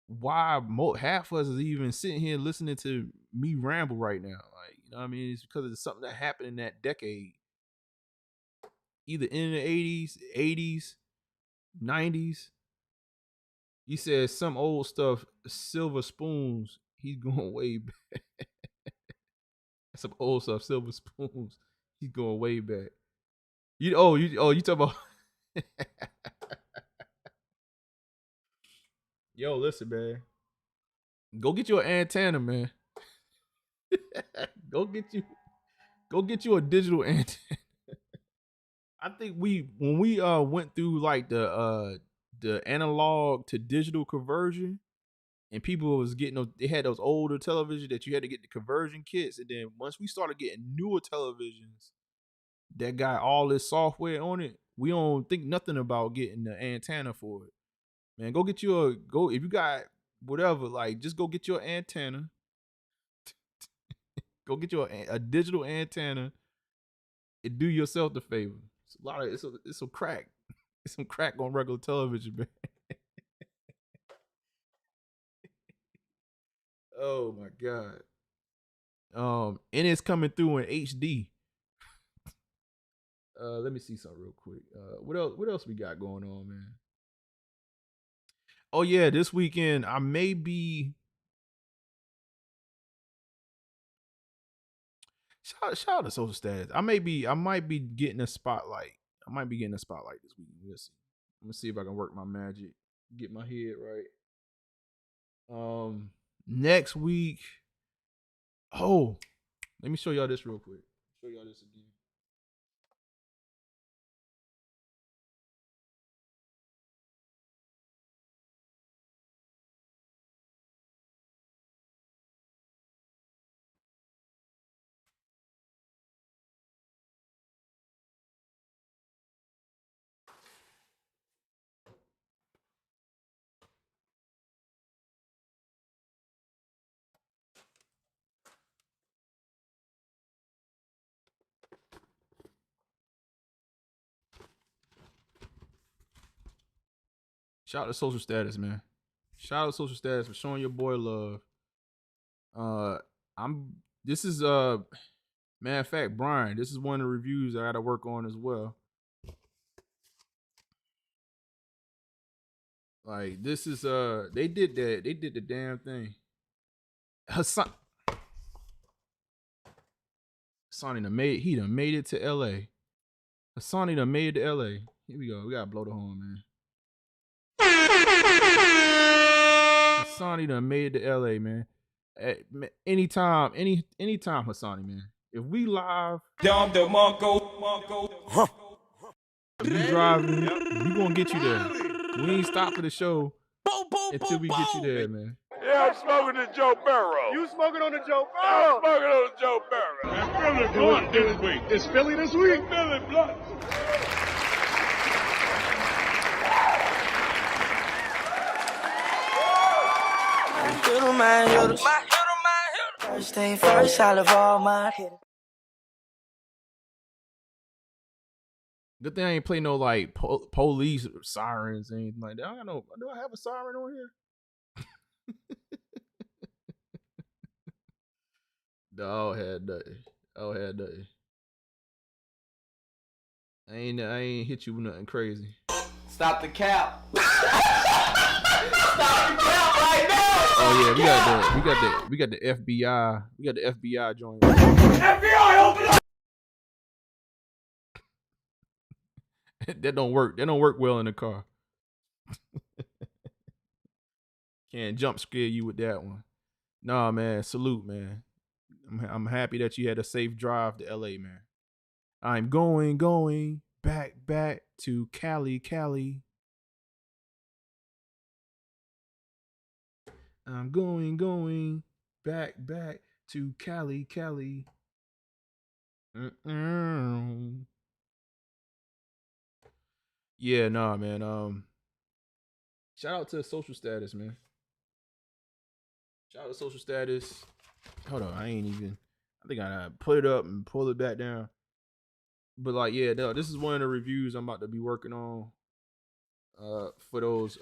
why half of us is even sitting here listening to me ramble right now. Like, what I mean? It's because of something that happened in that decade, either in the 80s, 90s. You said some old stuff, silver spoons. He's going way back. Some old stuff, silver spoons. He's going way back. You talk about. Yo, listen, man. Go get you an antenna, man. Go get you a digital antenna. I think when we went through like the analog to digital conversion, and people was getting they had those older televisions that you had to get the conversion kits, and then once we started getting newer televisions that got all this software on it, we don't think nothing about getting the antenna for it. Man, go get you if you got whatever, like just go get your antenna. Go get you a digital antenna and do yourself the favor. It's some crack. It's some crack on regular television, man. Oh my god. And it's coming through in HD. Let me see something real quick. What else we got going on, man? Oh yeah, this weekend I may be shout out to social status. I might be getting a spotlight. I might be getting a spotlight this weekend. We'll see. I'm gonna see if I can work my magic, get my head right. Next week. Oh, let me show y'all this real quick. Show y'all this again. Shout out to social status, man. Shout out to social status for showing your boy love. This is matter of fact, Brian, this is one of the reviews I gotta work on as well. Like this is they did the damn thing. Hassan Hassani done made it to LA. Hassani done made it to LA. Here we go. We gotta blow the horn, man. Hassani done made it to LA, man. Anytime, Hassani, man. If we live, Dom the Monko. if we driving, we gonna get you there. We ain't stop for the show until we get you there, man. Yeah, I'm smoking the Joe Barrow. You smoking on the Joe Barrow? I'm smoking on the Joe Barrow. And Philly blunt this week. It's Philly this week. Philly blunt. First thing first, out of all my Good thing I ain't play no like police sirens or anything like that. I don't know. Do I have a siren on here? No, I had nothing. I ain't hit you with nothing crazy. Stop the cap. Stop the cap right now. Oh yeah, we got the FBI. We got the FBI joint. FBI, open up! That don't work. That don't work well in the car. Can't jump scare you with that one. Nah, man. Salute, man. I'm happy that you had a safe drive to LA, man. I'm going back to Cali. I'm going back to Cali. Yeah, nah, man. Shout out to Social Status, man. Shout out to Social Status. Hold on, I think I put it up and pull it back down. But like, yeah, no, this is one of the reviews I'm about to be working on for those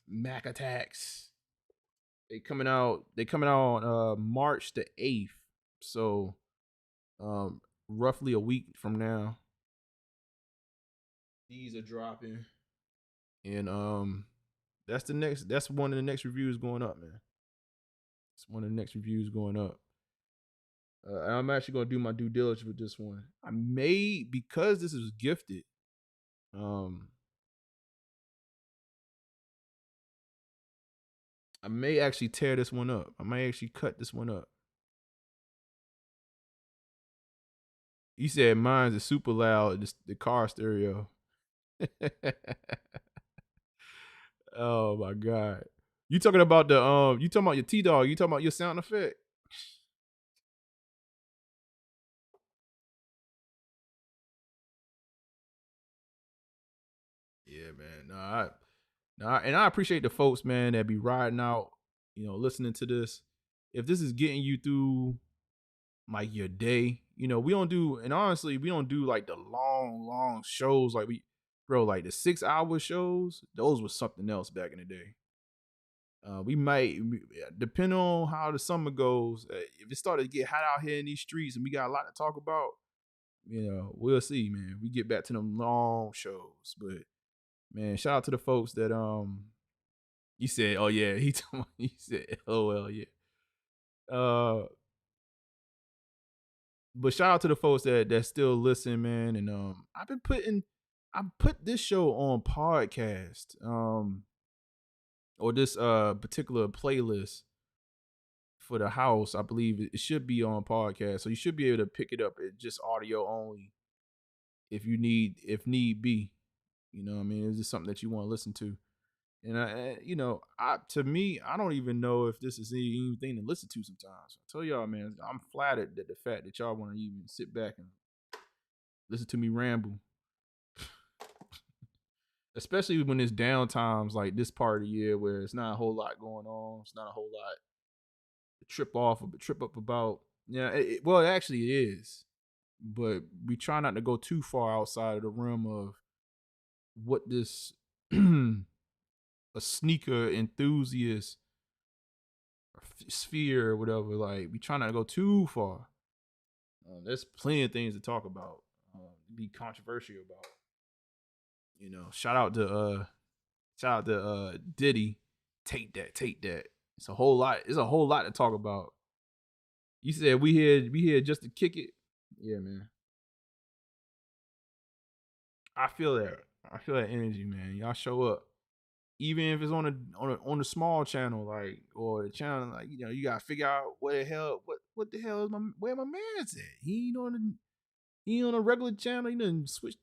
Mac attacks. They coming out on March the 8th. So roughly a week from now. These are dropping. And that's one of the next reviews going up, man. It's one of the next reviews going up. I'm actually gonna do my due diligence with this one. I may, because this is gifted. I may actually tear this one up. I may actually cut this one up. You said mine's is super loud. The car stereo. Oh my god! You talking about you talking about your T-Dog? You talking about your sound effect? Yeah, man. And I appreciate the folks, man, that be riding out, listening to this. If this is getting you through like your day, we don't do like the long shows like like the 6-hour shows. Those were something else back in the day. We might, depending on how the summer goes, if it started to get hot out here in these streets and we got a lot to talk about, we'll see, man. We get back to them long shows, but man, shout out to the folks that you said, oh yeah, he said, LOL, yeah. But shout out to the folks that still listen, man. And I put this show on podcast, or this particular playlist for the house. I believe it should be on podcast, so you should be able to pick it up at just audio only if need be. You know what I mean? It's just something that you want to listen to. And to me, I don't even know if this is anything to listen to sometimes. I tell y'all, man, I'm flattered that the fact that y'all want to even sit back and listen to me ramble. Especially when it's down times like this part of the year where it's not a whole lot going on. It's not a whole lot to trip up about. Yeah, it actually is. But we try not to go too far outside of the realm of what this a sneaker enthusiast sphere or whatever. Like, we try not to go too far. There's plenty of things to talk about, be controversial about. Shout out to Diddy. Take that. It's a whole lot to talk about. You said we here just to kick it. Yeah, man. I feel that. I feel that energy, man. Y'all show up. Even if it's on a small channel, like, or the channel, like, you gotta figure out what the hell is where my man's at. He on a regular channel, he done switch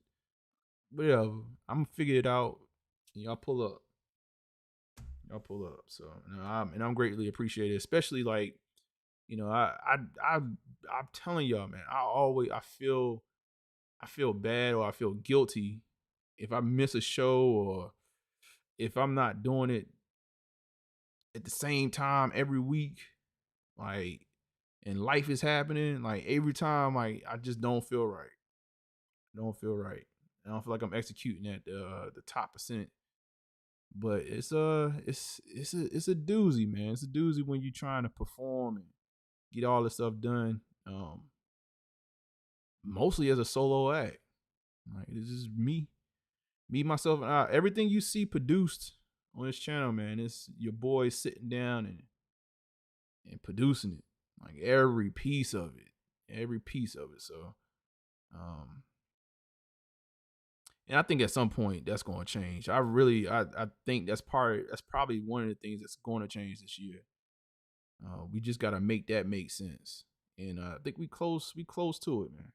whatever. I'm gonna figure it out. Y'all pull up. Y'all pull up. So I'm greatly appreciated, especially like, I'm telling y'all, man, I feel bad or I feel guilty if I miss a show or if I'm not doing it at the same time every week, like, and life is happening, like every time, like I just don't feel right. Don't feel right. I don't feel like I'm executing at the top percent. But it's a doozy, man. It's a doozy when you're trying to perform and get all this stuff done. Mostly as a solo act. Like, it's just me myself and I. Everything you see produced on this channel, man, it's your boy sitting down and producing it, like every piece of it. So, and I think at some point that's going to change. I think that's probably one of the things that's going to change this year. We just got to make that make sense, and I think we close to it, man.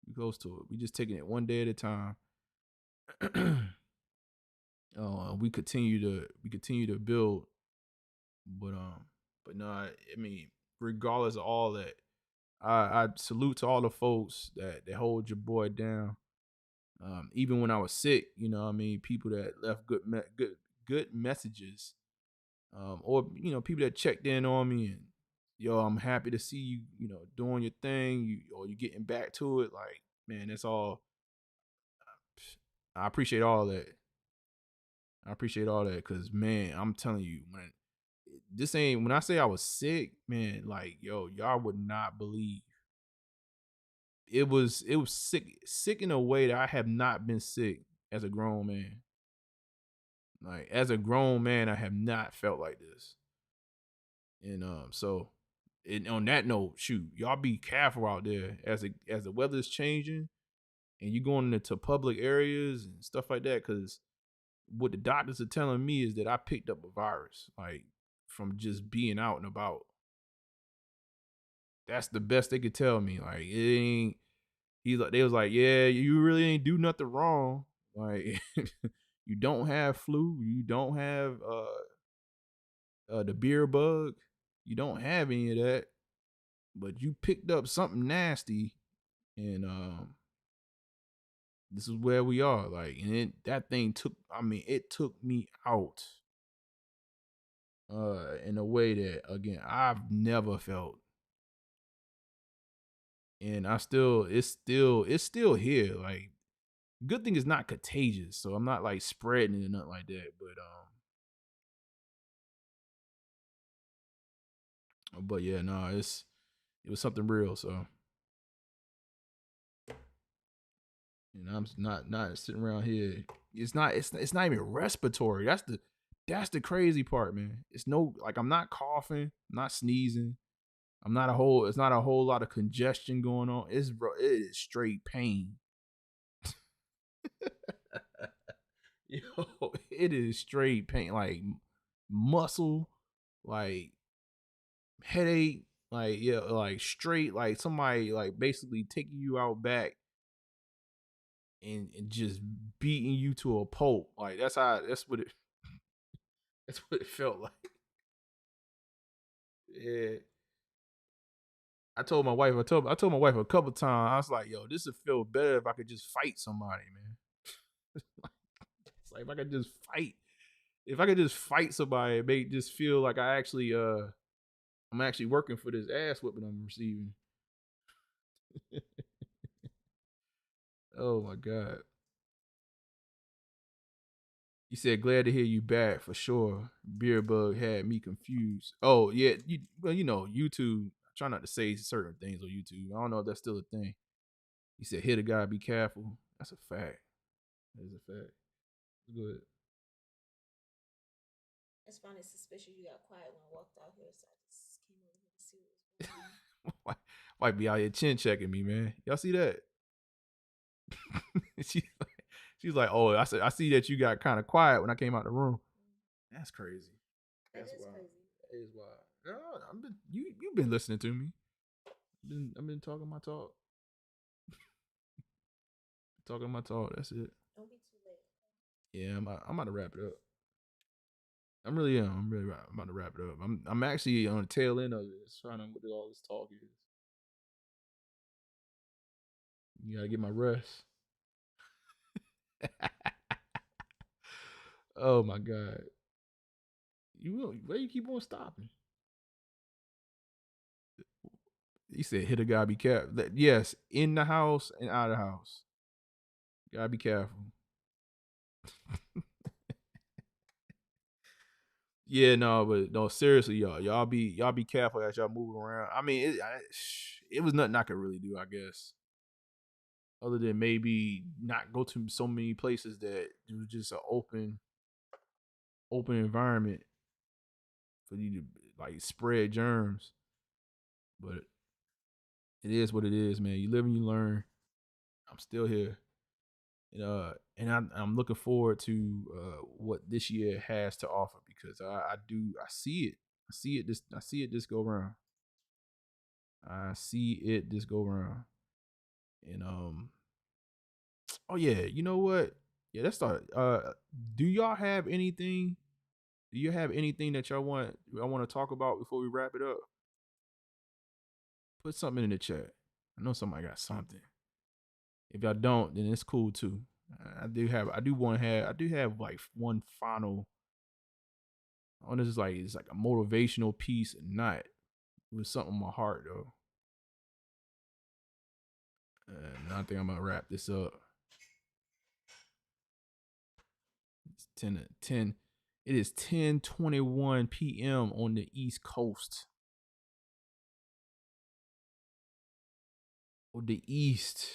We close to it. We just taking it one day at a time. We continue to build, but no, I mean, regardless of all that, I salute to all the folks that hold your boy down. Even when I was sick, I mean, people that left good messages, or people that checked in on me and, yo, I'm happy to see you, doing your thing, or you getting back to it. Like, man, that's all. I appreciate all that. Because, man, I'm telling you, when I say I was sick, man, like, yo, y'all would not believe. It was sick in a way that I have not been sick as a grown man. Like, as a grown man, I have not felt like this. And so, and on that note, shoot, y'all be careful out there as the weather's changing and you going into public areas and stuff like that, because what the doctors are telling me is that I picked up a virus, like, from just being out and about. That's the best they could tell me. Like, it ain't. They was like, yeah, you really ain't do nothing wrong. Like, you don't have flu. You don't have the beer bug. You don't have any of that. But you picked up something nasty, and this is where we are. Like, and that thing took. I mean, it took me out. In a way that, again, I've never felt. And it's still here. Like, good thing it's not contagious, so I'm not like spreading it or nothing like that. But yeah, no, it was something real. So, I'm not sitting around here. It's not even respiratory. That's the crazy part, man. It's no, like, I'm not coughing, I'm not sneezing. It's not a whole lot of congestion going on. It is straight pain. Yo, it is straight pain, like muscle, like headache, like, yeah, like straight, like somebody like basically taking you out back and just beating you to a pulp. Like, that's what it that's what it felt like. Yeah. I told my wife a couple times, I was like, yo, this would feel better if I could just fight somebody, man. It's like, if I could just fight somebody, it make just feel like I'm actually working for this ass whipping I'm receiving. Oh my God. You said, glad to hear you back for sure. Beer bug had me confused. Oh yeah, YouTube. I try not to say certain things on YouTube. I don't know if that's still a thing. He said, hit a guy, be careful. That's a fact. That is a fact. Good. It's funny, suspicious you got quiet when I walked out here, so I just came over here to see what was going on. Might be out here chin checking me, man. Y'all see that? She's like, oh, I see that you got kind of quiet when I came out the room. That's crazy. That's wild. That is wild. No, you've been listening to me. I've been talking my talk. Talking my talk. That's it. Don't be too late. Yeah, I'm about to wrap it up. I'm really about to wrap it up. I'm actually on the tail end of it, trying to what all this talk is. You gotta get my rest. Oh my god. Why you keep on stopping? He said hit a gotta be careful. Yes, in the house and out of the house. Gotta be careful. Yeah, no, but no, seriously, y'all be careful as y'all move around. I mean, it was nothing I could really do, I guess, other than maybe not go to so many places that it was just an open environment for you to like spread germs. But it is what it is, man. You live and you learn. I'm still here, and I'm looking forward to what this year has to offer because I see it this go around. I see it this go around, and oh yeah, you know what? Yeah, let's start. Do y'all have anything? Do you have anything that I want to talk about before we wrap it up? Put something in the chat. I know somebody got something. If y'all don't, then it's cool too. I do have like one final. On this is like it's like a motivational piece and not it was something in my heart though. And I think I'm gonna wrap this up. It's 10. It is 10:21 p.m. on the East Coast. Or the East.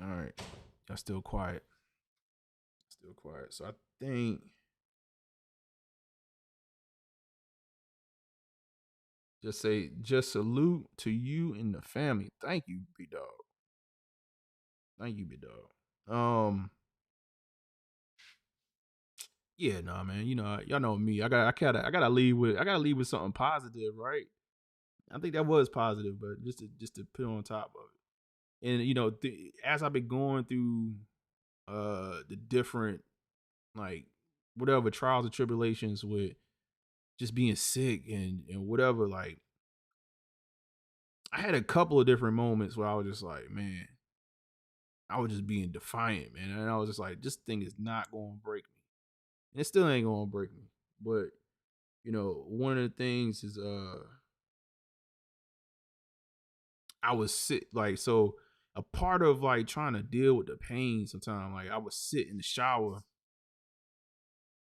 All right. Y'all still quiet. Still quiet. So I think just salute to you and the family. Thank you, big dog. Thank you, big dog. Yeah, nah, man. You know, y'all know me. I gotta leave with something positive, right? I think that was positive, but just to put on top of it. And you know, as I've been going through the different like whatever trials and tribulations with just being sick and whatever, like I had a couple of different moments where I was just like, man, I was just being defiant, man. And I was just like, this thing is not gonna break me. And it still ain't gonna break me. But, you know, one of the things is I was sick, like, so a part of like trying to deal with the pain sometimes, like I would sit in the shower.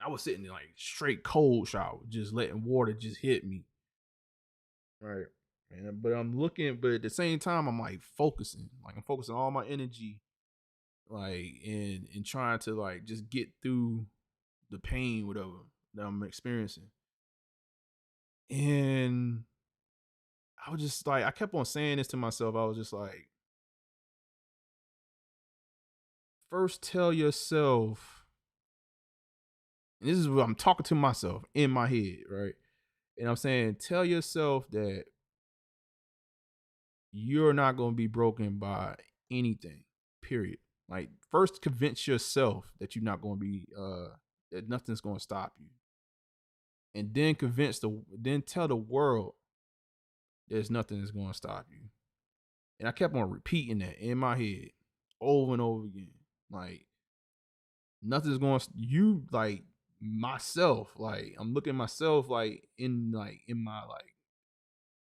I was sitting in like straight cold shower, just letting water just hit me. Right. But at the same time, I'm like focusing. Like I'm focusing all my energy, like in trying to like just get through the pain, whatever that I'm experiencing. And I was just like, I kept on saying this to myself. I was just like, first tell yourself, and this is what I'm talking to myself in my head, right? And I'm saying, tell yourself that you're not going to be broken by anything, period. Like, first convince yourself that you're not going to be, that nothing's going to stop you. And then then tell the world there's nothing that's going to stop you. And I kept on repeating that in my head over and over again. Like, nothing's going to, like, myself, like, I'm looking at myself, like, in my, like,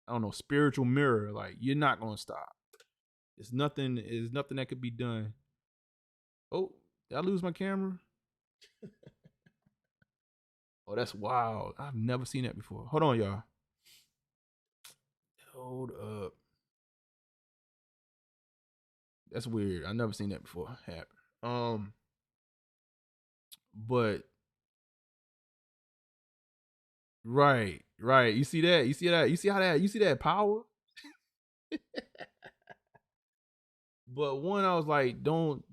I don't know, spiritual mirror. Like, you're not going to stop. There's nothing that could be done. Oh, did I lose my camera? Oh, that's wild. I've never seen that before. Hold on, y'all. Hold up. That's weird. I've never seen that before happen. But Right, right. You see that? You see that? You see how that? You see that power? But one, I was like, don't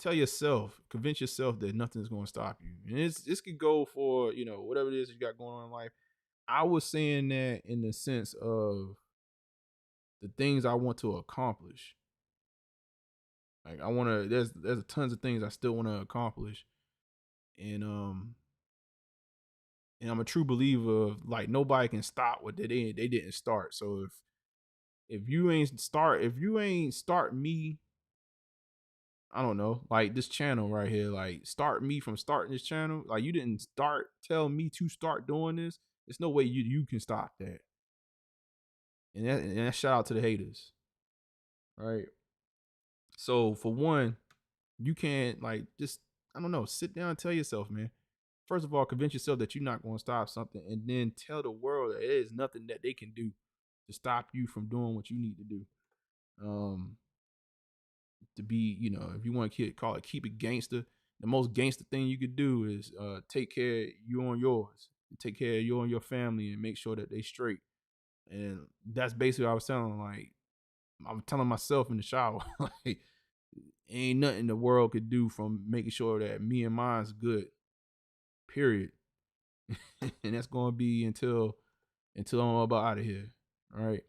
tell yourself, convince yourself that nothing's going to stop you. And this could go for, whatever it is you got going on in life. I was saying that in the sense of the things I want to accomplish. Like there's tons of things I still want to accomplish. And I'm a true believer of, like, nobody can stop what they didn't start. So if you ain't start me, I don't know, like this channel right here, like start me from starting this channel. Like, you didn't tell me to start doing this. There's no way you can stop that. And that shout out to the haters. Right. So for one, you can't, like, just, I don't know, sit down and tell yourself, man. First of all, convince yourself that you're not going to stop something, and then tell the world that there is nothing that they can do to stop you from doing what you need to do. To be, if you want to call it, keep it gangster. The most gangster thing you could do is take care of you and yours, take care of you and your family, and make sure that they straight. And that's basically what I was telling. Like, I'm telling myself in the shower, like, ain't nothing the world could do from making sure that me and mine's good. Period. And that's gonna be until I'm about out of here. All right.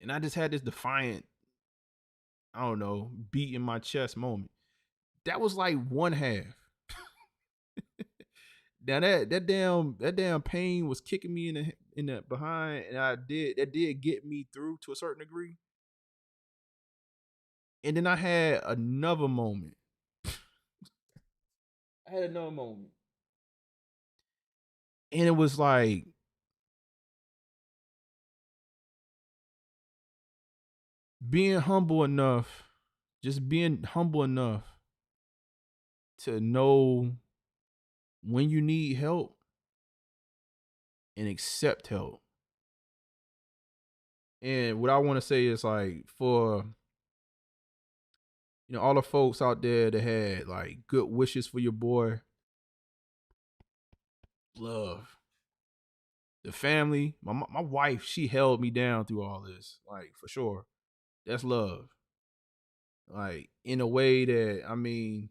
And I just had this defiant, I don't know, beat in my chest moment. That was like one half. Now that damn pain was kicking me in the behind, and that did get me through to a certain degree. And then I had another moment. And it was like, being humble enough to know when you need help and accept help. And what I want to say is, like, for all the folks out there that had, like, good wishes for your boy, love. The family, my wife, she held me down through all this, like, for sure. That's love. Like, in a way that, I mean,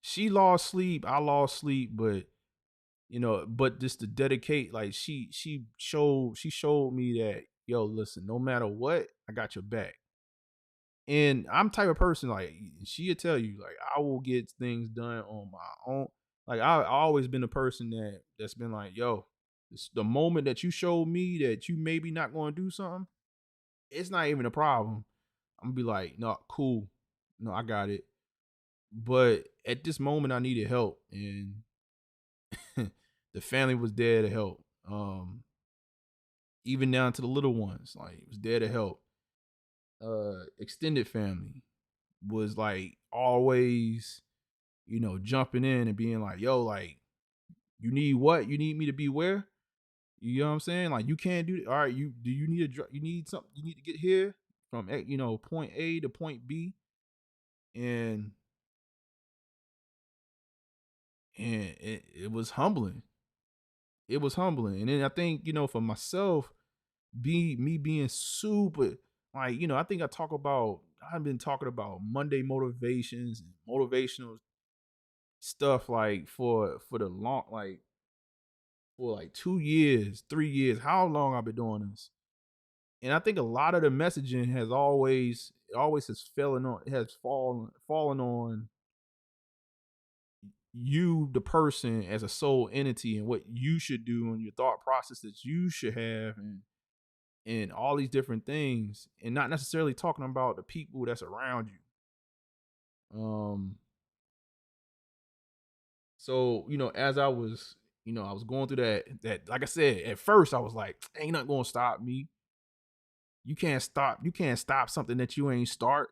she lost sleep, I lost sleep, but just to dedicate, like, she showed me that, yo, listen, no matter what, I got your back. And I'm the type of person, like, she'll tell you, like, I will get things done on my own. Like, I always been a person that's been like, yo, the moment that you showed me that you maybe not going to do something, it's not even a problem. I'm gonna be like, no, cool, no, I got it. But at this moment, I needed help, and the family was there to help. Even down to the little ones, like, it was there to help. Extended family was, like, always, jumping in and being like, yo, like, you need what? You need me to be where? You know what I'm saying? Like, you can't do it. All right, you need something, you need to get here from point A to point B. And it was humbling. It was humbling. And then I think, for myself, me being super, like, I think I've been talking about Monday motivations and motivational stuff, like, for the long, like, for like 2 years, 3 years, how long I've been doing this. And I think a lot of the messaging has fallen on you, the person, as a sole entity, and what you should do, and your thought process that you should have, and all these different things, and not necessarily talking about the people that's around you. So, as I was, I was going through that, like I said, at first I was like, ain't nothing gonna stop me. You can't stop something that you ain't start.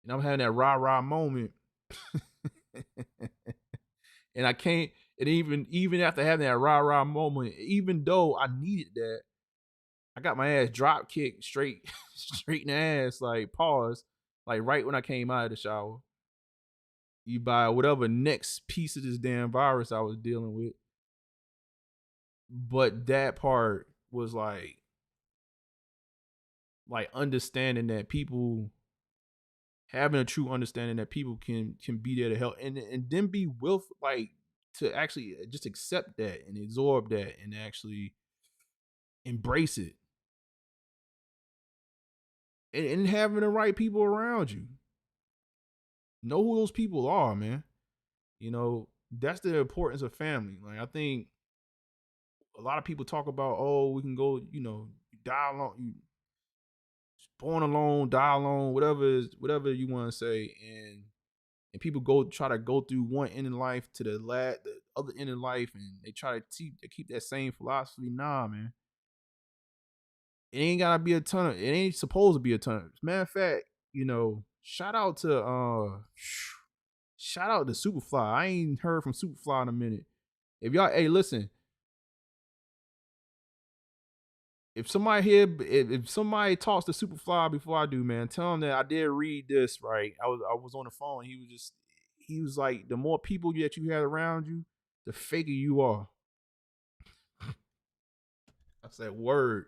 And I'm having that rah-rah moment. And I can't, and even after having that rah-rah moment, even though I needed that, I got my ass drop kicked straight in the ass, like pause, like right when I came out of the shower. You buy whatever next piece of this damn virus I was dealing with. But that part was like understanding that people, having a true understanding that people can be there to help, and then be like to actually just accept that and absorb that and actually embrace it, and having the right people around you. Know who those people are, man. You know, that's the importance of family. Like, I think a lot of people talk about, oh, we can go, you know, die alone, you born alone, die alone, whatever you want to say, and people try to go through one end of life to the other end of life, and they try to keep that same philosophy. Nah, man, it ain't gotta be it ain't supposed to be a ton. Matter of fact, you know, shout out to Superfly. I ain't heard from Superfly in a minute. If y'all, hey, listen, if somebody talks to Superfly before I do, man, tell him that I did read this, right. I was on the phone. He was like, the more people that you have around you, the faker you are. I said, word.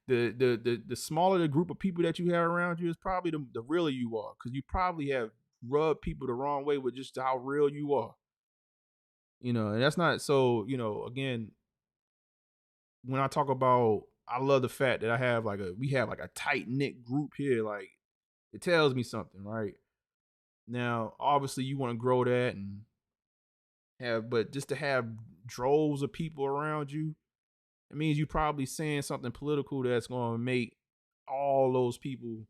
The smaller the group of people that you have around you is probably the realer you are, because you probably have rubbed people the wrong way with just how real you are. You know, and that's not so, you know, again, when I talk about, I love the fact that we have like a tight knit group here. Like, it tells me something, right? Now, obviously, you want to grow that but just to have droves of people around you, it means you probably saying something political that's going to make all those people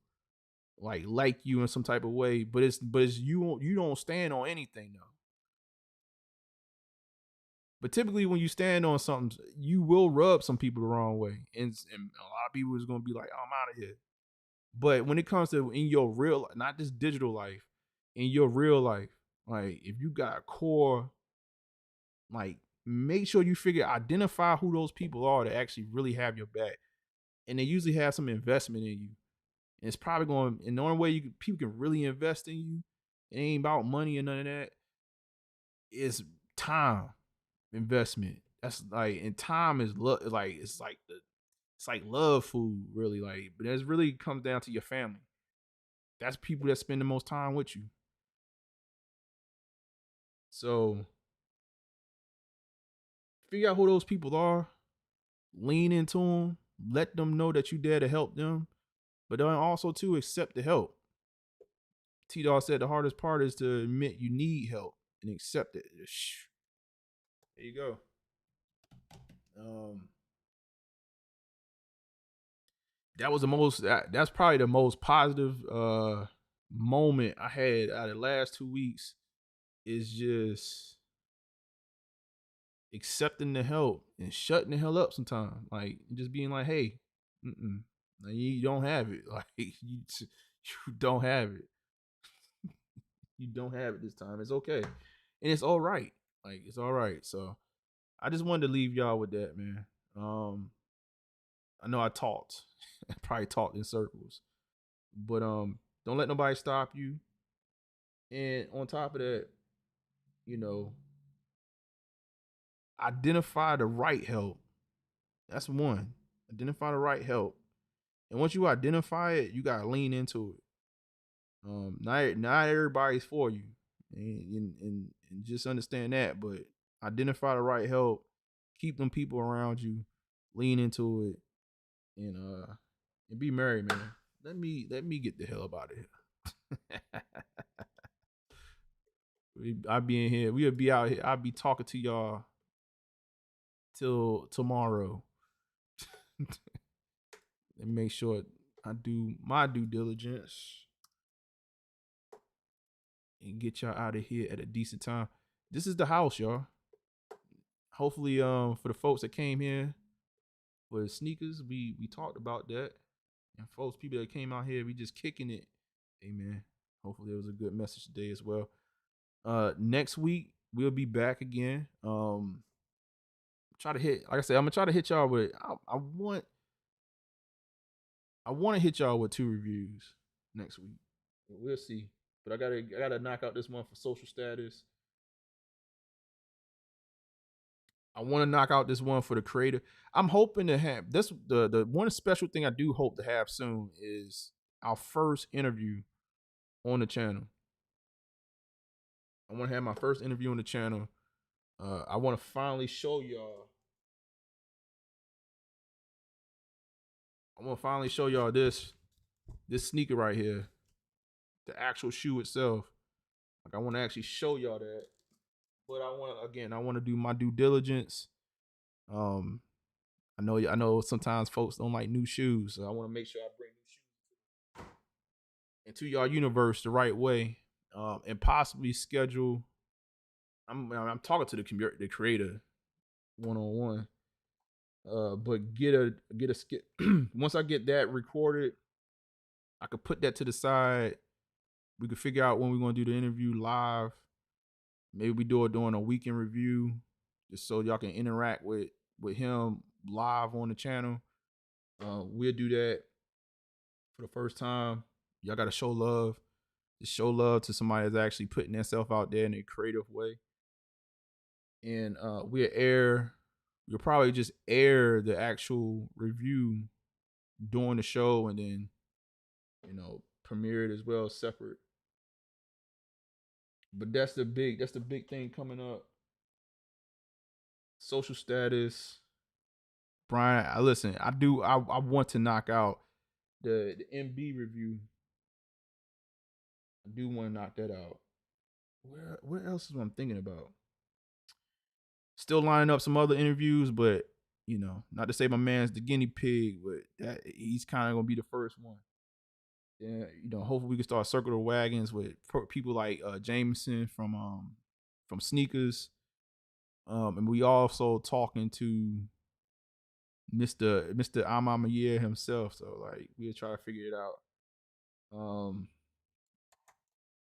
like you in some type of way. But it's you don't stand on anything though. But typically, when you stand on something, you will rub some people the wrong way, and a lot of people is going to be like, oh, "I'm out of here." But when it comes to in your real, not just digital life, in your real life, like if you got a core, like make sure you identify who those people are that actually really have your back, and they usually have some investment in you. And it's probably and the only way people can really invest in you, it ain't about money or none of that. It's time investment. That's like, and time is it's like love food, really. Like, but it really comes down to your family. That's people that spend the most time with you. So figure out who those people are, lean into them, let them know that you're there to help them, but then also to accept the help. T-Dog said the hardest part is to admit you need help and accept it. There you go. That's probably the most positive moment I had out of the last 2 weeks, is just accepting the help and shutting the hell up sometimes. Like, just being like, hey, you don't have it. Like, you don't have it. You don't have it this time. It's okay. And it's all right. Like, it's all right. So I just wanted to leave y'all with that, man. I know I talked. I probably talked in circles. But don't let nobody stop you. And on top of that, you know, identify the right help. That's one. Identify the right help. And once you identify it, you gotta lean into it. Not everybody's for you. And just understand that, but identify the right help, keep them people around you, lean into it, and be merry, man. Let me get the hell up out of here. I'll be in here. We'll be out here. I'll be talking to y'all till tomorrow. And make sure I do my due diligence and get y'all out of here at a decent time. This is the house, y'all. Hopefully, for the folks that came here for the sneakers, we talked about that. And folks, people that came out here, we just kicking it. Amen. Hopefully it was a good message today as well. Next week we'll be back again. Like I said, I'm gonna try to hit y'all with I want I want to hit y'all with 2 reviews next week. We'll see. But I gotta knock out this one for social status. I want to knock out this one for the creator. I'm hoping to have this. The one special thing I do hope to have soon is our first interview on the channel. I want to have my first interview on the channel. I want to finally show y'all. I want to finally show y'all this sneaker right here, the actual shoe itself. Like I want to actually show y'all that. But I want to do my due diligence. I know sometimes folks don't like new shoes, so I want to make sure I bring new shoes into y'all universe the right way, and possibly schedule. I'm talking to the creator one-on-one, but get a once I get that recorded, I could put that to the side. We could figure out when we're gonna do the interview live. Maybe we do it during a weekend review, just so y'all can interact with him live on the channel. We'll do that for the first time. Y'all gotta show love. Just show love to somebody that's actually putting themselves out there in a creative way. And we'll probably just air the actual review during the show, and then premiere it as well separate. But that's the big thing coming up. Social status. Brian, I want to knock out the MB review. I do want to knock that out. Where else is what I'm thinking about? Still lining up some other interviews, but not to say my man's the guinea pig, but he's kind of gonna be the first one. Yeah, hopefully we can start circle the wagons with people like Jameson from Sneakers, and we also talking to Mr. Amamaye himself. So like we'll try to figure it out.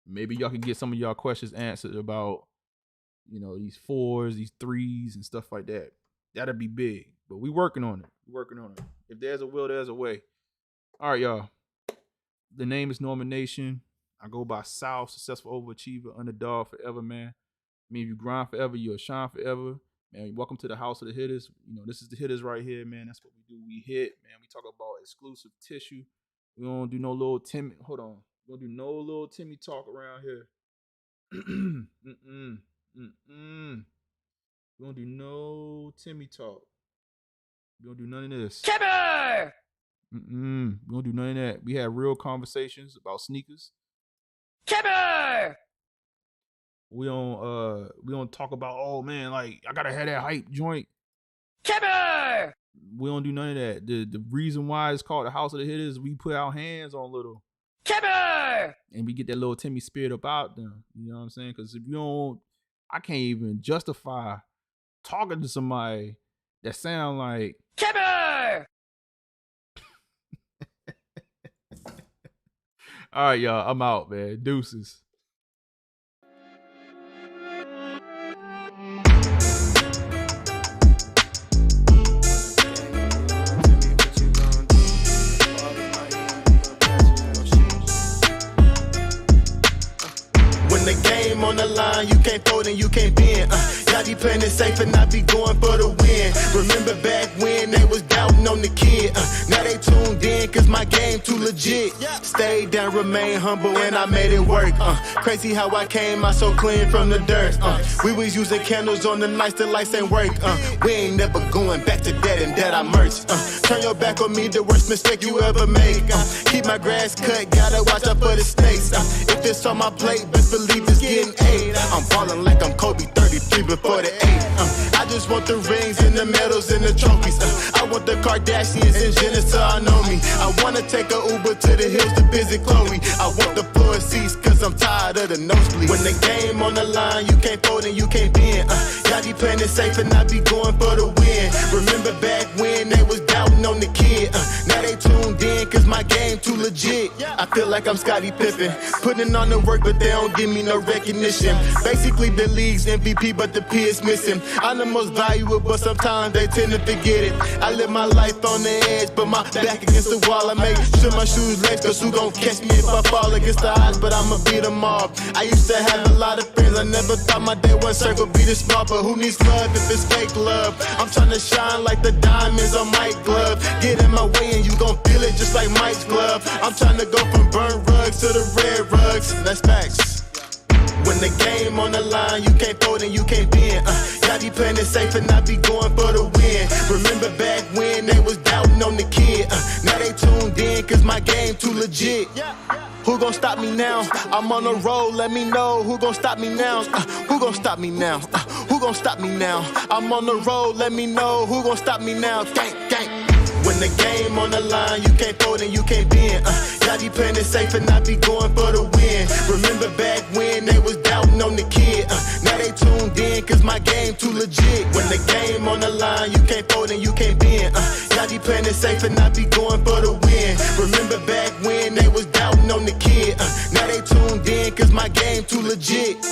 Maybe y'all can get some of y'all questions answered about these 4s, these 3s, and stuff like that. That'll be big, but we working on it. If there's a will, there's a way. All right, y'all. The name is Norman Nation. I go by South, successful overachiever, underdog forever, man. I mean, if you grind forever, you'll shine forever. Man, welcome to the house of the Hittas. This is the Hittas right here, man. That's what we do. We hit, man. We talk about exclusive tissue. We don't do no little Timmy. Hold on. We don't do no little Timmy talk around here. We don't do no Timmy talk. We don't do none of this. Timber! We don't do none of that. We have real conversations about sneakers. Timber! We don't talk about, oh man, like I gotta have that hype joint. Timber! We don't do none of that. The reason why it's called the House of the Hitters is we put our hands on little. Timber! And we get that little Timmy spirit about them. You know what I'm saying? Because if you don't, I can't even justify talking to somebody that sound like Timber! All right, y'all. I'm out, man. Deuces. When the game on the line, you can't fold and you can't bend. Y'all be playing it safe and I be going for the win. Remember back when they was doubting on the kid. Now they tuned in cause my game too legit. Stayed down, remain humble and I made it work. Crazy how I came out so clean from the dirt. We was using candles on the nights the lights ain't work. We ain't never going back to that and that I merged. Turn your back on me, the worst mistake you ever make. Keep my grass cut, gotta watch out for the snakes. If it's on my plate, best believe it's getting 8. I'm ballin' like I'm Kobe 33 before the 8. I just want the rings and the medals and the trophies. I want the Kardashians and Jenner so I know me. I wanna take a Uber to the hills to visit Chloe. I want the floor seats cause I'm tired side of the nosebleed. When the game on the line, you can't fold and you can't bend. Y'all be playing it safe and I be going for the win. Remember back when they was doubting on the kid. Now they tuned in cause my game too legit. I feel like I'm Scottie Pippen, putting on the work but they don't give me no recognition. Basically the league's MVP but the P is missing. I'm the most valuable but sometimes they tend to forget it. I live my life on the edge but my back against the wall. I make sure my shoes lace cause who gon' catch me if I fall against the odds, but I'ma beat them all. I used to have a lot of friends, I never thought my day one circle be this small, but who needs love if it's fake love? I'm tryna shine like the diamonds on Mike's glove. Get in my way and you gon' feel it just like Mike's glove. I'm tryna go from burnt rugs to the red rugs. That's facts. When the game on the line, you can't fold and you can't bend. Y'all be playing it safe and I be going for the win. Remember back when they was doubting on the kid. Now they tuned in cause my game too legit. Who gon' stop me now? I'm on a roll, let me know. Who gon' stop me now? Who gon' stop me now? Who gon' stop me now? I'm on the roll, let me know. Who gon' stop me now? Gang, gang. When the game on the line, you can't fold and you can't bend. Y'all be playing it safe and I be going for the win. Remember back when they was doubting on the kid. Now they tuned in cause my game too legit. When the game on the line, you can't fold and you can't bend. Y'all be playing it safe and I be going for the win. Remember back when they was doubting on the kid. Now they tuned in cause my game too legit.